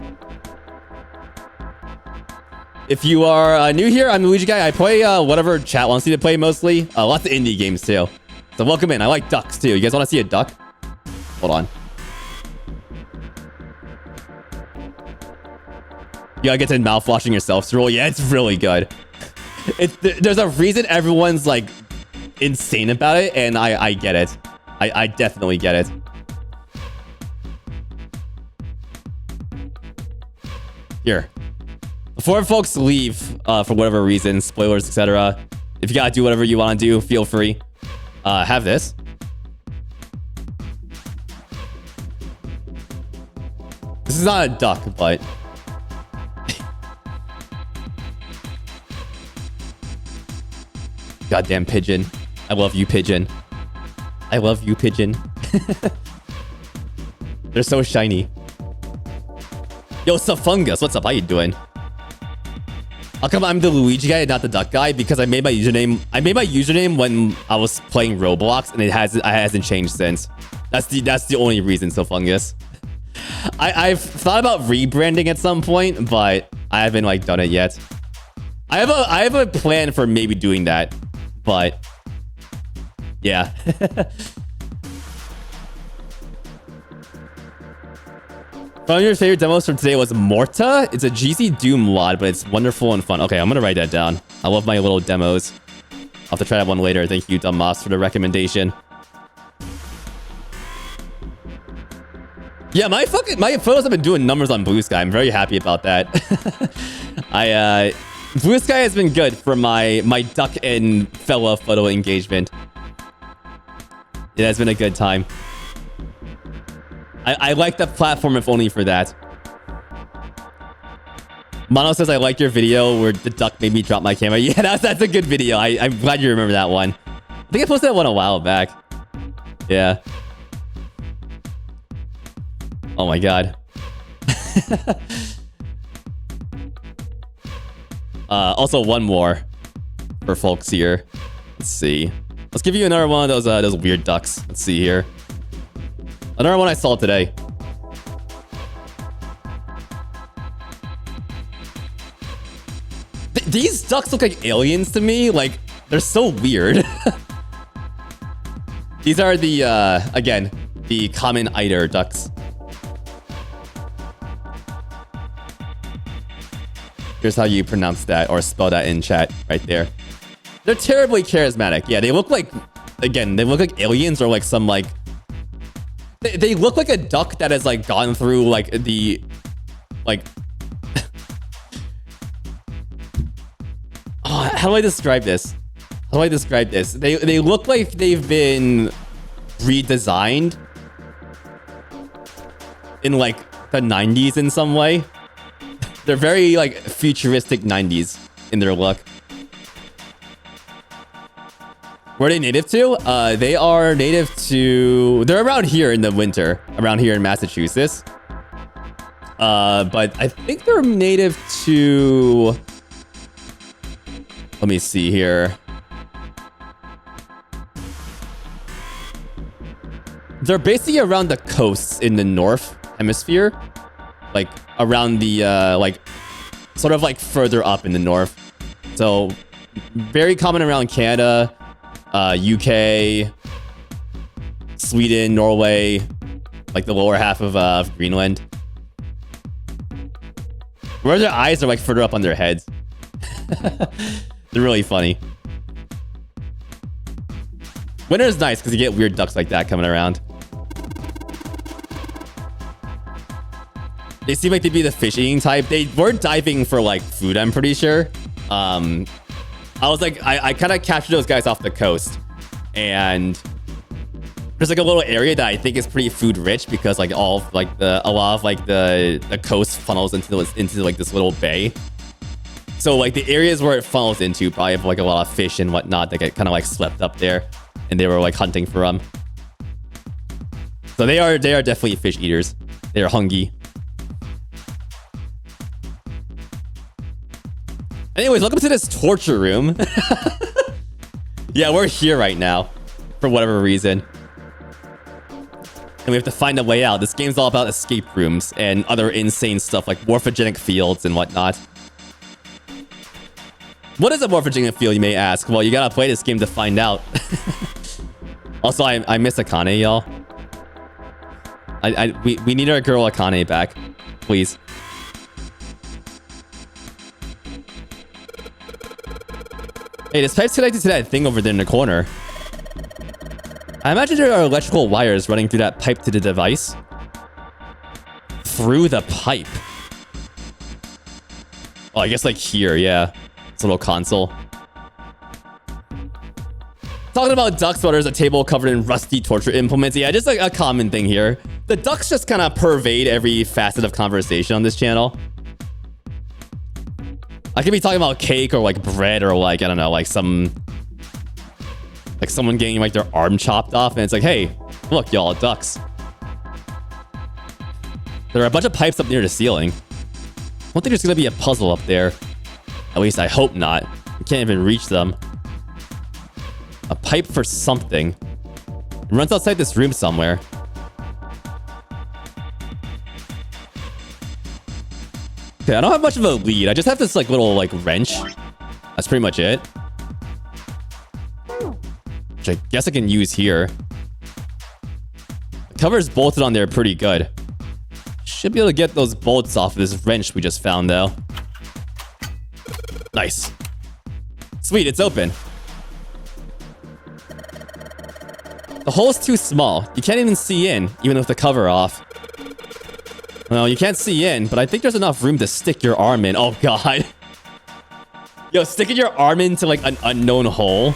If you are new here, I'm the Luigi guy. I play whatever chat wants me to play mostly. Lots of indie games too. So welcome in. I like ducks too. You guys want to see a duck? Hold on. You gotta get to mouthwashing yourself, Cyril. Yeah, it's really good. There's a reason everyone's like insane about it, and I get it. I definitely get it. Here. Before folks leave, for whatever reason, spoilers, etc. If you gotta do whatever you want to do, feel free. Have this. This is not a duck, but... Goddamn pigeon. I love you, pigeon. I love you, pigeon. They're so shiny. Yo, Safungus, what's up? How you doing? How come I'm the Luigi guy and not the duck guy? Because I made my username. I made my username when I was playing Roblox, and it hasn't changed since. That's the only reason, Safungus. I've thought about rebranding at some point, but I haven't like done it yet. I have a plan for maybe doing that, but yeah. One of your favorite demos from today was Morta. It's a GC Doom mod, but it's wonderful and fun. Okay, I'm gonna write that down. I love my little demos. I'll have to try that one later. Thank you, Dumboss, for the recommendation. Yeah, my photos have been doing numbers on Blue Sky. I'm very happy about that. Blue Sky has been good for my duck and fella photo engagement. It has been a good time. I like that platform, if only for that. Mono says, I like your video where the duck made me drop my camera. Yeah, that's a good video. I'm glad you remember that one. I think I posted that one a while back. Yeah. Oh my god. Also, one more for folks here. Let's see. Let's give you another one of those weird ducks. Let's see here. Another one I saw today. These ducks look like aliens to me. Like, they're so weird. These are the, again, the common eider ducks. Here's how you pronounce that or spell that in chat right there. They're terribly charismatic. Yeah, they look like, again, they look like aliens or like some like... They look like a duck that has like gone through like the... Like... Oh, how do I describe this? How do I describe this? They look like they've been redesigned in like the 90s in some way. They're very like futuristic 90s in their look. Where are they native to? They are native to... They're around here in the winter. Around here in Massachusetts. But I think they're native to... Let me see here. They're basically around the coasts in the North Hemisphere. Like, around the, like... Sort of like further up in the north. So, very common around Canada, UK, Sweden, Norway, like the lower half of Greenland. Where their eyes are like further up on their heads. They're really funny. Winter is nice because you get weird ducks like that coming around. They seem like they'd be the fish-eating type. They were diving for, like, food, I'm pretty sure. I was like, I kind of captured those guys off the coast. And there's, like, a little area that I think is pretty food-rich because, like, a lot of, like, the coast funnels into, like, this little bay. So, like, the areas where it funnels into probably have, like, a lot of fish and whatnot that get kind of, like, swept up there. And they were, like, hunting for them. So they are definitely fish eaters. They are hungry. Anyways, welcome to this torture room. Yeah, we're here right now. For whatever reason. And we have to find a way out. This game's all about escape rooms and other insane stuff like morphogenic fields and whatnot. What is a morphaging feel, you may ask? Well, you gotta play this game to find out. Also, I miss Akane, y'all. We need our girl Akane back. Please. Hey, this pipe's connected to that thing over there in the corner. I imagine there are electrical wires running through that pipe to the device. Through the pipe. Oh, I guess like here, yeah. It's a little console. Talking about ducks while there's a table covered in rusty torture implements. Yeah, just like a common thing here. The ducks just kind of pervade every facet of conversation on this channel. I could be talking about cake or like bread or like, I don't know, like some... like someone getting like their arm chopped off and it's like, hey, look, y'all, ducks. There are a bunch of pipes up near the ceiling. I don't think there's gonna be a puzzle up there. At least I hope not. We can't even reach them. A pipe for something. It runs outside this room somewhere. Okay, I don't have much of a lead. I just have this like little like wrench. That's pretty much it. Which I guess I can use here. The cover's bolted on there pretty good. Should be able to get those bolts off of this wrench we just found though. Nice. Sweet, it's open. The hole's too small. You can't even see in, even with the cover off. Well, you can't see in, but I think there's enough room to stick your arm in. Oh, God. Yo, sticking your arm into, like, an unknown hole.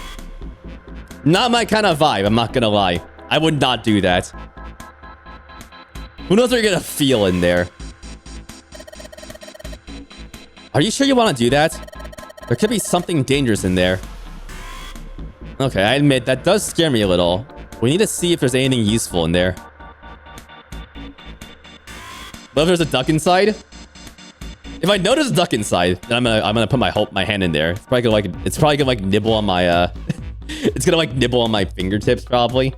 Not my kind of vibe, I'm not gonna lie. I would not do that. Who knows what you're gonna feel in there? Are you sure you want to do that? There could be something dangerous in there. Okay, I admit, that does scare me a little. We need to see if there's anything useful in there. Well, if there's a duck inside. If I know there's a duck inside, then I'm gonna put my hand in there. It's probably gonna like nibble on my it's gonna like nibble on my fingertips probably.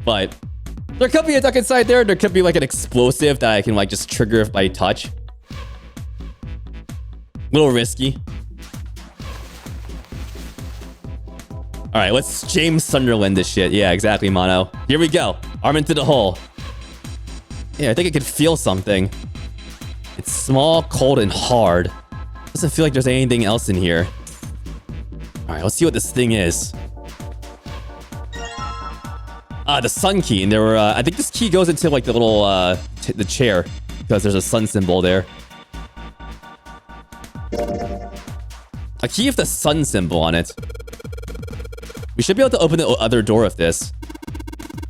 But there could be a duck inside there. There could be like an explosive that I can like just trigger if I touch. A little risky. All right, let's James Sunderland this shit. Yeah, exactly, Mono. Here we go. Arm into the hole. Yeah, I think I can feel something. It's small, cold, and hard. Doesn't feel like there's anything else in here. All right, let's see what this thing is. The sun key. And there were, I think this key goes into like the little, the chair because there's a sun symbol there. A key with the sun symbol on it. We should be able to open the other door with this.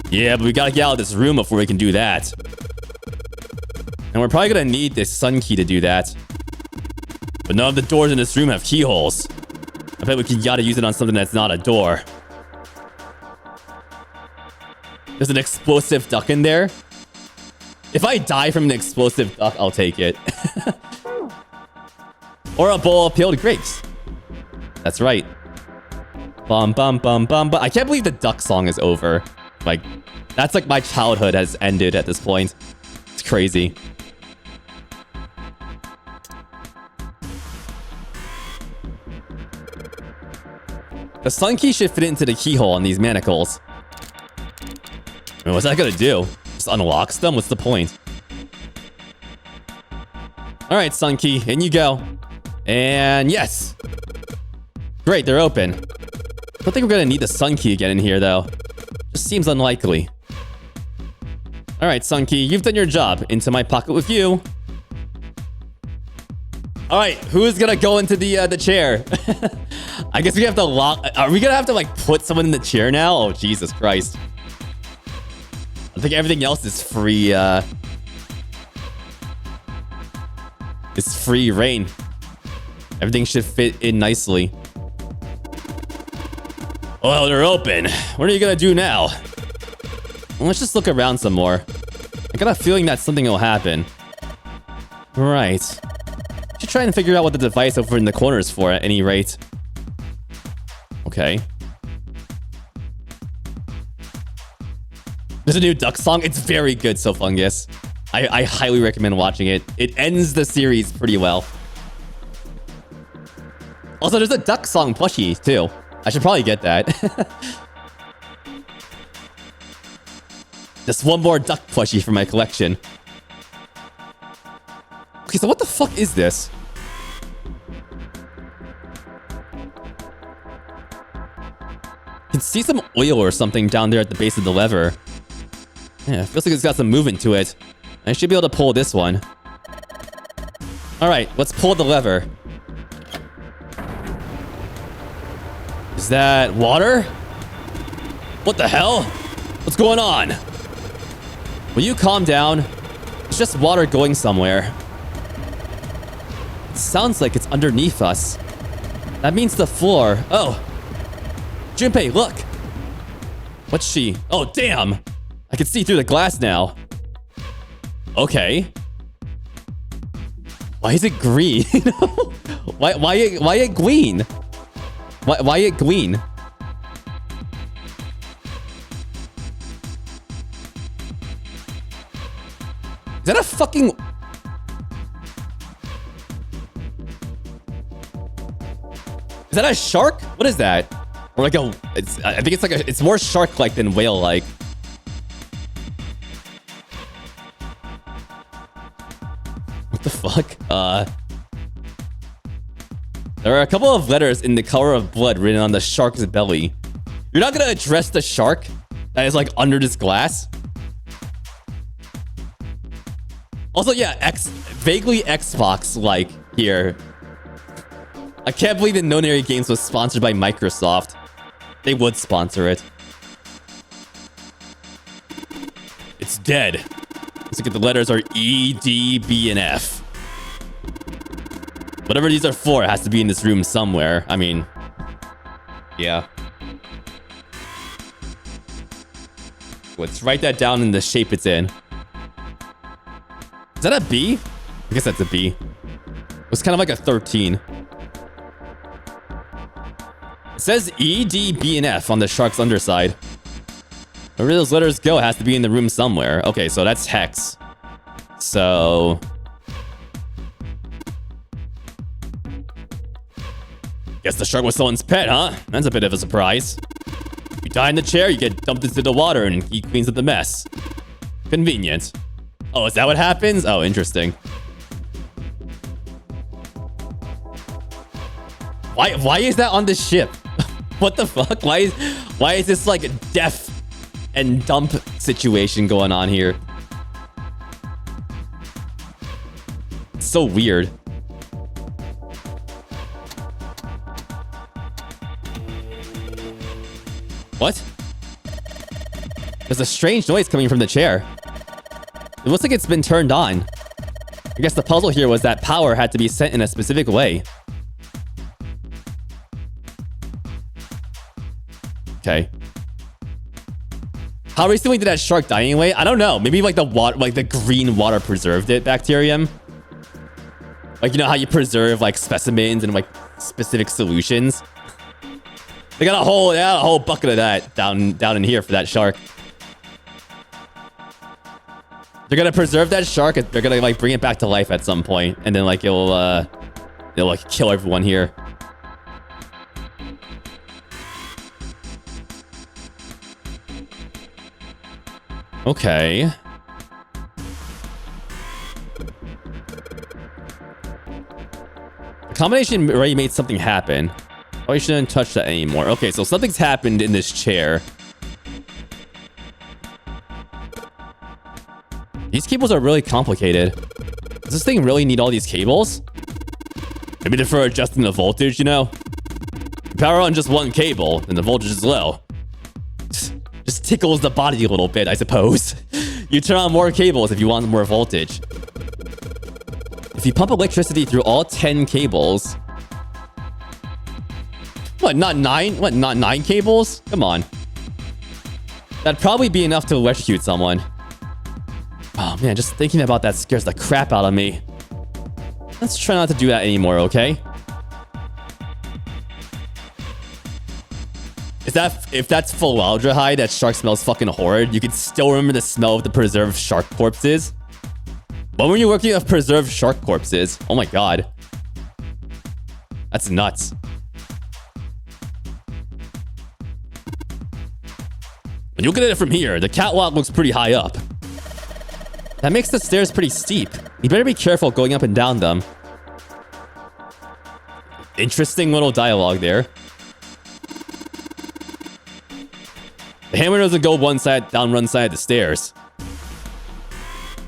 Yeah, but we gotta get out of this room before we can do that. And we're probably gonna need this sun key to do that. But none of the doors in this room have keyholes. I bet we gotta use it on something that's not a door. There's an explosive duck in there. If I die from an explosive duck, I'll take it. Or a bowl of peeled grapes. That's right. Bum bum bum bum bum. I can't believe the duck song is over. Like, that's like my childhood has ended at this point. It's crazy. The sun key should fit into the keyhole on these manacles. I mean, what's that gonna do? Just unlocks them? What's the point? Alright, sun key, in you go. And yes! Great, they're open. I don't think we're gonna need the sun key again in here, though. Just seems unlikely. Alright, sun key, you've done your job. Into my pocket with you. Alright, who's gonna go into the chair? I guess we have to lock... Are we gonna have to, like, put someone in the chair now? Oh, Jesus Christ. I think everything else is free, it's free reign. Everything should fit in nicely. Well, they're open. What are you gonna do now? Well, let's just look around some more. I got a feeling that something will happen. Right. Should try and figure out what the device over in the corner is for at any rate. Okay. There's a new duck song. It's very good, So Fungus. I highly recommend watching it. It ends the series pretty well. Also, there's a duck song plushie, too. I should probably get that. Just one more duck plushie for my collection. Okay, so what the fuck is this? I can see some oil or something down there at the base of the lever. Yeah, feels like it's got some movement to it. I should be able to pull this one. Alright, let's pull the lever. Is that water? What the hell? What's going on? Will you calm down? It's just water going somewhere. It sounds like it's underneath us. That means the floor. Oh. Junpei, look. What's she? Oh, damn. I can see through the glass now. Okay. Why is it green? why it green? Why it green? Is that a fucking... Is that a shark? What is that? Or like a... I think it's like a... It's more shark-like than whale-like. What the fuck? There are a couple of letters in the color of blood written on the shark's belly. You're not gonna address the shark that is like under this glass? Also, yeah, vaguely Xbox-like here. I can't believe that No Nary Games was sponsored by Microsoft. They would sponsor it. It's dead. Let's look at the letters are E, D, B, and F. Whatever these are for has to be in this room somewhere. I mean, yeah. Let's write that down in the shape it's in. Is that a B? I guess that's a B. It's kind of like a 13. It says E, D, B, and F on the shark's underside. Wherever those letters go has to be in the room somewhere. Okay, so that's hex. So... Guess the shark was someone's pet, huh? That's a bit of a surprise. You die in the chair, you get dumped into the water, and he cleans up the mess. Convenient. Oh, is that what happens? Oh, interesting. Why is that on the ship? What the fuck? Why is this like a death and dump situation going on here? It's so weird. What? There's a strange noise coming from the chair. It looks like it's been turned on. I guess the puzzle here was that power had to be sent in a specific way. Okay. How recently did that shark die anyway? I don't know. Maybe like the water, like the green water preserved it, bacterium. Like, you know how you preserve like specimens and like specific solutions? They got a whole bucket of that down in here for that shark. They're gonna preserve that shark. They're gonna like bring it back to life at some point, and then like it'll like kill everyone here. Okay. The combination already made something happen. Probably shouldn't touch that anymore. Okay, so something's happened in this chair. These cables are really complicated. Does this thing really need all these cables? Maybe they're for adjusting the voltage, you know? Power on just one cable, and the voltage is low. Just tickles the body a little bit, I suppose. You turn on more cables if you want more voltage. If you pump electricity through all 10 cables... What, not 9? What, not 9 cables? Come on. That'd probably be enough to electrocute someone. Oh man, just thinking about that scares the crap out of me. Let's try not to do that anymore, okay? If that's formaldehyde, that shark smells fucking horrid, you can still remember the smell of the preserved shark corpses? When were you working with preserved shark corpses? Oh my god. That's nuts. When you look at it from here, the catwalk looks pretty high up. That makes the stairs pretty steep. You better be careful going up and down them. Interesting little dialogue there. The hammer doesn't go one side, down one side of the stairs.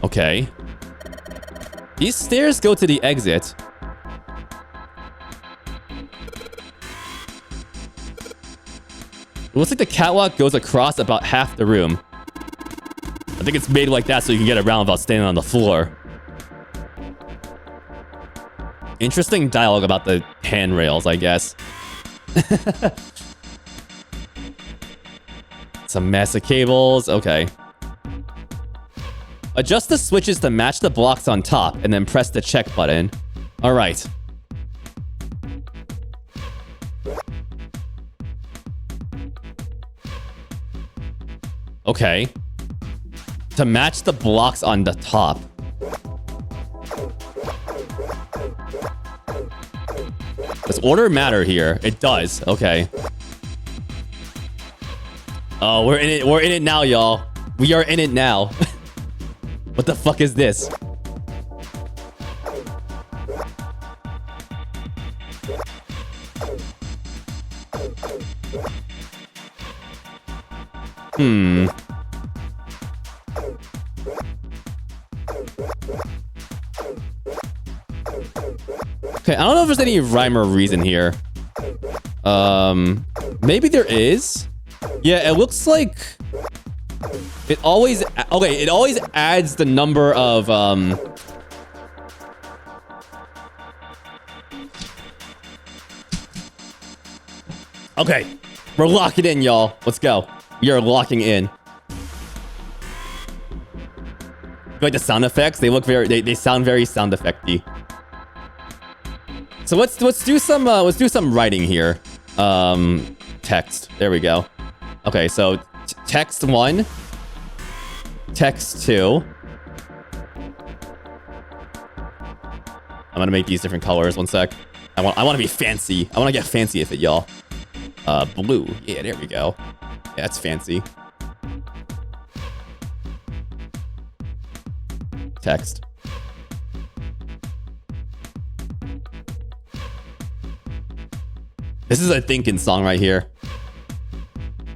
Okay. These stairs go to the exit. It looks like the catwalk goes across about half the room. I think it's made like that so you can get around without standing on the floor. Interesting dialogue about the handrails, I guess. Some massive cables. Okay. Adjust the switches to match the blocks on top and then press the check button. All right. Okay. To match the blocks on the top. Does order matter here? It does. Okay. Oh, we're in it. We're in it now, y'all. We are in it now. What the fuck is this? Okay, I don't know if there's any rhyme or reason here. Maybe there is. Yeah, it looks like it always it always adds the number of Okay, we're locking in, y'all. Let's go. We are locking in. Like the sound effects, they look very they sound very sound effecty. So let's do some writing here. Text. There we go. Okay, so text 1, text 2. I'm gonna make these different colors. One sec. I want to be fancy. I want to get fancy with it, y'all. Blue. Yeah, there we go. Yeah, that's fancy. Text. This is a thinking song right here.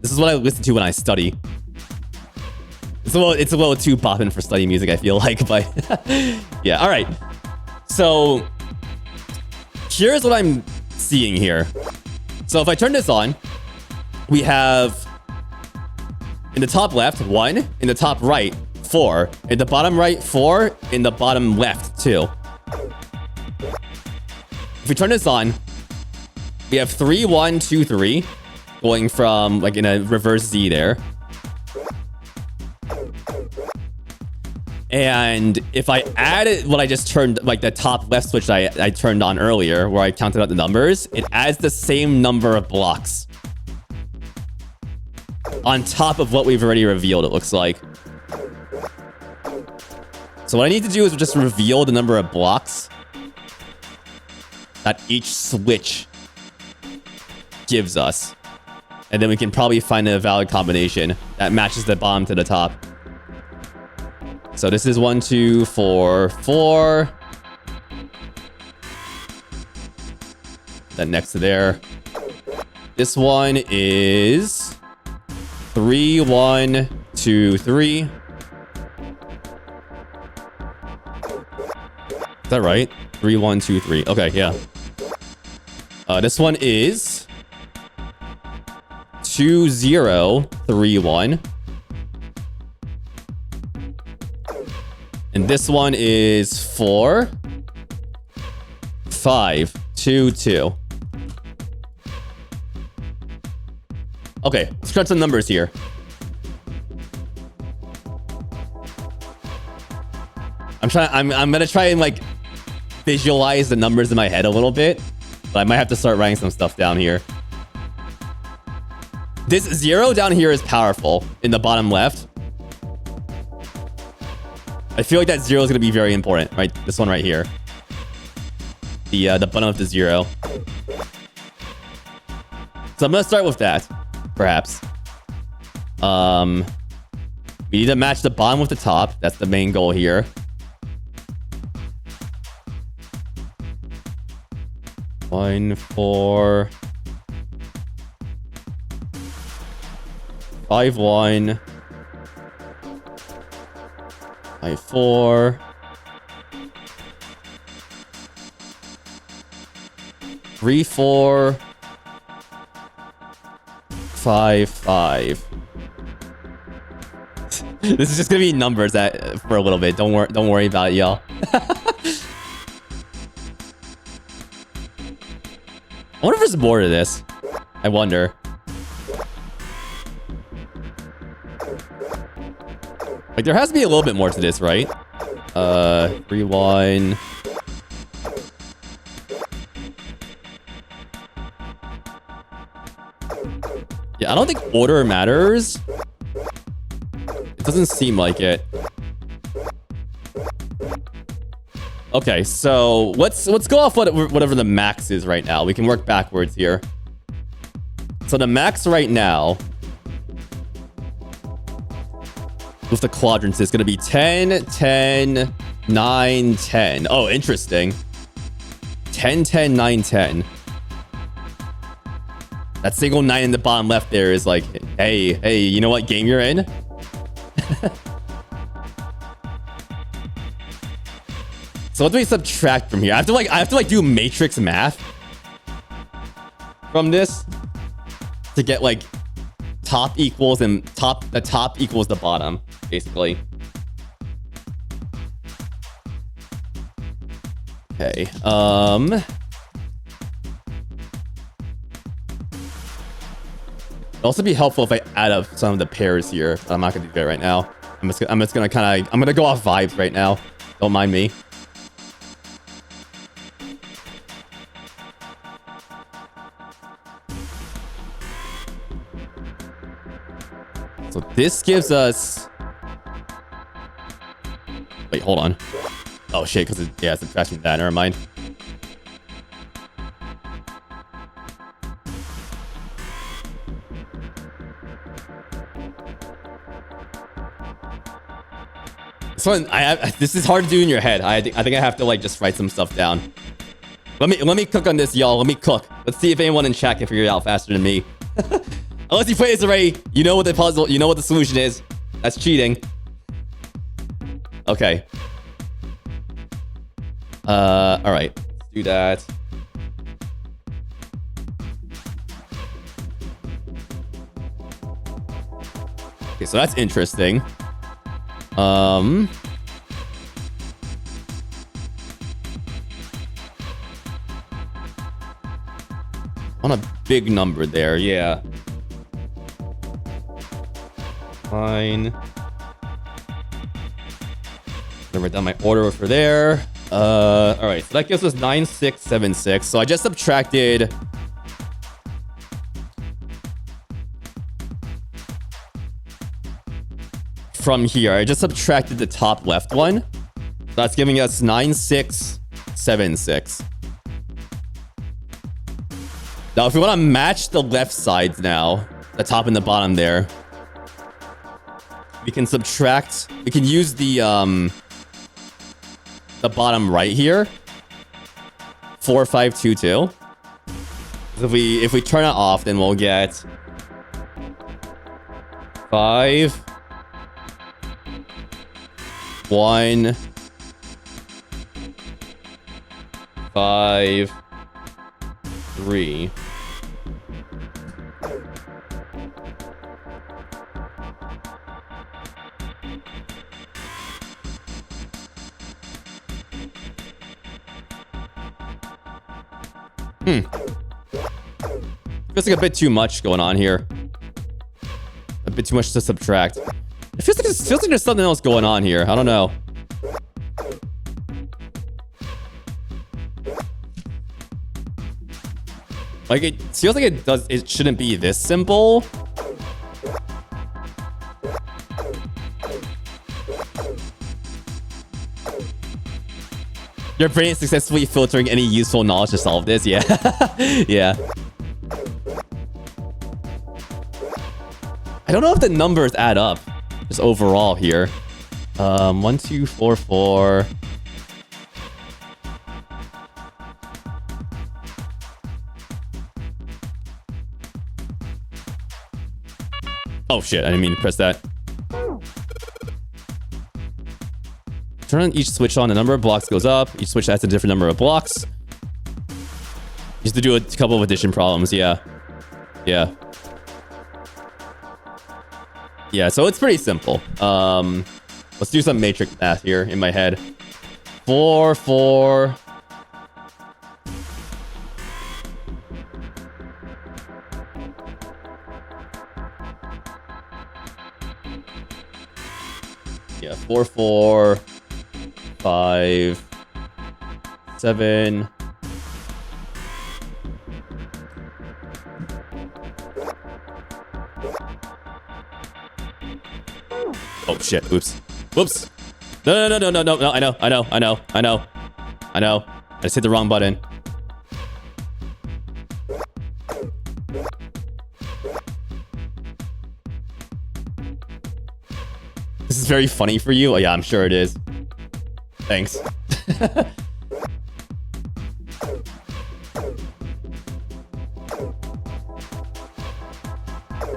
This is what I listen to when I study. It's a little too bopping for study music, I feel like, but yeah, all right. So here's what I'm seeing here. So if I turn this on, we have in the top left 1, in the top right 4, in the bottom right 4, in the bottom left 2. If we turn this on, we have 3, 1, 2, 3, going from like in a reverse Z there. And if I add what I just turned, like the top left switch I turned on earlier, where I counted out the numbers, it adds the same number of blocks on top of what we've already revealed, it looks like. So what I need to do is just reveal the number of blocks that each switch gives us. And then we can probably find a valid combination that matches the bottom to the top. So this is 1, 2, 4, 4. Then next to there. This one is 3, 1, 2, 3. Is that right? 3, 1, 2, 3. Okay, yeah. This one is 2, 0, 3, 1. And this one is 4, 5, 2, 2. Okay, let's crunch some numbers here. I'm gonna try and like visualize the numbers in my head a little bit, but I might have to start writing some stuff down here. This 0 down here is powerful in the bottom left. I feel like that 0 is going to be very important, right? This one right here. the bottom of the 0. So I'm gonna start with that, perhaps. We need to match the bottom with the top. That's the main goal here. One, 4, 5, 1, 5, 4, 3, 4, 5, 5. This is just gonna be numbers for a little bit. Don't worry about it, y'all. I wonder if there's more to this. I wonder. Like, there has to be a little bit more to this, right? 3, 1. Yeah, I don't think order matters. It doesn't seem like it. Okay, so let's go off whatever the max is right now. We can work backwards here. So the max right now with the quadrants is going to be 10, 10, 9, 10. Oh, interesting. 10, 10, 9, 10. That single 9 in the bottom left there is like, hey, you know what game you're in? So what do we subtract from here? I have to do matrix math from this to get like top equals and the top equals the bottom, basically. Okay. It'd also be helpful if I add up some of the pairs here. I'm not gonna do that right now. I'm just gonna I'm gonna go off vibes right now. Don't mind me. So this gives us... Wait, hold on. Oh shit, because it's subtracting that. Never mind. This is hard to do in your head. I think I have to like just write some stuff down. Let me cook on this, y'all. Let me cook. Let's see if anyone in chat can figure it out faster than me. Unless you play this already, you know what the puzzle, you know what the solution is. That's cheating. Okay. All right. Let's do that. Okay, so that's interesting. On a big number there, yeah. Fine. Then write down my order for there. All right, so that gives us 9676. So I just subtracted from here. I just subtracted the top left one. That's giving us 9676. Now, if we want to match the left sides now, the top and the bottom there, we can subtract. We can use the bottom right here. 4522. If we turn it off, then we'll get 5, 1, 5, 3. Feels like a bit too much going on here. A bit too much to subtract. It feels like there's something else going on here. I don't know. Like, it feels like it shouldn't be this simple. Your brain is successfully filtering any useful knowledge to solve this. Yeah. Yeah. I don't know if the numbers add up just overall here. 1, 2, 4, 4. Oh shit, I didn't mean to press that. Turn on each switch on, the number of blocks goes up. Each switch adds a different number of blocks. Just to do a couple of addition problems, yeah. Yeah. Yeah, so it's pretty simple. Let's do some matrix math here in my head. 4, 4. Yeah, 4, 4. 5, 7. Oh shit! Oops! Whoops! No! I know. I just hit the wrong button. This is very funny for you. Oh yeah, I'm sure it is. Thanks.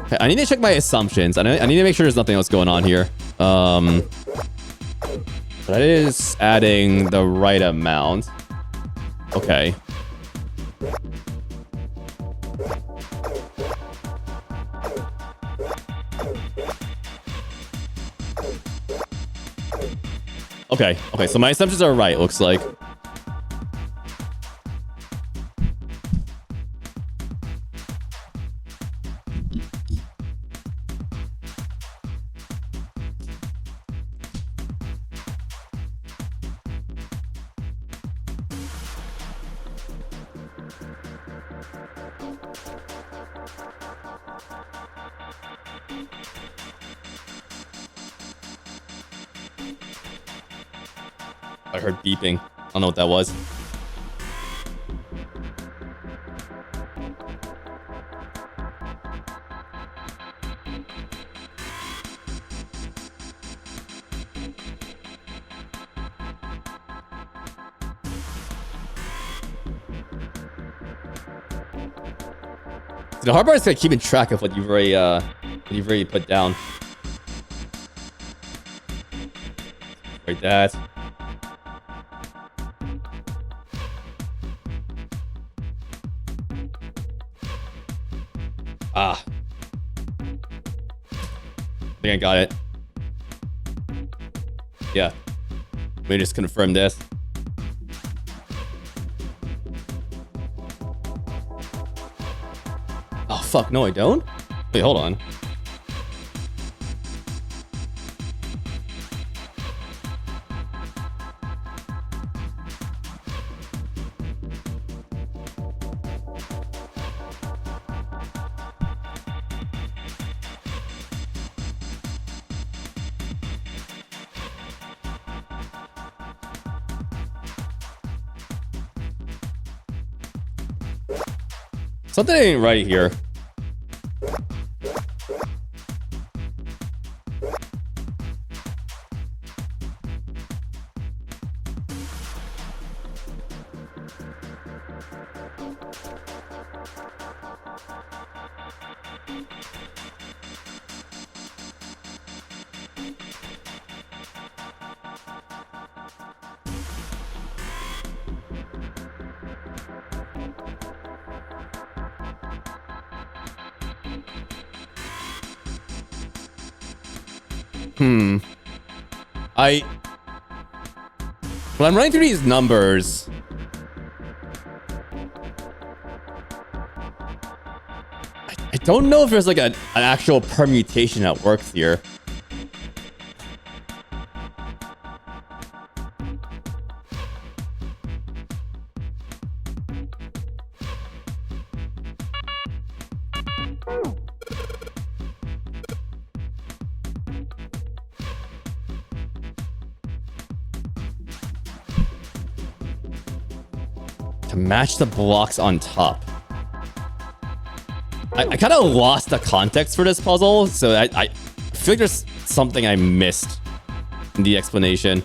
Okay, I need to check my assumptions. I need to make sure there's nothing else going on here. But that is adding the right amount. Okay. Okay, so my assumptions are right, looks like. I heard beeping. I don't know what that was. The hard part is like keeping track of what you've already put down. Like that. Ah. I think I got it. Yeah. Let me just confirm this. Oh, fuck. No, I don't? Wait, hold on. Something ain't right here. When I'm running through these numbers, I don't know if there's like an actual permutation that works here. To match the blocks on top. I kind of lost the context for this puzzle, so I feel like there's something I missed in the explanation.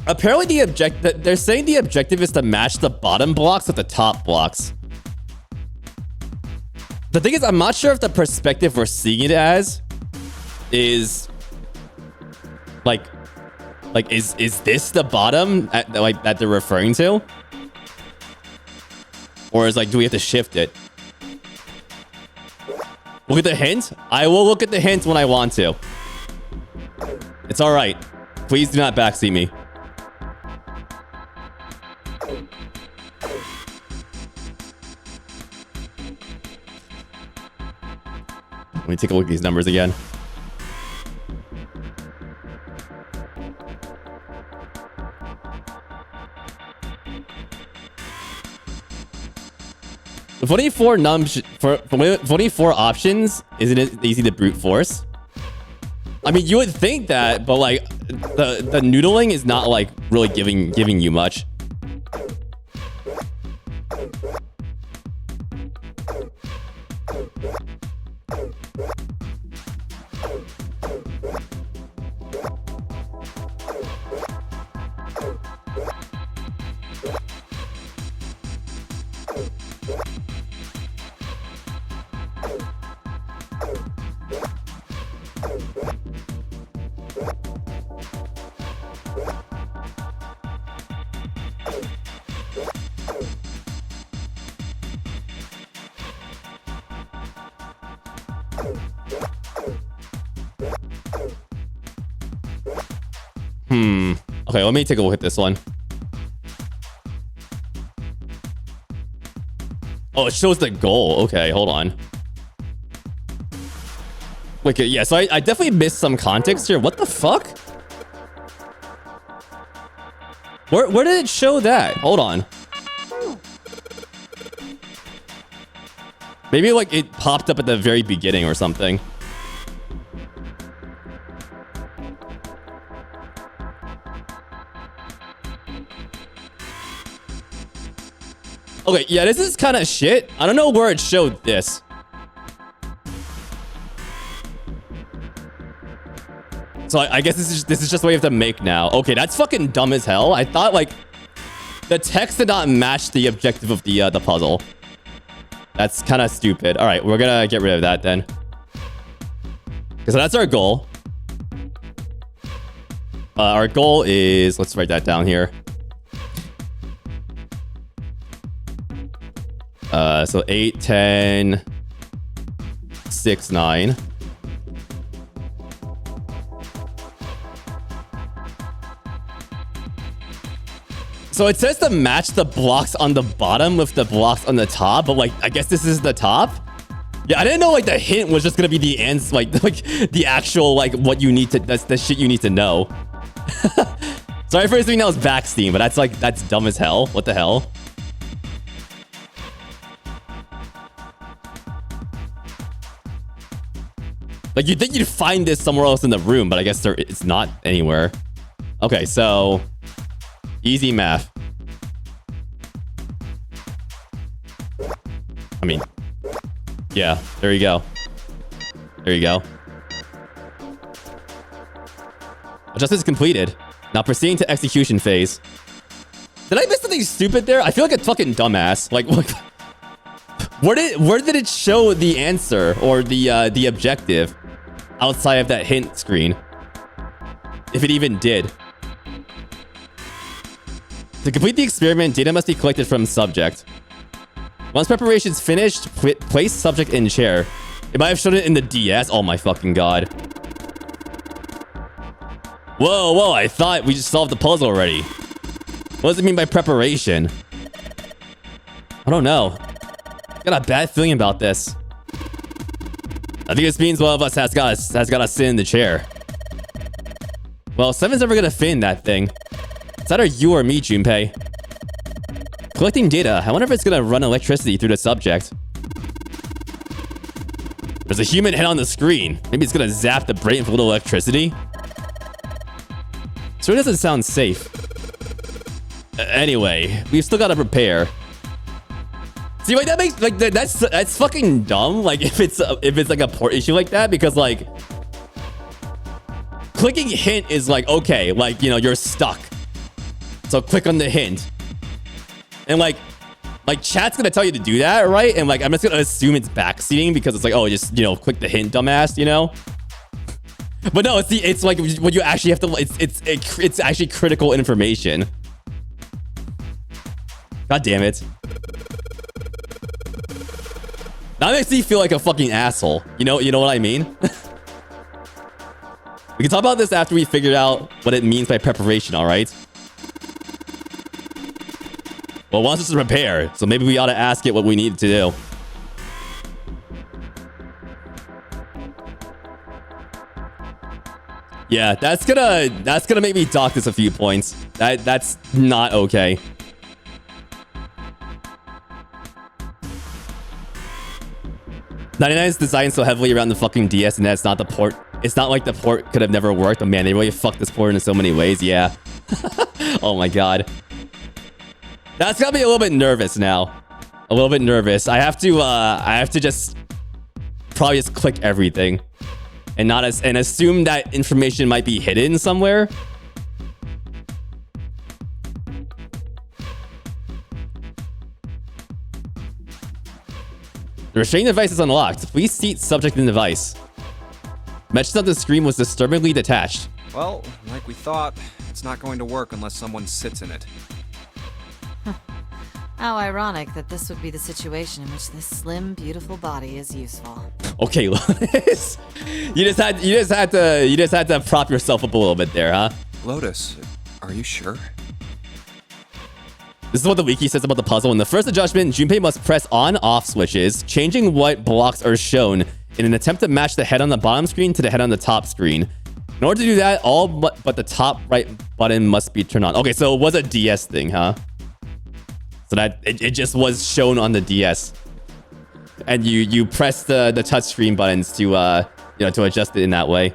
Apparently they're saying the objective is to match the bottom blocks with the top blocks. The thing is, I'm not sure if the perspective we're seeing it as is is this the bottom that they're referring to? Or is do we have to shift it? Look at the hint? I will look at the hint when I want to. It's alright. Please do not backseat me. Let me take a look at these numbers again. Voting for 24 options isn't it easy to brute force? I mean, you would think that, but the noodling is not really giving you much. Okay, let me take a look at this one. Oh, it shows the goal. Okay, hold on. Wait, yeah, so I definitely missed some context here. What the fuck? Where did it show that? Hold on. Maybe it popped up at the very beginning or something. Okay, yeah, this is kind of shit. I don't know where it showed this. So I guess this is just what you have to make now. Okay, that's fucking dumb as hell. I thought the text did not match the objective of the puzzle. That's kind of stupid. All right, we're gonna get rid of that then. So that's our goal. Our goal is, let's write that down here. So 8, 10, 6, 9. So it says to match the blocks on the bottom with the blocks on the top, but I guess this is the top. Yeah, I didn't know the hint was just gonna be the answer, the actual what you need to, that's the shit you need to know. Sorry for assuming that was backsteam, but that's dumb as hell. What the hell? You'd think you'd find this somewhere else in the room, but I guess it's not anywhere. Okay, so easy math. I mean, yeah, there you go. There you go. Adjustment is completed. Now proceeding to execution phase. Did I miss something stupid there? I feel like a fucking dumbass. Where did it show the answer or the objective outside of that hint screen? If it even did. To complete the experiment, data must be collected from subject. Once preparation's finished, place subject in chair. It might have shown it in the DS. Oh my fucking god. Whoa, I thought we just solved the puzzle already. What does it mean by preparation? I don't know. I got a bad feeling about this. I think this means one of us has got to sit in the chair. Well, 7's never gonna fit in that thing. It's either you or me, Junpei. Collecting data. I wonder if it's gonna run electricity through the subject. There's a human head on the screen. Maybe it's gonna zap the brain with a little electricity. So it doesn't sound safe. Anyway, we've still gotta prepare. See, like that makes like that's fucking dumb. Like if it's like a port issue like that, because like clicking hint is like okay, like you know you're stuck. So click on the hint, and like chat's gonna tell you to do that, right? And like I'm just gonna assume it's backseating because it's like oh just you know click the hint, dumbass, you know. But no, it's like what you actually have to. It's actually critical information. God damn it. That makes me feel like a fucking asshole. You know what I mean? We can talk about this after we figured out what it means by preparation, all right? Well, it wants us to prepare, so maybe we ought to ask it what we need to do. Yeah, that's gonna make me dock this a few points. That's not okay. 99 is designed so heavily around the fucking DS, and that's not the port. It's not like the port could have never worked, but man, they really fucked this port in so many ways. Yeah. Oh my god. That's got me a little bit nervous now. A little bit nervous. I have to just probably just click everything, and and assume that information might be hidden somewhere. The restraining device is unlocked. Please seat subject in device. Mention on the screen was disturbingly detached. Well, like we thought, it's not going to work unless someone sits in it. How ironic that this would be the situation in which this slim, beautiful body is useful. Okay, Lotus. You just had to prop yourself up a little bit there, huh? Lotus, are you sure? This is what the wiki says about the puzzle. In the first adjustment, Junpei must press on/off switches, changing what blocks are shown in an attempt to match the head on the bottom screen to the head on the top screen. In order to do that, all but the top right button must be turned on. Okay, so it was a DS thing, huh? So that it just was shown on the DS, and you press the touchscreen buttons to to adjust it in that way.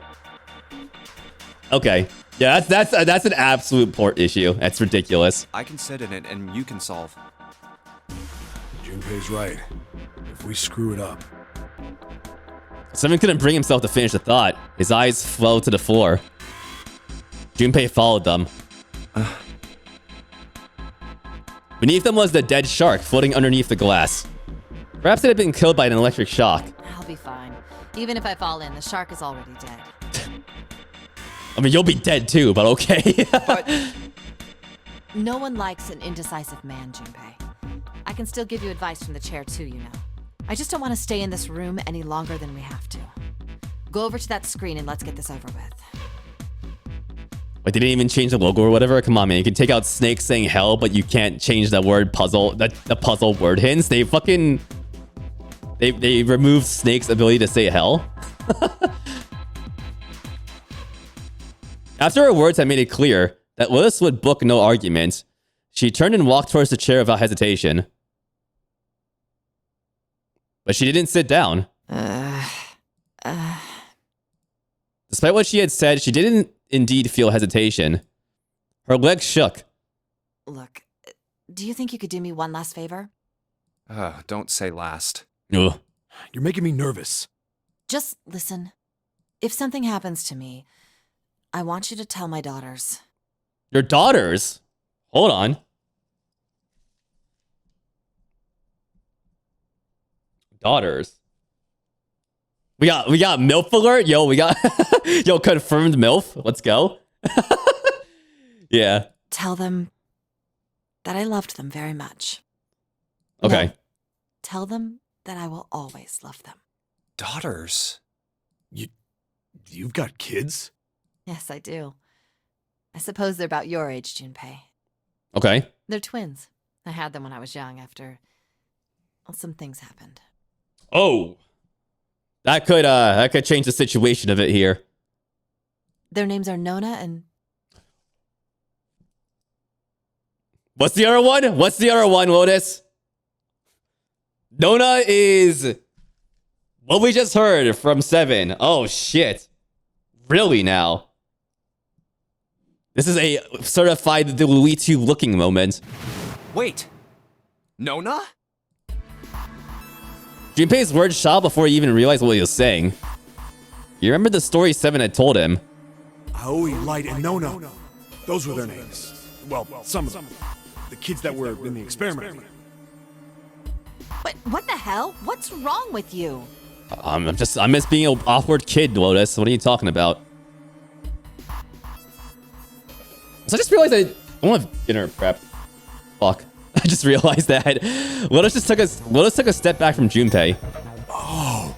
Okay. Yeah, that's an absolute port issue. That's ridiculous. I can sit in it and you can solve. Junpei's right. If we screw it up... Simon couldn't bring himself to finish the thought. His eyes fell to the floor. Junpei followed them. Beneath them was the dead shark floating underneath the glass. Perhaps it had been killed by an electric shock. I'll be fine. Even if I fall in, the shark is already dead. I mean, you'll be dead too, but okay. But no one likes an indecisive man, Junpei. I can still give you advice from the chair too, you know. I just don't want to stay in this room any longer than we have to. Go over to that screen and let's get this over with. Wait, they didn't even change the logo or whatever? Come on, man. You can take out Snake saying hell, but you can't change the word puzzle, the puzzle word hints. They fucking... They removed Snake's ability to say hell. After her words had made it clear that Lotus would book no argument, she turned and walked towards the chair without hesitation. But she didn't sit down. Despite what she had said, she didn't indeed feel hesitation. Her legs shook. Look, do you think you could do me one last favor? don't say last. Ugh. You're making me nervous. Just listen. If something happens to me, I want you to tell my daughters. Your daughters? Hold on. Daughters. We got MILF alert? Yo, we got yo, confirmed MILF. Let's go. Yeah. Tell them that I loved them very much. Okay. No, tell them that I will always love them. Daughters? You've got kids? Yes, I do. I suppose they're about your age, Junpei. Okay. They're twins. I had them when I was young after... well, some things happened. Oh. That could change the situation of it here. Their names are Nona and What's the other one? What's the other one, Lotus? Nona is what we just heard from 7. Oh, shit. Really now? This is a certified theLuigiguy looking moment. Wait. Nona? Junpei's words shot before he even realized what he was saying. You remember the story 7 had told him. Aoi, Light, and Nona. Those were their names. Well, some of them. The kids that were in the experiment. But what the hell? What's wrong with you? I'm just being an awkward kid, Lotus. What are you talking about? So I just realized I don't have dinner prep. Fuck. I just realized that. Lotus took a step back from Junpei. Oh.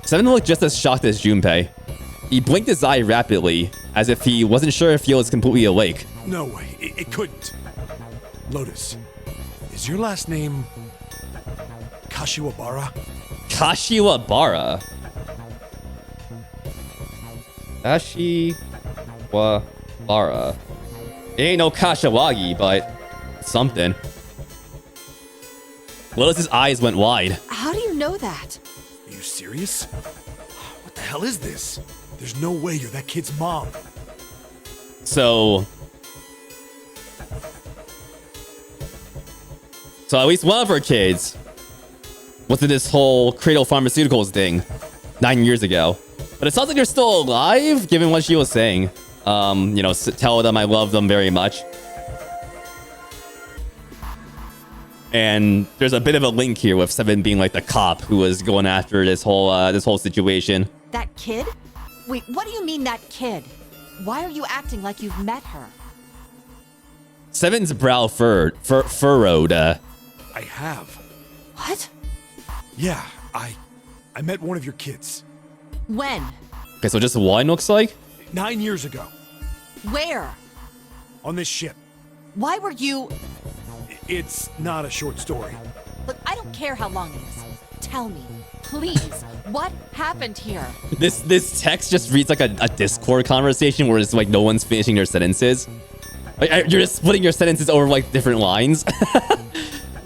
7 looked just as shocked as Junpei. He blinked his eye rapidly, as if he wasn't sure if he was completely awake. No way. It couldn't. Lotus, is your last name Kashiwabara? Kashiwabara. Kashiwabara. It ain't no Kashiwagi, but something. Lotus's eyes went wide. How do you know that? Are you serious? What the hell is this? There's no way you're that kid's mom. So at least one of her kids was in this whole Cradle Pharmaceuticals thing 9 years ago. But it sounds like they're still alive, given what she was saying. You know, tell them I love them very much. And there's a bit of a link here with 7 being like the cop who was going after this whole situation. That kid? Wait, what do you mean that kid? Why are you acting like you've met her? 7's brow furrowed. I have. What? Yeah, I met one of your kids. When? Okay, so just one looks like? 9 years ago. Where? On this ship. Why were you... It's not a short story. Look, I don't care how long it is. Tell me, please, what happened here? This text just reads like a Discord conversation where it's like no one's finishing their sentences. Like, you're just splitting your sentences over like different lines.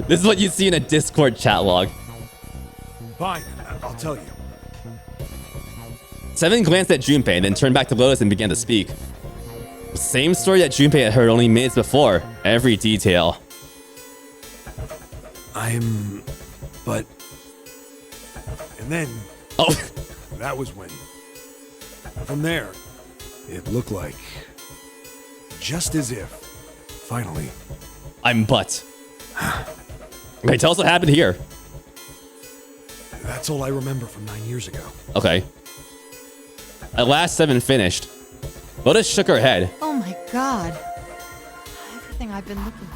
This is what you see in a Discord chat log. Fine, I'll tell you. 7 glanced at Junpei and then turned back to Lotus and began to speak. Same story that Junpei had heard only minutes before. Every detail. But... And then... Oh. That was when... From there, it looked like... Just as if... Finally... But. Okay, tell us what happened here. That's all I remember from 9 years ago. Okay. At last, 7 finished. Lotus shook her head. Oh my god. Everything I've been looking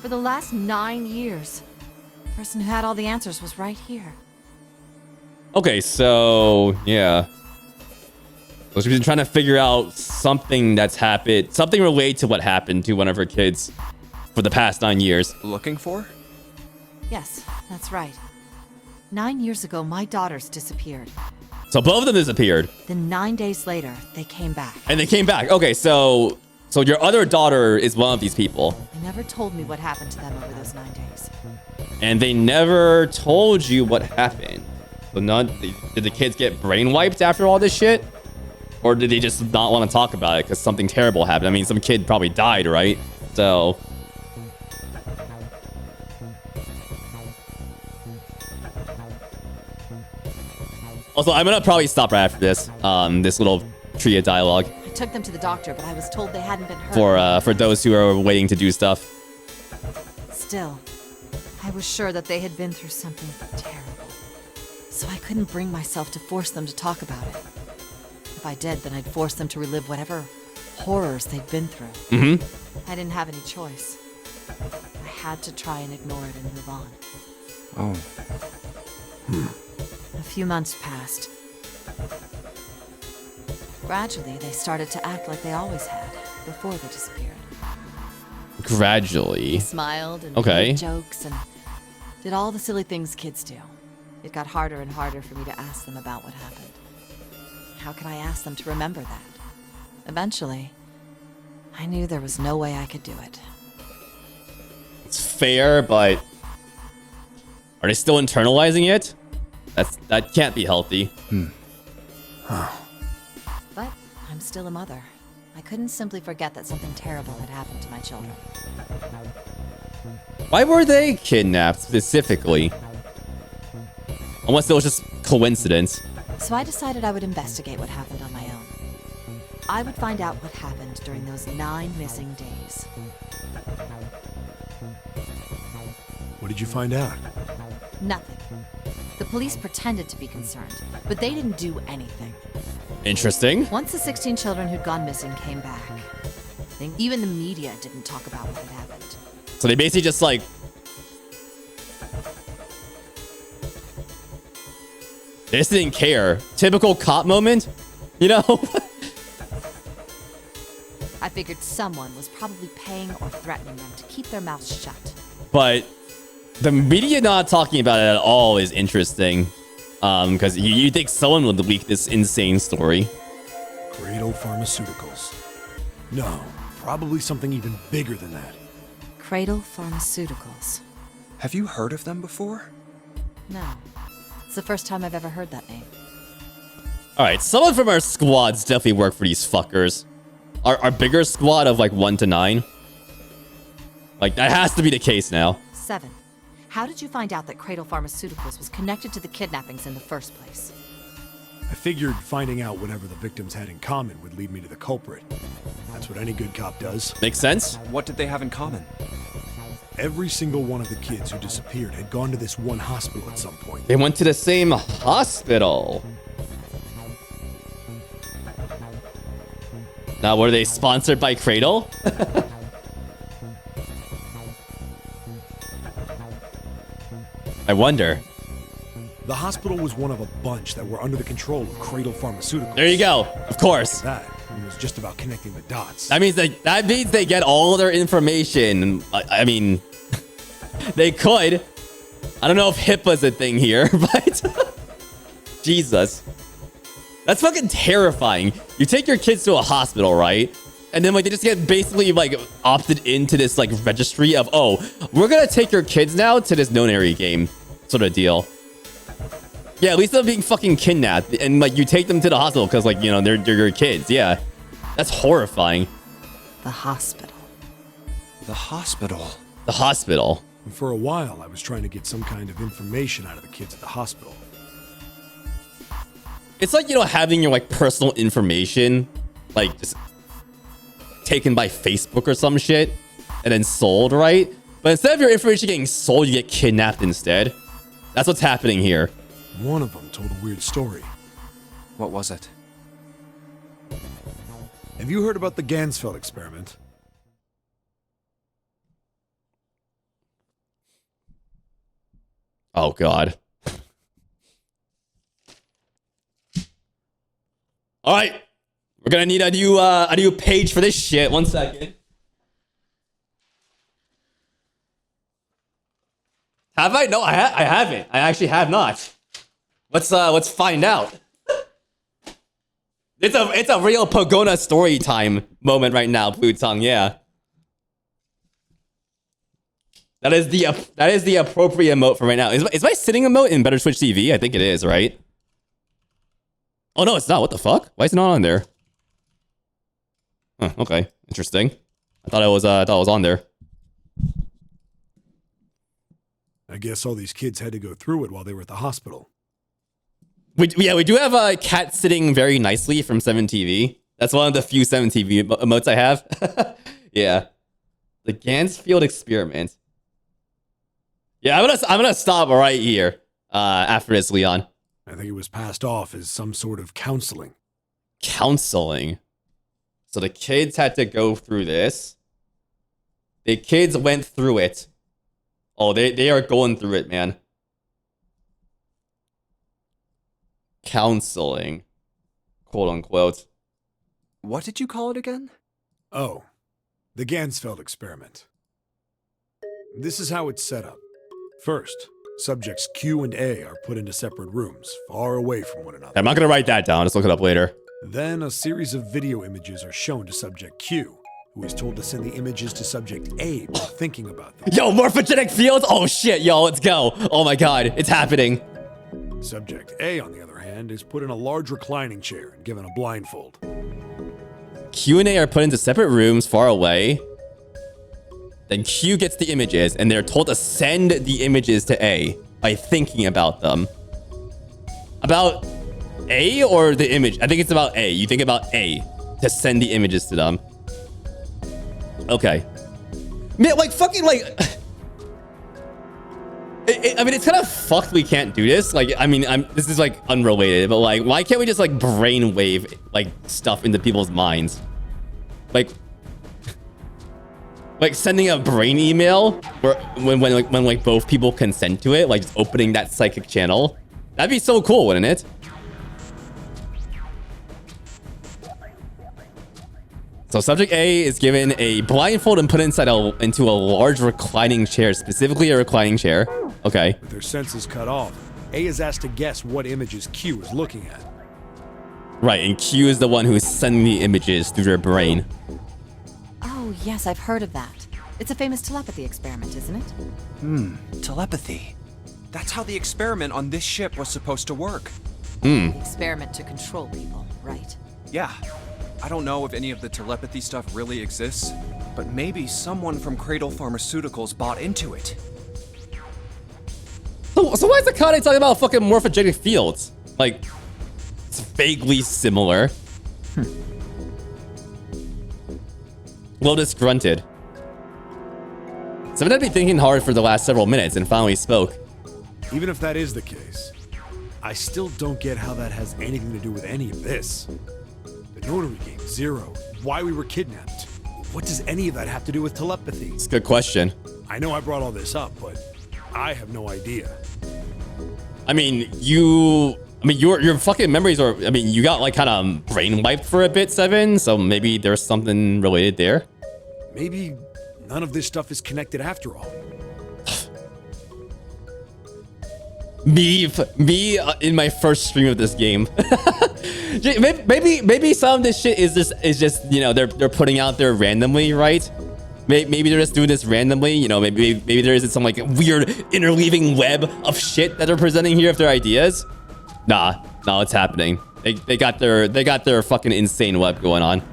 for the last 9 years. The person who had all the answers was right here. Okay, so yeah. So she's been trying to figure out something that's happened, something related to what happened to one of her kids for the past 9 years. Looking for? Yes, that's right. 9 years ago, my daughters disappeared. So both of them disappeared. Then 9 days later, they came back. And they came back. Okay, so your other daughter is one of these people. They never told me what happened to them over those 9 days. And they never told you what happened. So did the kids get brain wiped after all this shit? Or did they just not want to talk about it because something terrible happened? I mean, some kid probably died, right? So... Also, I'm gonna probably stop right after this. This little tree of dialogue. I took them to the doctor, but I was told they hadn't been hurt. For those who are waiting to do stuff. Still, I was sure that they had been through something terrible. So I couldn't bring myself to force them to talk about it. If I did, then I'd force them to relive whatever horrors they'd been through. Mm-hmm. I didn't have any choice. I had to try and ignore it and move on. Oh. A few months passed. Gradually, they started to act like they always had, before they disappeared. Gradually. They smiled and Okay. made jokes and did all the silly things kids do. It got harder and harder for me to ask them about what happened. How could I ask them to remember that? Eventually, I knew there was no way I could do it. It's fair, but are they still internalizing it? That can't be healthy. But I'm still a mother. I couldn't simply forget that something terrible had happened to my children. Why were they kidnapped specifically? Unless it was just coincidence. So I decided I would investigate what happened on my own. I would find out what happened during those 9 missing days. What did you find out? Nothing. The police pretended to be concerned, but they didn't do anything. Interesting. Once the 16 children who'd gone missing came back, even the media didn't talk about what had happened. So they basically just like... They just didn't care. Typical cop moment, you know? I figured someone was probably paying or threatening them to keep their mouths shut. But the media not talking about it at all is interesting. Because you think someone would leak this insane story. Cradle Pharmaceuticals. No, probably something even bigger than that. Cradle Pharmaceuticals. Have you heard of them before? No. It's the first time I've ever heard that name. Alright, someone from our squads definitely work for these fuckers. Our bigger squad of like 1 to 9. Like, that has to be the case now. 7. How did you find out that Cradle Pharmaceuticals was connected to the kidnappings in the first place? I figured finding out whatever the victims had in common would lead me to the culprit. That's what any good cop does. Makes sense? What did they have in common? Every single one of the kids who disappeared had gone to this one hospital at some point. They went to the same hospital. Now, were they sponsored by Cradle? I wonder. The hospital was one of a bunch that were under the control of Cradle Pharmaceuticals. There you go. Of course. That it was just about connecting the dots. That means they get all their information. I mean, they could. I don't know if HIPAA's a thing here, but Jesus. That's fucking terrifying. You take your kids to a hospital, right? And then like they just get basically like opted into this like registry of, oh, we're gonna take your kids now to this known area game sort of deal. Yeah, at least they're being fucking kidnapped and like you take them to the hospital because like, you know, they're your kids. Yeah, that's horrifying. The hospital. The hospital. The hospital. And for a while, I was trying to get some kind of information out of the kids at the hospital. It's like, you know, having your like personal information like just taken by Facebook or some shit and then sold, right? But instead of your information getting sold, you get kidnapped instead. That's what's happening here. One of them told a weird story. What was it? Have you heard about the Gansfeld experiment? Oh, God. All right. We're going to need a new page for this shit. 1 second. Have I? No, I haven't. I actually have not. Let's find out. It's a real Pogona story time moment right now, Blue Tongue. Yeah. That is the appropriate emote for right now. Is my sitting emote in Better Switch TV? I think it is, right? Oh no, it's not. What the fuck? Why is it not on there? Huh, okay, interesting. I thought it was on there. I guess all these kids had to go through it while they were at the hospital. We do have a cat sitting very nicely from 7TV. That's one of the few 7TV emotes I have. Yeah, the Gansfield experiment. Yeah, I'm gonna stop right here after this, Leon. I think it was passed off as some sort of counseling. Counseling. So the kids had to go through this. The kids went through it. Oh, they are going through it, man. Counseling. Quote unquote. What did you call it again? Oh, the Gansfeld experiment. This is how it's set up. First, subjects Q and A are put into separate rooms, far away from one another. I'm not going to write that down. Just look it up later. Then a series of video images are shown to subject Q, who is told to send the images to subject A while thinking about them. Yo, morphogenic fields? Oh shit, yo, let's go. Oh my god, it's happening. Subject A, on the other hand, is put in a large reclining chair and given a blindfold. Q and A are put into separate rooms far away. Then Q gets the images, and they're told to send the images to A by thinking about them. About A or the image? I think it's about A. You think about A to send the images to them. Okay. Man, like, fucking, like... I mean, it's kind of fucked we can't do this. Like, I mean, this is, like, unrelated. But, like, why can't we just, like, brainwave, like, stuff into people's minds? Like... Like, sending a brain email where, when both people consent to it. Like, just opening that psychic channel. That'd be so cool, wouldn't it? So subject A is given a blindfold and put into a large reclining chair, specifically a reclining chair. Okay. With their senses cut off, A is asked to guess what images Q is looking at. Right, and Q is the one who is sending the images through their brain. Oh, yes, I've heard of that. It's a famous telepathy experiment, isn't it? Telepathy. That's how the experiment on this ship was supposed to work. The experiment to control people, right? Yeah. I don't know if any of the telepathy stuff really exists, but maybe someone from Cradle Pharmaceuticals bought into it. So why is Akane talking about fucking morphogenic fields? Like, it's vaguely similar. Lotus grunted. Someone had been thinking hard for the last several minutes and finally spoke. Even if that is the case, I still don't get how that has anything to do with any of this. The notary game, Zero, why we were kidnapped. What does any of that have to do with telepathy? It's a good question. I know I brought all this up, but I have no idea. I mean, your fucking memories are, I mean, you got like kind of brain wiped for a bit, Seven, so maybe there's something related there. Maybe none of this stuff is connected after all. Me in my first stream of this game. maybe some of this shit is just you know, they're putting out there randomly, right? Maybe they're just doing this randomly, you know, maybe there isn't some like weird interweaving web of shit that they're presenting here of their ideas. Nah, it's happening. They got their fucking insane web going on.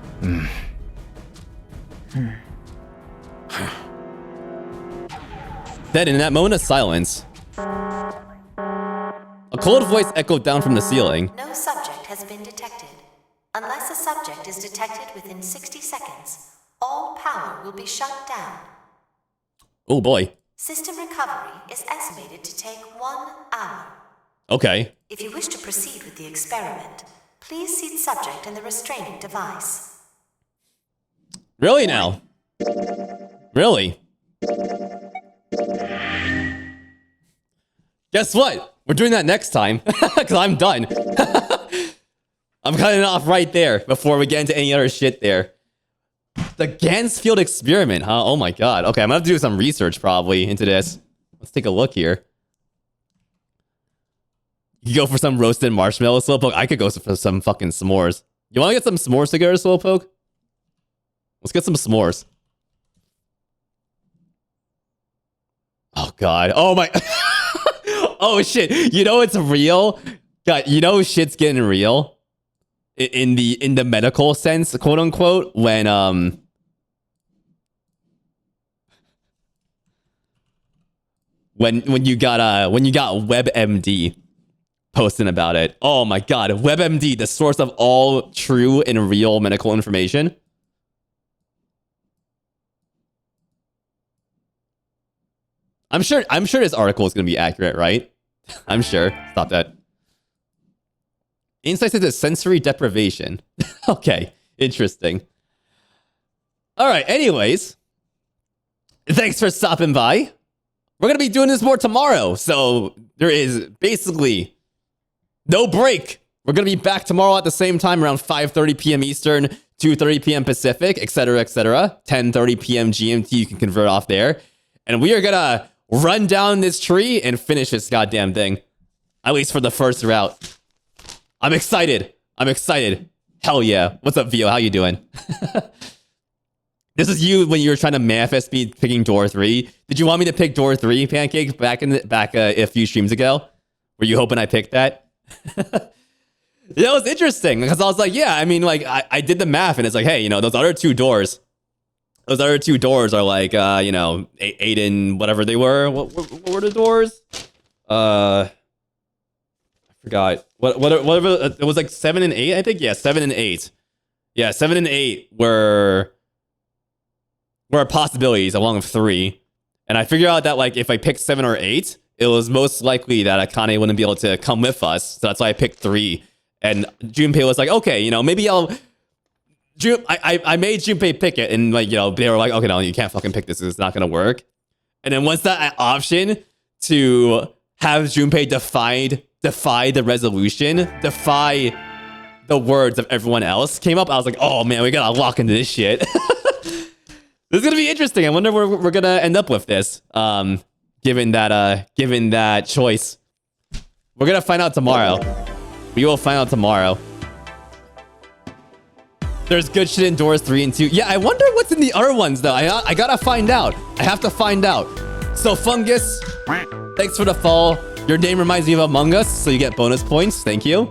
Then in that moment of silence, a cold voice echoed down from the ceiling. No subject has been detected. Unless a subject is detected within 60 seconds, all power will be shut down. Oh boy. System recovery is estimated to take 1 hour. Okay. If you wish to proceed with the experiment, please seat subject in the restraining device. Really now? Really? Guess what? We're doing that next time, because I'm done. I'm cutting it off right there before we get into any other shit there. The Gansfield experiment, huh? Oh my god. Okay, I'm gonna have to do some research probably into this. Let's take a look here. You go for some roasted marshmallow, Slowpoke? I could go for some fucking s'mores. You wanna get some s'mores together, Slowpoke? Let's get some s'mores. Oh god. Oh my... Oh shit, you know it's real? God, you know shit's getting real? In the medical sense, quote unquote, when you got WebMD posting about it. Oh my god, WebMD, the source of all true and real medical information. I'm sure this article is gonna be accurate, right? I'm sure. Stop that. Insights into sensory deprivation. Okay, interesting. All right, anyways. Thanks for stopping by. We're going to be doing this more tomorrow, so there is basically no break. We're going to be back tomorrow at the same time around 5:30 p.m. Eastern, 2:30 p.m. Pacific, etc., etc. 10:30 p.m. GMT, you can convert off there. And we are going to run down this tree and finish this goddamn thing. At least for the first route. I'm excited. Hell yeah. What's up, Vio? How you doing? This is you when you were trying to manifest me picking door 3. Did you want me to pick door 3, Pancake, back a few streams ago? Were you hoping I picked that? Yeah, it was interesting because I was like, yeah, I mean, like, I did the math and it's like, hey, you know, those other two doors are like, you know, 8 and whatever they were. What were the doors? I forgot. Whatever. It was like 7 and 8, I think. Yeah, 7 and 8. Yeah, 7 and 8 were possibilities along with 3. And I figured out that, like, if I picked 7 or 8, it was most likely that Akane wouldn't be able to come with us. So that's why I picked 3. And Junpei was like, okay, you know, maybe I made Junpei pick it. And, like, you know, they were like, okay, no, you can't fucking pick this. It's not going to work. And then once that option to have Junpei defy the resolution, defy the words of everyone else came up, I was like, oh, man, we got to lock into this shit. This is going to be interesting. I wonder where we're going to end up with this. Given that choice. We're going to find out tomorrow. We will find out tomorrow. There's good shit in doors 3 and 2. Yeah, I wonder what's in the other ones, though. I gotta find out. I have to find out. So, Fungus, thanks for the follow. Your name reminds me of Among Us, so you get bonus points. Thank you.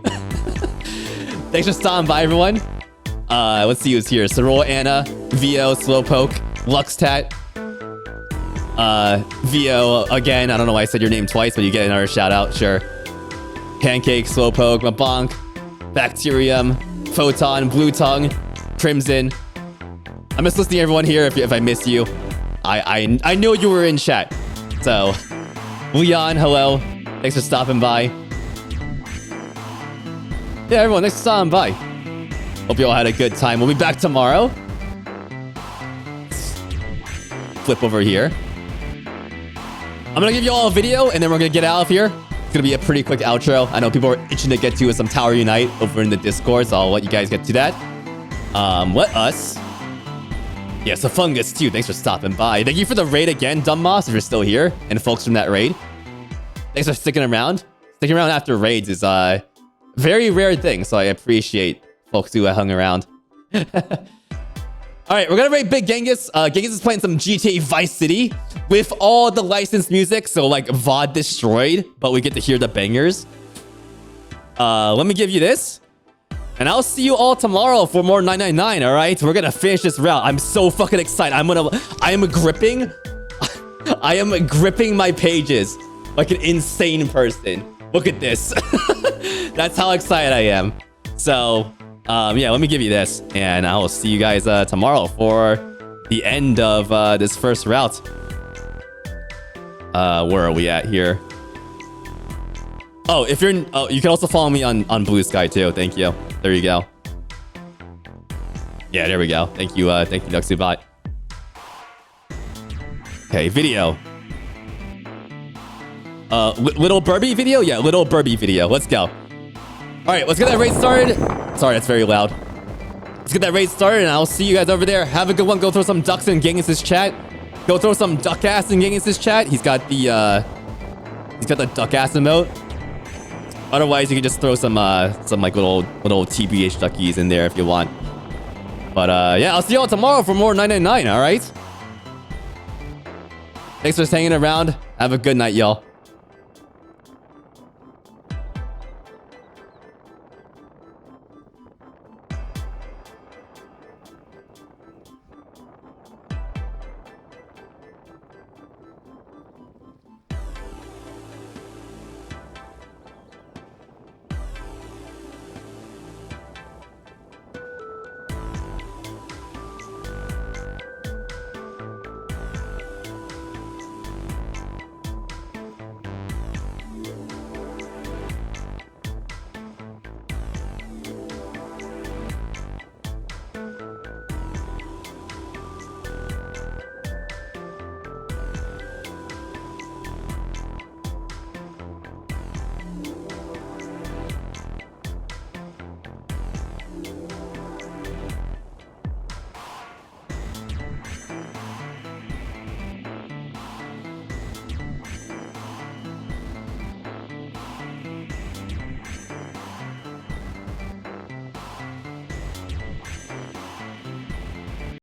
Thanks for stopping by, everyone. Let's see who's here. Sorol, Anna, Vio, Slowpoke, Luxtat. Vio, again, I don't know why I said your name twice, but you get another shout out, sure. Pancake, Slowpoke, Mabonk, Bacterium, Photon, Blue Tongue, Crimson. I'm just listening to everyone here if I miss you. I know you were in chat. So, Leon, hello. Thanks for stopping by. Yeah, everyone, thanks for stopping by. Hope you all had a good time. We'll be back tomorrow. Flip over here. I'm gonna give you all a video, and then we're gonna get out of here. It's gonna be a pretty quick outro. I know people are itching to get to some Tower Unite over in the Discord, so I'll let you guys get to that. Let us... Yeah, so Fungus, too. Thanks for stopping by. Thank you for the raid again, Dumb Moss, if you're still here, and folks from that raid. Thanks for sticking around. Sticking around after raids is a very rare thing, so I appreciate folks who hung around. All right, we're gonna raid Big Genghis. Genghis is playing some GTA Vice City with all the licensed music, so like VOD destroyed, but we get to hear the bangers. Let me give you this, and I'll see you all tomorrow for more 999. All right, we're gonna finish this route. I'm so fucking excited. I am gripping my pages like an insane person. Look at this. That's how excited I am. So. Yeah, let me give you this, and I will see you guys tomorrow for the end of this first route. Where are we at here? Oh, if you're you can also follow me on Blue Sky too. Thank you. There you go. Yeah, there we go. Thank you, Nuxubot. Okay, video. Little Burby video? Yeah, Little Burby video. Let's go. All right, let's get that raid started. Sorry, that's very loud. Let's get that raid started, and I'll see you guys over there. Have a good one. Go throw some ducks in Genghis' chat. Go throw some duck ass in Genghis' chat. He's got the duck ass emote. Otherwise, you can just throw some like little TBH duckies in there if you want. But yeah, I'll see y'all tomorrow for more 999. All right. Thanks for hanging around. Have a good night, y'all.